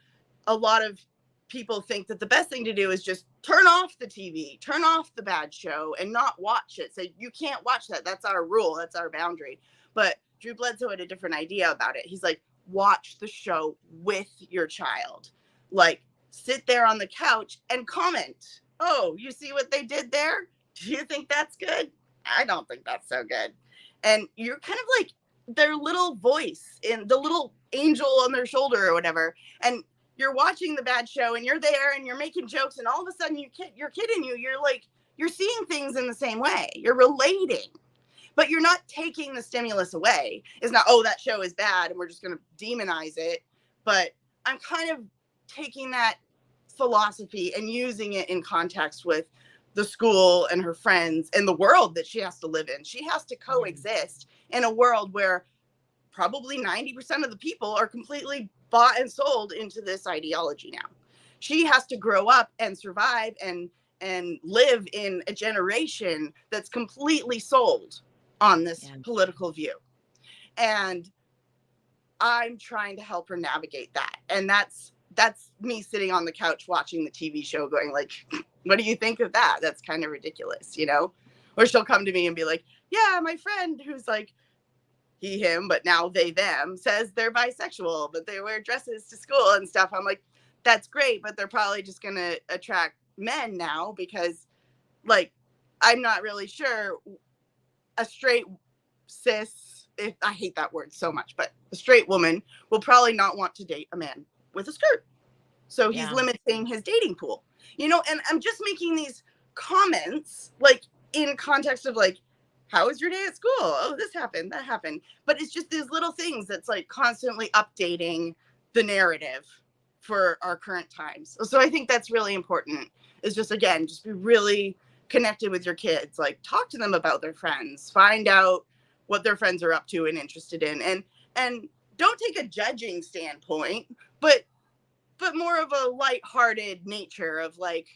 a lot of people think that the best thing to do is just turn off the TV, turn off the bad show, and not watch it. So you can't watch that. That's our rule. That's our boundary. But Drew Bledsoe had a different idea about it. He's like, watch the show with your child. Like, sit there on the couch and comment. Oh, you see what they did there? Do you think that's good? I don't think that's so good. And you're kind of like their little voice in the little angel on their shoulder or whatever. And you're watching the bad show and you're there and you're making jokes, and all of a sudden you're kidding you. You're like, you're seeing things in the same way. You're relating, but you're not taking the stimulus away. It's not, oh, that show is bad and we're just going to demonize it. But I'm kind of taking that philosophy and using it in context with the school and her friends and the world that she has to live in. She has to coexist in a world where probably 90% of the people are completely bought and sold into this ideology now. She has to grow up and survive and live in a generation that's completely sold on this political view. And I'm trying to help her navigate that. And that's me sitting on the couch watching the TV show going like, what do you think of that? That's kind of ridiculous, you know? Or she'll come to me and be like, yeah, my friend who's like, he, him, but now they, them, says they're bisexual, but they wear dresses to school and stuff. I'm like, that's great, but they're probably just going to attract men now because, like, I'm not really sure a straight cis, I hate that word so much, but a straight woman will probably not want to date a man with a skirt. So he's limiting his dating pool, you know, and I'm just making these comments like in context of like, how was your day at school? Oh, this happened, that happened. But it's just these little things that's like constantly updating the narrative for our current times. So I think that's really important, is just, again, just be really connected with your kids. Like, talk to them about their friends, find out what their friends are up to and interested in. And don't take a judging standpoint, but more of a lighthearted nature of like,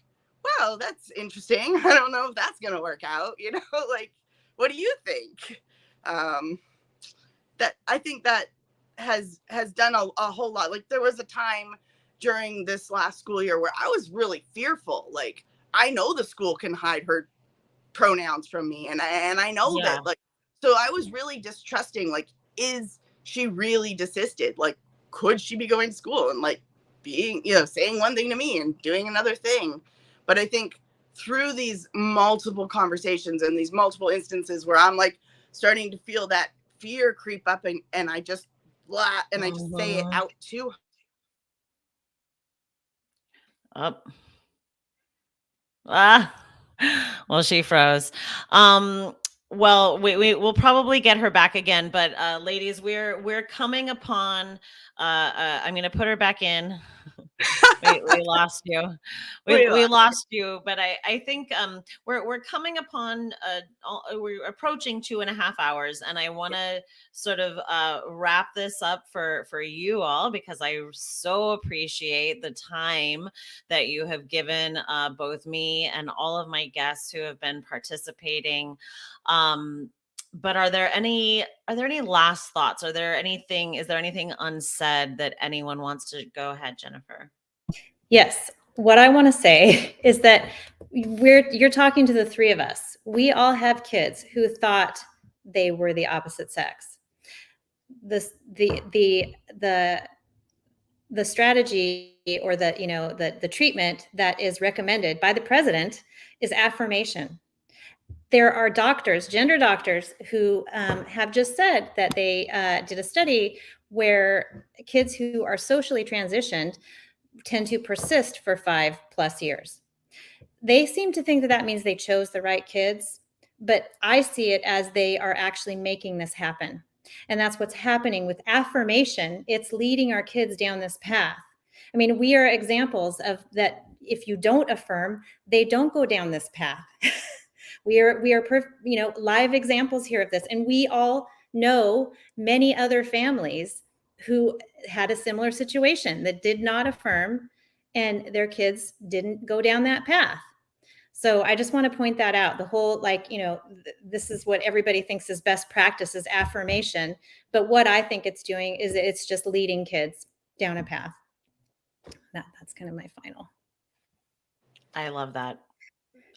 wow, that's interesting. I don't know if that's going to work out, you know, like, what do you think? That I think that has done a whole lot. Like, there was a time during this last school year where I was really fearful. Like, I know the school can hide her pronouns from me, and I know that. Like, so I was really distrusting. Like, is she really desisted? Like, could she be going to school and like being, you know, saying one thing to me and doing another thing? But I think through these multiple conversations and these multiple instances where I'm like starting to feel that fear creep up, and I just I just say it out to up. Well, she froze. Well, we'll probably get her back again, but ladies, we're coming upon I'm gonna put her back in. we lost you. We lost you, but I think we're coming upon we're approaching 2.5 hours, and I want to sort of wrap this up for you all, because I so appreciate the time that you have given both me and all of my guests who have been participating. But are there any last thoughts? Is there anything unsaid that anyone wants to go ahead, Jennifer? Yes. What I want to say is that you're talking to the three of us. We all have kids who thought they were the opposite sex. The strategy, or the treatment that is recommended by the president is affirmation. There are doctors, gender doctors, who have just said that they did a study where kids who are socially transitioned tend to persist for 5+ years. They seem to think that that means they chose the right kids, but I see it as they are actually making this happen. And that's what's happening with affirmation. It's leading our kids down this path. I mean, we are examples of that. If you don't affirm, they don't go down this path. We are live examples here of this. And we all know many other families who had a similar situation that did not affirm, and their kids didn't go down that path. So I just want to point that out. The whole, this is what everybody thinks is best practice, is affirmation. But what I think it's doing is it's just leading kids down a path. That's kind of my final. I love that.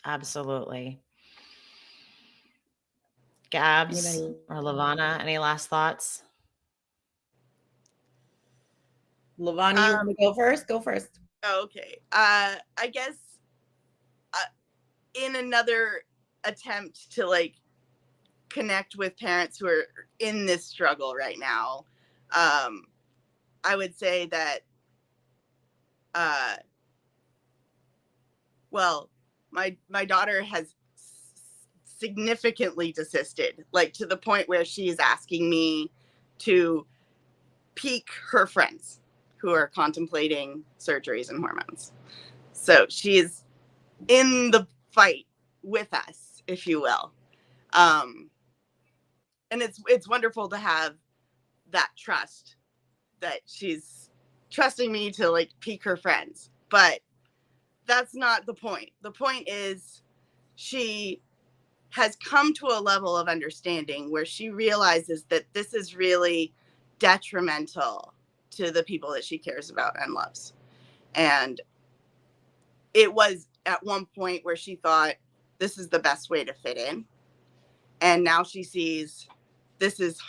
Absolutely. Gabs or Levana, any last thoughts? Levana, you want to go first? Go first. Okay. I guess in another attempt to like connect with parents who are in this struggle right now, I would say that, well, my daughter has significantly desisted, like to the point where she is asking me to peek her friends who are contemplating surgeries and hormones. So she's in the fight with us, if you will. And it's wonderful to have that trust, that she's trusting me to like peek her friends. But that's not the point. The point is she has come to a level of understanding where she realizes that this is really detrimental to the people that she cares about and loves. And it was at one point where she thought this is the best way to fit in. And now she sees this is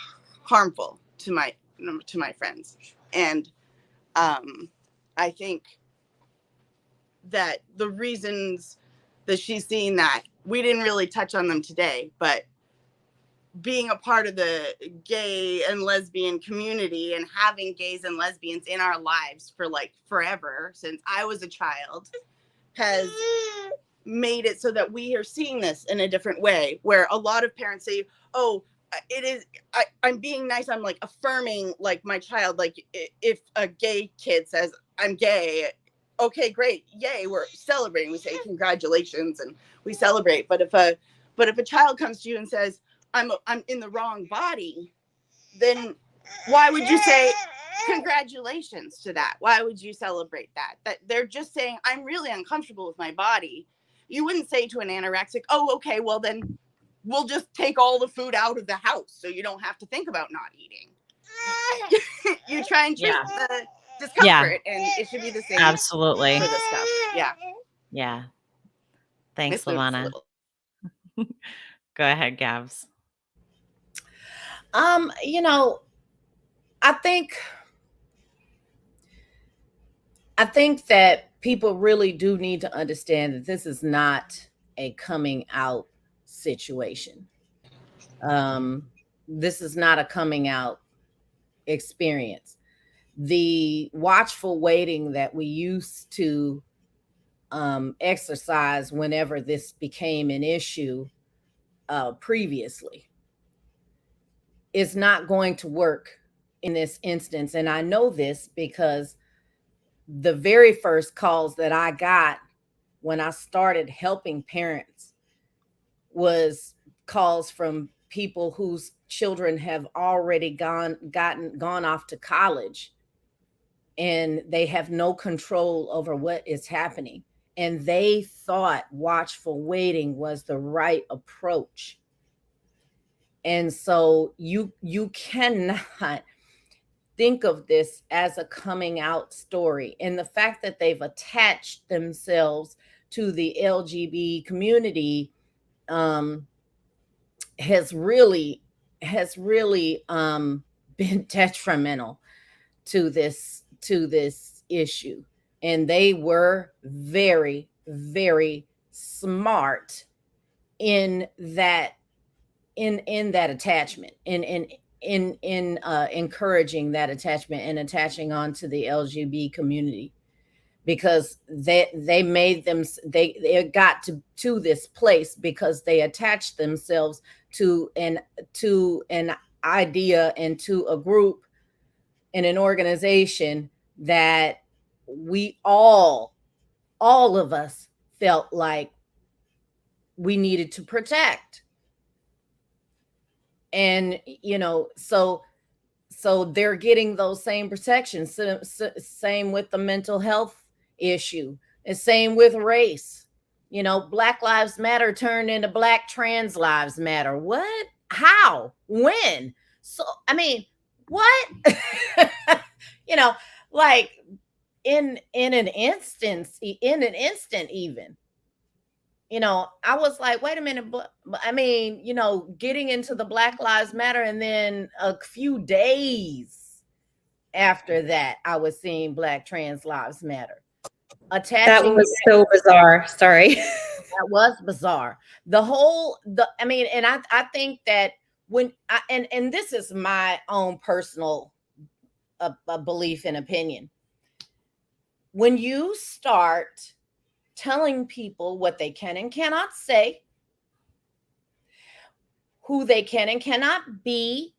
harmful to my friends. And I think that the reasons that she's seeing that, we didn't really touch on them today, but being a part of the gay and lesbian community and having gays and lesbians in our lives for like forever since I was a child has made it so that we are seeing this in a different way, where a lot of parents say, oh, it is, I'm being nice, I'm like affirming like my child. Like if a gay kid says I'm gay, okay, great, yay, we're celebrating, we say congratulations and we celebrate. But if a child comes to you and says I'm in the wrong body, then why would you say congratulations to that? Why would you celebrate that? That they're just saying I'm really uncomfortable with my body. You wouldn't say to an anorexic, oh, okay, well then we'll just take all the food out of the house so you don't have to think about not eating. You try and treat the discomfort, and it should be the same. Absolutely. For this stuff. Yeah. Yeah. Thanks, Levana. Go ahead, Gabs. You know, I think that people really do need to understand that this is not a coming out situation. This is not a coming out experience. The watchful waiting that we used to exercise whenever this became an issue previously is not going to work in this instance. And I know this because the very first calls that I got when I started helping parents was calls from people whose children have already gone off to college, and they have no control over what is happening. And they thought watchful waiting was the right approach. And so you cannot think of this as a coming out story. And the fact that they've attached themselves to the LGB community has really been detrimental to this issue. And they were very, very smart in that attachment, in encouraging that attachment and attaching on to the LGB community, because they made them, they got to this place because they attached themselves to an idea and to a group and an organization that we all of us felt like we needed to protect. And so they're getting those same protections. Same with the mental health issue, and same with race. Black Lives Matter turned into Black Trans Lives Matter. What? How? When? So I mean, what? Like in an instant even. I was like, wait a minute, but I mean, getting into the Black Lives Matter, and then a few days after that, I was seeing Black Trans Lives Matter. That was so bizarre. Sorry. That was bizarre. I mean, and I think that and this is my own personal belief and opinion. When you start telling people what they can and cannot say, who they can and cannot be,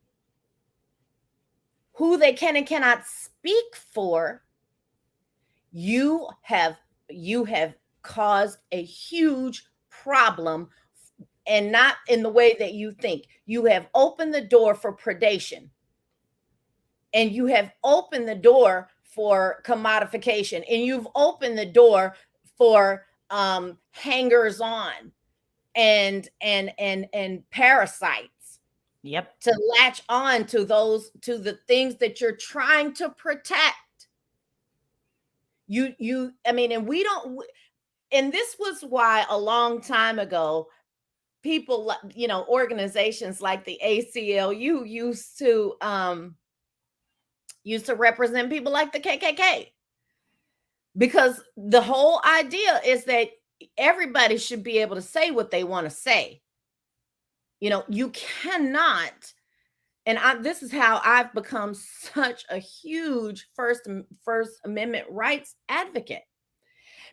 who they can and cannot speak for, you have caused a huge problem, and not in the way that you think. You have opened the door for predation, and you have opened the door for commodification, and you've opened the door for hangers on and parasites Yep. to latch on to the things that you're trying to protect. I mean, and we don't, and this was why a long time ago, people, organizations like the ACLU used to represent people like the KKK, because the whole idea is that everybody should be able to say what they want to say. You cannot, and this is how I've become such a huge First Amendment rights advocate,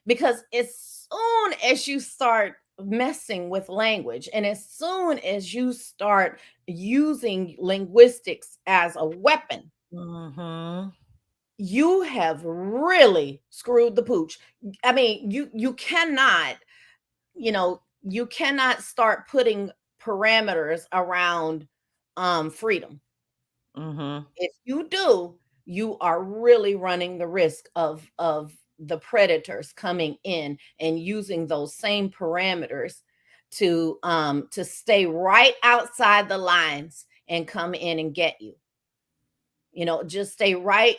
because as soon as you start messing with language, and as soon as you start using linguistics as a weapon, you have really screwed the pooch. I mean, you cannot, you cannot start putting parameters around freedom. If you do, you are really running the risk of the predators coming in and using those same parameters to stay right outside the lines and come in and get you. Just stay right,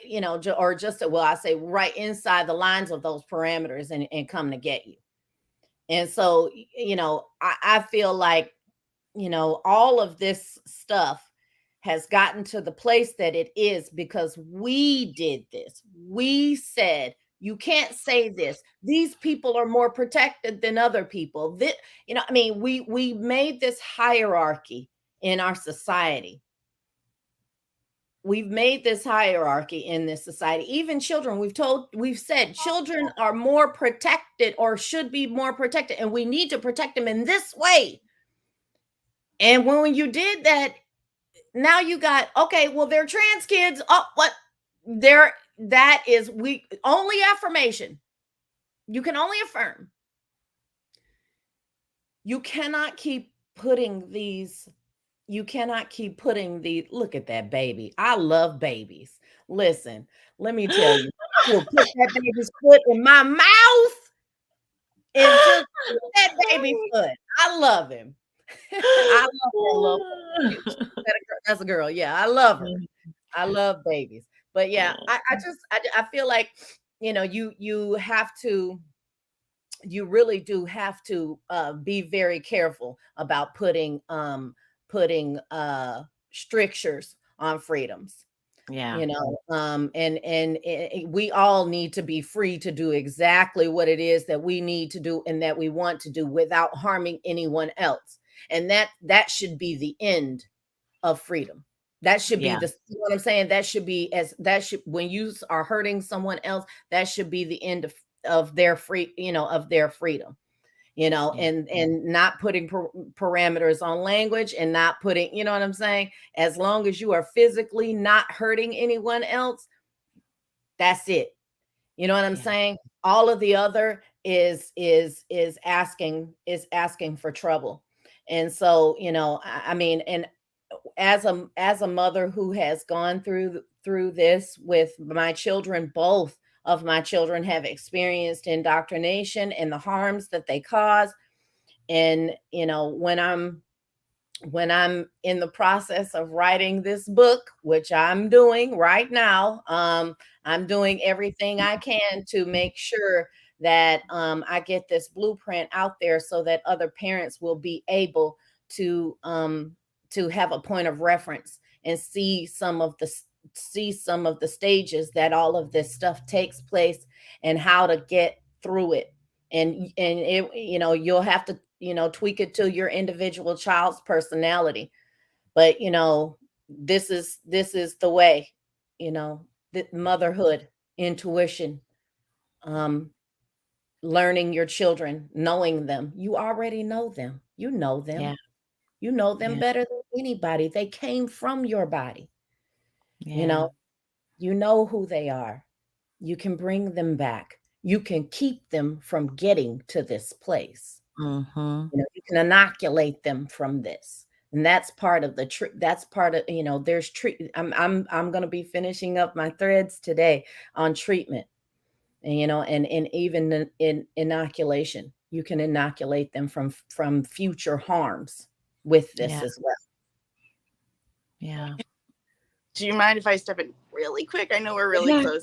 or just, well, I say right inside the lines of those parameters and come to get you. And so, I feel like, all of this stuff has gotten to the place that it is because we did this. We said, you can't say this. These people are more protected than other people. I mean, we made this hierarchy in our society. We've made this hierarchy in this society. Even children, we've said children are more protected or should be more protected, and we need to protect them in this way. And when you did that, now you got, okay, well, they're trans kids. Oh, what? That is only affirmation. You can only affirm. You cannot keep putting these. You cannot keep putting the, look at that baby. I love babies. Listen, let me tell you, I will put that baby's foot in my mouth and just that baby foot. I love him. I love that little. That's a girl. Yeah, I love her. I love babies. But yeah, I feel like, you really do have to be very careful about putting strictures on freedoms. Yeah. And we all need to be free to do exactly what it is that we need to do and that we want to do without harming anyone else. And that should be the end of freedom. That should be you know what I'm saying? When you are hurting someone else, that should be the end of their freedom. And not putting parameters on language, and not putting, you know what I'm saying? As long as you are physically not hurting anyone else, that's it. You know what I'm saying? All of the other is asking for trouble. And so, I mean, and as a mother who has gone through this with my children, both of my children have experienced indoctrination and the harms that they cause. And when I'm in the process of writing this book, which I'm doing right now, I'm doing everything I can to make sure that I get this blueprint out there so that other parents will be able to have a point of reference and see some of the stages that all of this stuff takes place and how to get through it and it, you'll have to, tweak it to your individual child's personality. But, this is the way, the motherhood, intuition, learning your children, knowing them. You already know them. You know them. Yeah. You know them Yeah. better than anybody. They came from your body. Yeah. You know who they are. You can bring them back. You can keep them from getting to this place. Mm-hmm. You can inoculate them from this. And that's part of that's part of, there's I'm going to be finishing up my threads today on treatment. And, and even in inoculation, you can inoculate them from future harms with this Yeah. as well. Yeah. Do you mind if I step in really quick? I know we're really Yeah. close.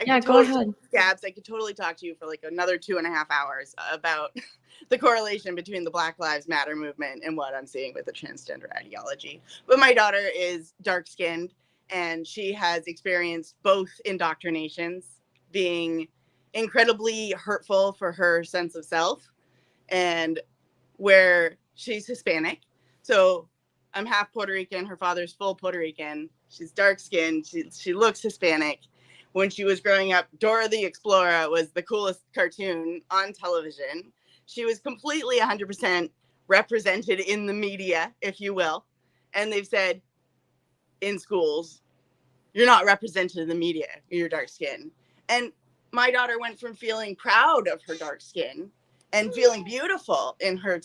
Yeah, go ahead. Gabs, I could totally talk to you for like another 2.5 hours about the correlation between the Black Lives Matter movement and what I'm seeing with the transgender ideology. But my daughter is dark-skinned, and she has experienced both indoctrinations, being incredibly hurtful for her sense of self, and where she's Hispanic. So I'm half Puerto Rican. Her father's full Puerto Rican. She's dark-skinned. She looks Hispanic. When she was growing up, Dora the Explorer was the coolest cartoon on television. She was completely 100% represented in the media, if you will. And they've said in schools, you're not represented in the media, you're dark skin. And my daughter went from feeling proud of her dark skin and feeling beautiful in her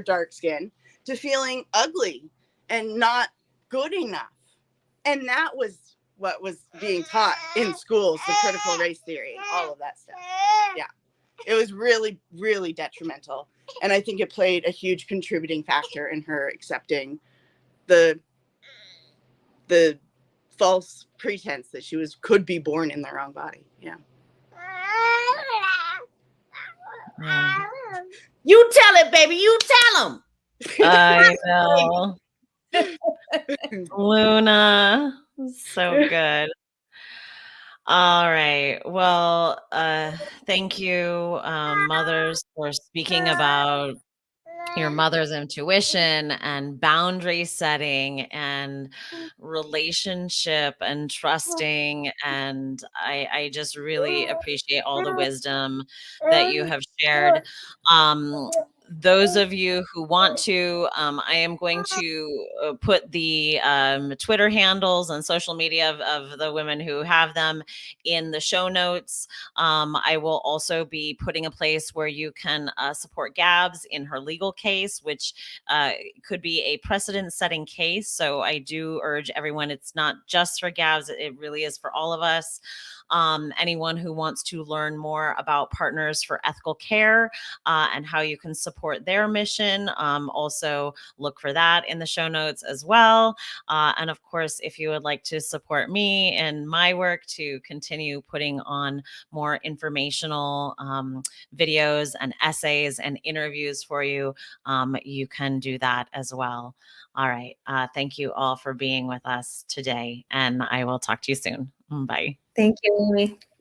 dark skin to feeling ugly and not good enough. And that was what was being taught in schools, the critical race theory, all of that stuff. Yeah. It was really, really detrimental. And I think it played a huge contributing factor in her accepting the false pretense that she could be born in the wrong body. Yeah. Yeah. You tell it, baby. You tell them. I know. Luna, so good. All right. Well, thank you, mothers, for speaking about your mother's intuition and boundary setting and relationship and trusting. And I just really appreciate all the wisdom that you have shared. Those of you who want to, I am going to put the Twitter handles and social media of the women who have them in the show notes. I will also be putting a place where you can support Gabs in her legal case, which could be a precedent-setting case. So I do urge everyone, it's not just for Gabs, it really is for all of us. Anyone who wants to learn more about Partners for Ethical Care and how you can support their mission, also look for that in the show notes as well. And of course, if you would like to support me and my work to continue putting on more informational videos and essays and interviews for you, you can do that as well. All right. Thank you all for being with us today, and I will talk to you soon. Bye. Thank you, Amy.